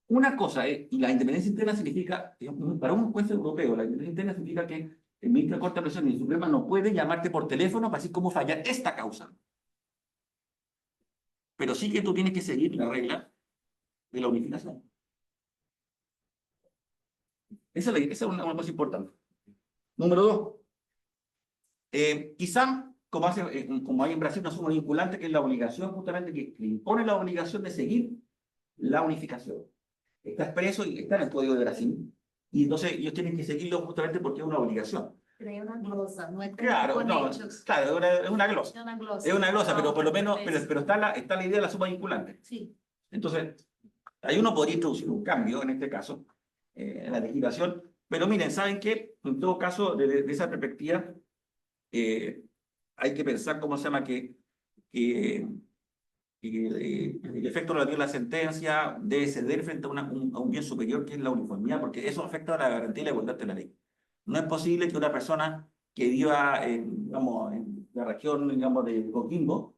Una cosa es, y la independencia interna significa, para un juez europeo, la independencia interna significa que el ministro de Corte de Apelaciones y el Suprema no puede llamarte por teléfono para decir cómo fallar esta causa. Pero sí que tú tienes que seguir la regla de la unificación. Esa es una cosa importante. Número 2. Quizá, como hay en Brasil, no somos vinculantes, que es la obligación justamente que impone la obligación de seguir la unificación. Está expreso y está en el Código de Brasil. y entonces ellos tienen que seguirlo justamente porque es una obligación. Pero es una glosa, no es como Claro, con no, hechos. claro, es una glosa. Es una glosa. Es una glosa, pero por lo menos, Entonces, pero está la idea de la suma vinculante. sí. Entonces, ahí uno podría introducir un cambio, en este caso, en la legislación. Pero miren, ¿saben qué? En todo caso, desde esa perspectiva, hay que pensar cómo se llama el efecto relativo a la sentencia debe ceder frente a, a un bien superior que es la uniformidad, porque eso afecta a la garantía y la igualdad de la ley. No es posible que una persona que viva digamos, en la región digamos, de Coquimbo,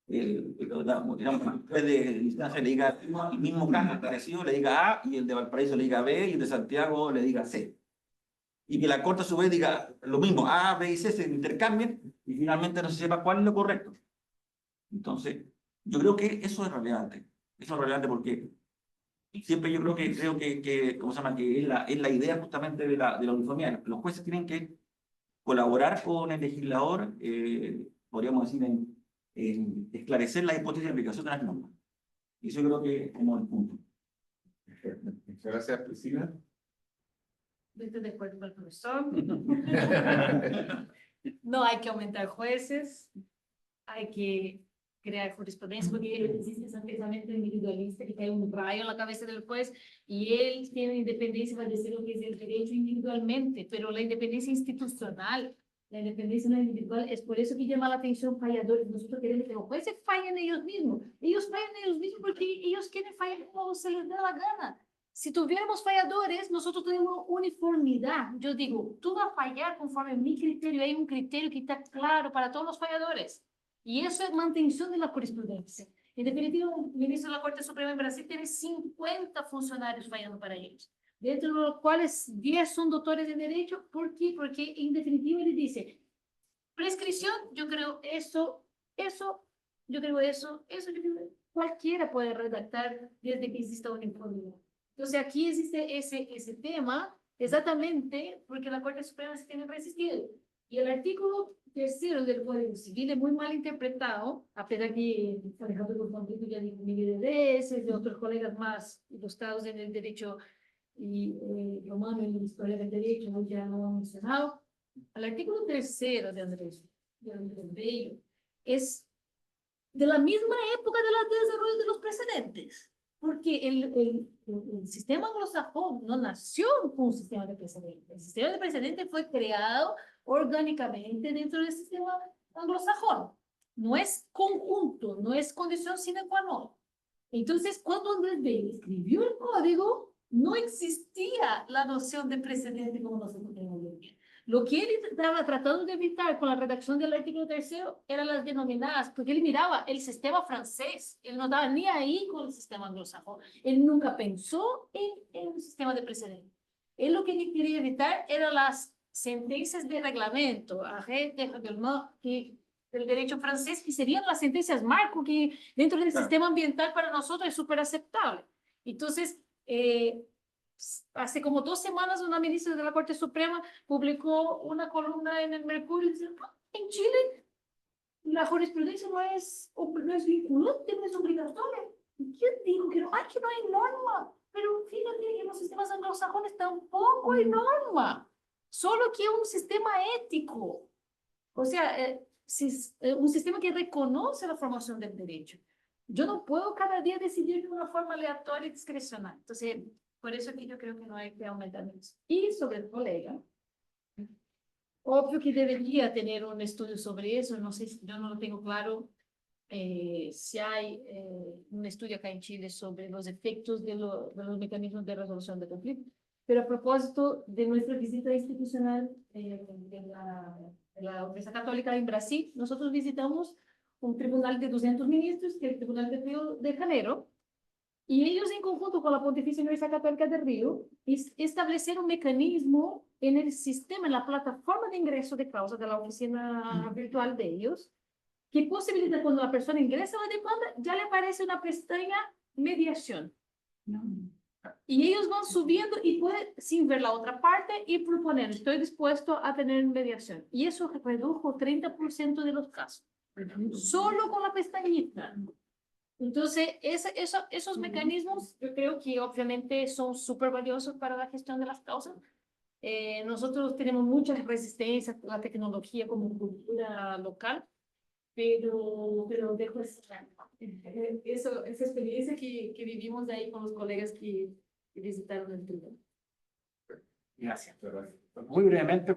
digamos, después de instancia le diga el mismo caso parecido, le diga A, y el de Valparaíso le diga B, y el de Santiago le diga C. Y que la Corte a su vez diga lo mismo, A, B y C se intercambien, y finalmente no se sepa cuál es lo correcto. Entonces, yo creo que eso es relevante. Eso es relevante porque siempre yo creo que ¿cómo se llama? Que es la idea justamente de la uniformidad. Los jueces tienen que colaborar con el legislador, podríamos decir, en esclarecer la hipótesis de aplicación de las normas. Y eso yo creo que es como el punto. Muchas gracias, Priscila. Estoy de acuerdo con el profesor. No hay que aumentar jueces, hay que crear jurisprudencia, porque existe ese pensamiento individualista que cae un rayo en la cabeza del juez y él tiene independencia para decir lo que es el derecho individualmente, pero la independencia institucional, la independencia no individual, es por eso que llama la atención falladores. Nosotros queremos que los jueces fallen ellos mismos porque ellos quieren fallar como se les da la gana. Si tuviéramos falladores, nosotros tenemos uniformidad. Yo digo, tú vas a fallar conforme mi criterio, hay un criterio que está claro para todos los falladores. Y eso es mantención de la jurisprudencia. En definitiva, el ministro de la Corte Suprema en Brasil tiene 50 funcionarios fallando para ellos, dentro de los cuales 10 son doctores de derecho. ¿Por qué? Porque en definitiva él dice, prescripción, yo creo eso, yo creo eso, yo creo, cualquiera puede redactar desde que exista una uniformidad. Entonces aquí existe ese tema exactamente porque la Corte Suprema se tiene resistido. Y el artículo 3 del Código Civil es muy mal interpretado, a pesar que, por ejemplo, los conflictos ya de Miguel de otros colegas más ilustrados en el derecho y romano y en la historia del derecho, ya lo han mencionado. El artículo 3 de Andrés Bello es de la misma época del desarrollo de los precedentes, porque el sistema anglosajón no nació con un sistema de precedentes. El sistema de precedentes fue creado orgánicamente dentro del sistema anglosajón. No es conjunto, no es condición sine qua non. Entonces, cuando Andrés Bello escribió el código, no existía la noción de precedente como nosotros tenemos hoy en día. Lo que él estaba tratando de evitar con la redacción del artículo 3 eran las denominadas, porque él miraba el sistema francés, él no estaba ni ahí con el sistema anglosajón, él nunca pensó en un sistema de precedente. Él lo que quería evitar eran las sentencias de reglamento, arrêt de règlement, que del derecho francés, que serían las sentencias marco, que dentro del sistema ambiental para nosotros es súper aceptable. Entonces, hace como 2 semanas una ministra de la Corte Suprema publicó una columna en el Mercurio diciendo, en Chile la jurisprudencia no es vinculante, no es obligatoria. ¿Quién dijo que no? ¡Ay, que no hay norma! Pero fíjate que en los sistemas anglosajones tampoco hay norma, solo que es un sistema ético. O sea, un sistema que reconoce la formación del derecho. Yo no puedo cada día decidir de una forma aleatoria y discrecional. Entonces, por eso aquí yo creo que no hay que aumentar eso. Y sobre el colega, obvio que debería tener un estudio sobre eso, no sé, yo no lo tengo claro si hay un estudio acá en Chile sobre los efectos de los mecanismos de resolución de conflictos. Pero a propósito de nuestra visita institucional de la Iglesia Católica en Brasil, nosotros visitamos un tribunal de 200 ministros, que es el Tribunal de Río de Janeiro, y ellos en conjunto con la Pontificia Universidad Católica de Río establecieron un mecanismo en el sistema, en la plataforma de ingreso de causa de la oficina virtual de ellos, que posibilita cuando la persona ingresa la demanda, ya le aparece una pestaña mediación. Y ellos van subiendo y pueden, sin ver la otra parte, y proponer, estoy dispuesto a tener mediación. Y eso redujo 30% de los casos. Solo con la pestañita. Entonces, esos mecanismos yo creo que obviamente son súper valiosos para la gestión de las causas. Nosotros tenemos muchas resistencias a la tecnología como cultura local, pero dejo esa experiencia que vivimos ahí con los colegas que visitaron el Twitter. Gracias. Muy brevemente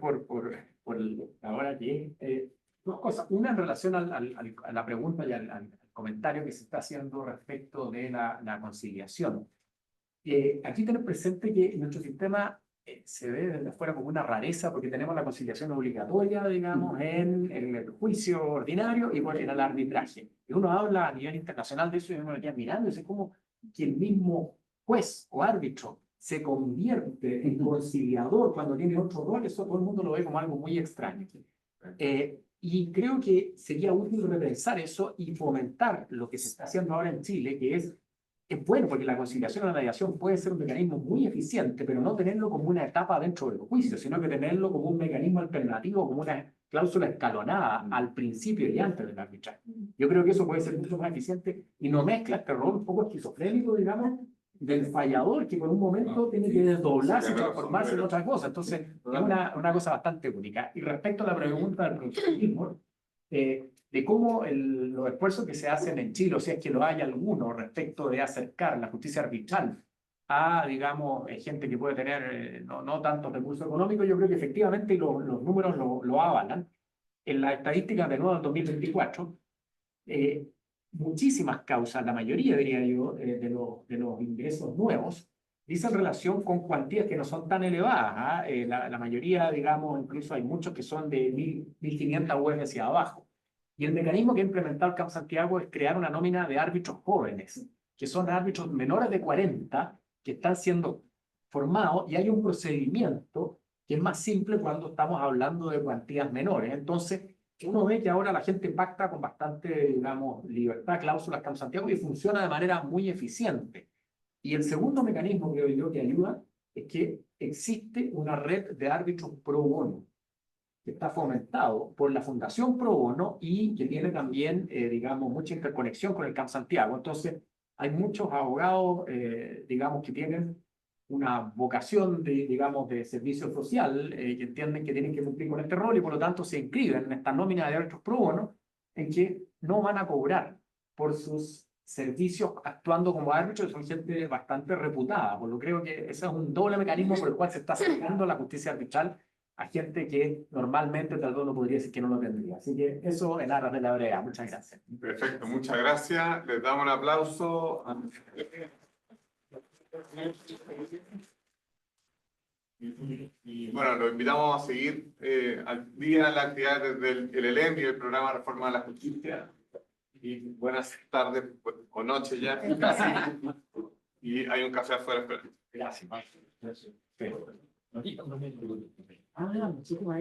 ahora que dos cosas. Una en relación a la pregunta y al comentario que se está haciendo respecto de la conciliación. Aquí tener presente que nuestro sistema se ve desde afuera como una rareza porque tenemos la conciliación obligatoria, digamos, en el juicio ordinario y en el arbitraje. Y uno habla a nivel internacional de eso y uno lo queda mirando y dice cómo que el mismo juez o árbitro se convierte en conciliador cuando tiene otro rol, eso todo el mundo lo ve como algo muy extraño. Y creo que sería útil repensar eso y fomentar lo que se está haciendo ahora en Chile, que es bueno porque la conciliación o la mediación puede ser un mecanismo muy eficiente, pero no tenerlo como una etapa dentro del juicio, sino que tenerlo como un mecanismo alternativo, como una cláusula escalonada al principio y antes del arbitraje. Yo creo que eso puede ser mucho más eficiente y no mezcla este rol un poco esquizofrénico, digamos, del fallador que por un momento tiene que desdoblarse y transformarse en otra cosa. Entonces, es una cosa bastante única. Y respecto a la pregunta del profesionalismo, de cómo los esfuerzos que se hacen en Chile, o si es que lo hay alguno, respecto de acercar la justicia arbitral a, digamos, gente que puede tener no tantos recursos económicos, yo creo que efectivamente los números lo avalan. En las estadísticas de nuevo del 2024, muchísimas causas, la mayoría, diría yo, de los ingresos nuevos, dicen relación con cuantías que no son tan elevadas. La mayoría, digamos, incluso hay muchos que son de 1.500 UF hacia abajo. Y el mecanismo que ha implementado el Camp Santiago es crear una nómina de árbitros jóvenes, que son árbitros menores de 40, que están siendo formados, y hay un procedimiento que es más simple cuando estamos hablando de cuantías menores. Entonces, uno ve que ahora la gente pacta con bastante, digamos, libertad, cláusulas Camp Santiago, y funciona de manera muy eficiente. Y el segundo mecanismo que yo que ayuda es que existe una red de árbitros pro bono, que está fomentado por la Fundación Pro Bono y que tiene también, digamos, mucha interconexión con el Camp Santiago. Entonces, hay muchos abogados, digamos, que tienen una vocación digamos, de servicio social, que entienden que tienen que cumplir con este rol y por lo tanto se inscriben en esta nómina de árbitros pro bono en que no van a cobrar por sus servicios actuando como árbitros, son gente bastante reputada. Por lo creo que ese es un doble mecanismo por el cual se está acercando la justicia arbitral a gente que normalmente tal vez uno podría decir que no lo tendría. Así que eso en aras de la brevedad. Muchas gracias. Perfecto, muchas gracias. Les damos un aplauso. Y bueno, los invitamos a seguir al día en las actividades del ELEM y el programa Reforma de la Justicia. Y buenas tardes o noches ya. Y hay un café afuera esperando. Gracias. Muchísimas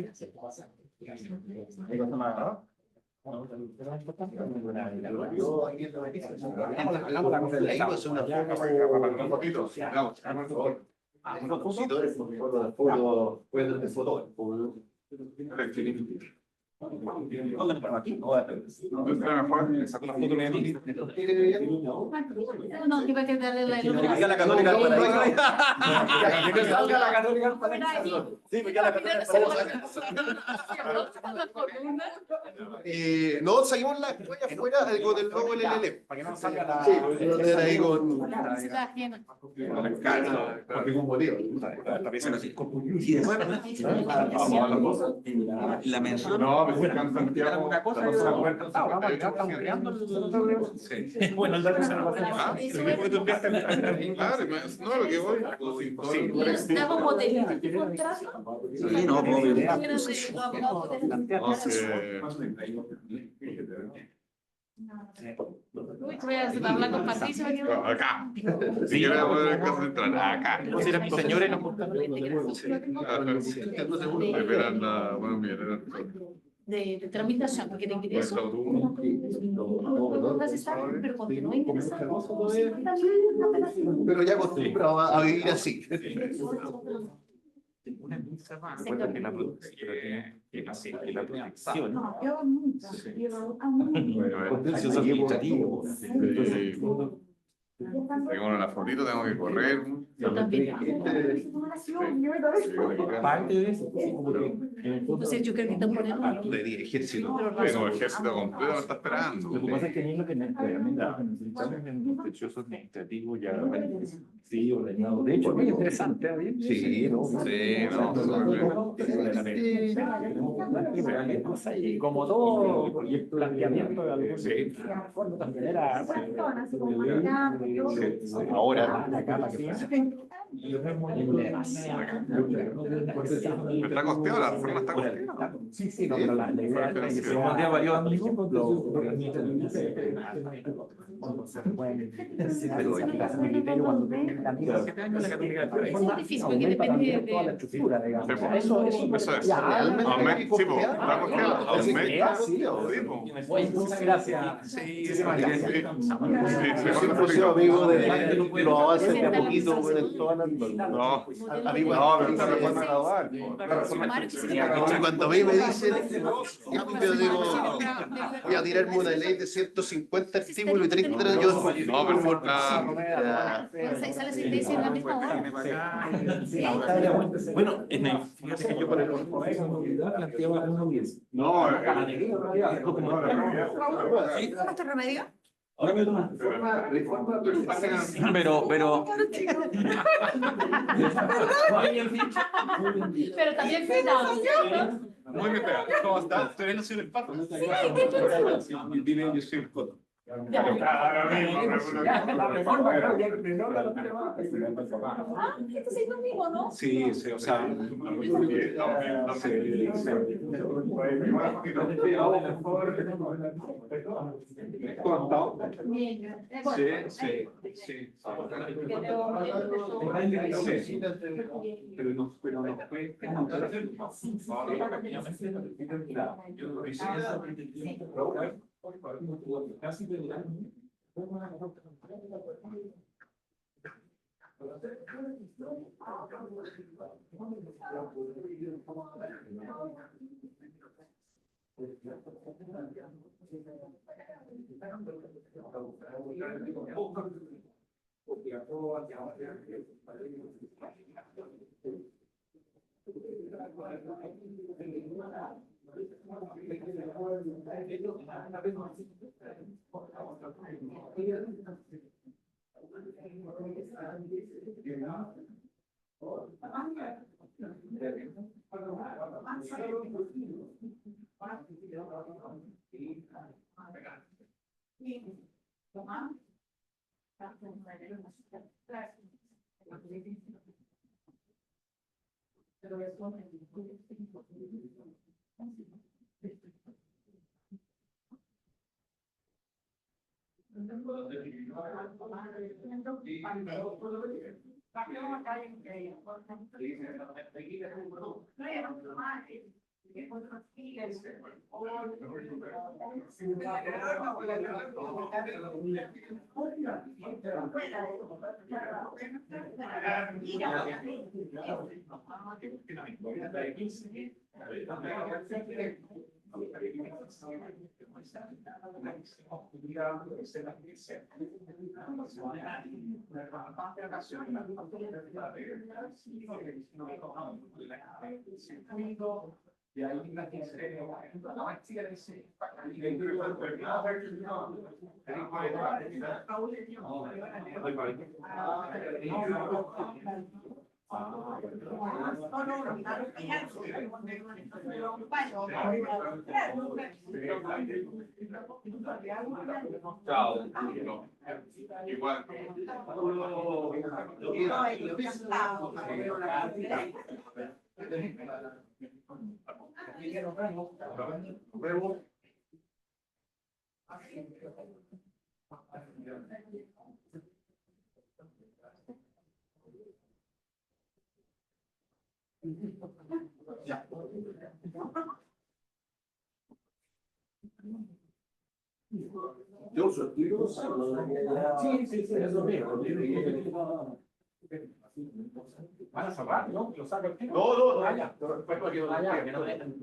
gracias. Hagamos la conferencia. Un poquito. ¿Dónde nos paramos aquí? Saco la foto de mí. No, iba a quedarle la Salga la Católica al paraíso. Salga la Católica al paraíso. Sí, porque la Católica No, seguimos la huella afuera con el logo del LLM. Para que no salga la... Sí, lo de ahí con... Por ningún motivo. Y después, la mención. No, me encanta Santiago. Una cosa es... Vamos a estar ampliando el... Bueno, el dato se nos va a Claro, no, lo que voy. ¿Estamos modelando el contrato? Sí, no, Uy, voy a hablar con Patricio. Acá. Si quieres poner el caso central, acá. Si era mi señora y no Esperando, bueno, bien, de tramitación, porque de ingreso. Pero continúa ingresando. Pero ya acostumbrado a vivir así. Una es muy cerrada. Recuerda que la protección. No, yo nunca. Yo amo. Contencioso administrativo. Tengo una fotito, tengo que correr. Yo también. Parte de eso. Entonces yo creo que están poniendo. Le di ejército. Tengo el ejército completo, me está esperando. Lo que pasa es que a mí lo que realmente necesitamos es un contencioso administrativo ya sí, ordenado. De hecho, muy interesante. Sí, no. Sí, no. Y como todo planteamiento de algún fondo también era Ahora. Está costeado, la reforma está costeada. Sí, sí, no, pero la idea es que Varios amigos. Es difícil porque depende de. toda la estructura, digamos. Eso es. Sí, po, está costeado. Muchas gracias. Siempre he sido amigo de los avances de a poquito con todas las normas. No, Amigo, no, pero esta reforma la va a dar. y cuando a mí me dicen, yo digo, voy a tirarme una ley de 150 artículos y 30 yo. No, pero Sale sentencia en la misma hora. Bueno, fíjate que yo para el planteaba uno 10. no, ¿Tomaste remedio? Ahora me tomas. Pero Pero también cuidado. muy bien, ¿cómo está? Usted no soy el pato. vive yo soy el coto. Esto sí conmigo, ¿no? Sí, sí, o sea, pero no fue casi Chao. Igual. Nos vemos. Yo soy Sí, sí, sí, eso mismo. Van a cerrar, ¿no? Lo saco el tiro. No, no, no. Ah, ya. Pues porque lo que no dejan.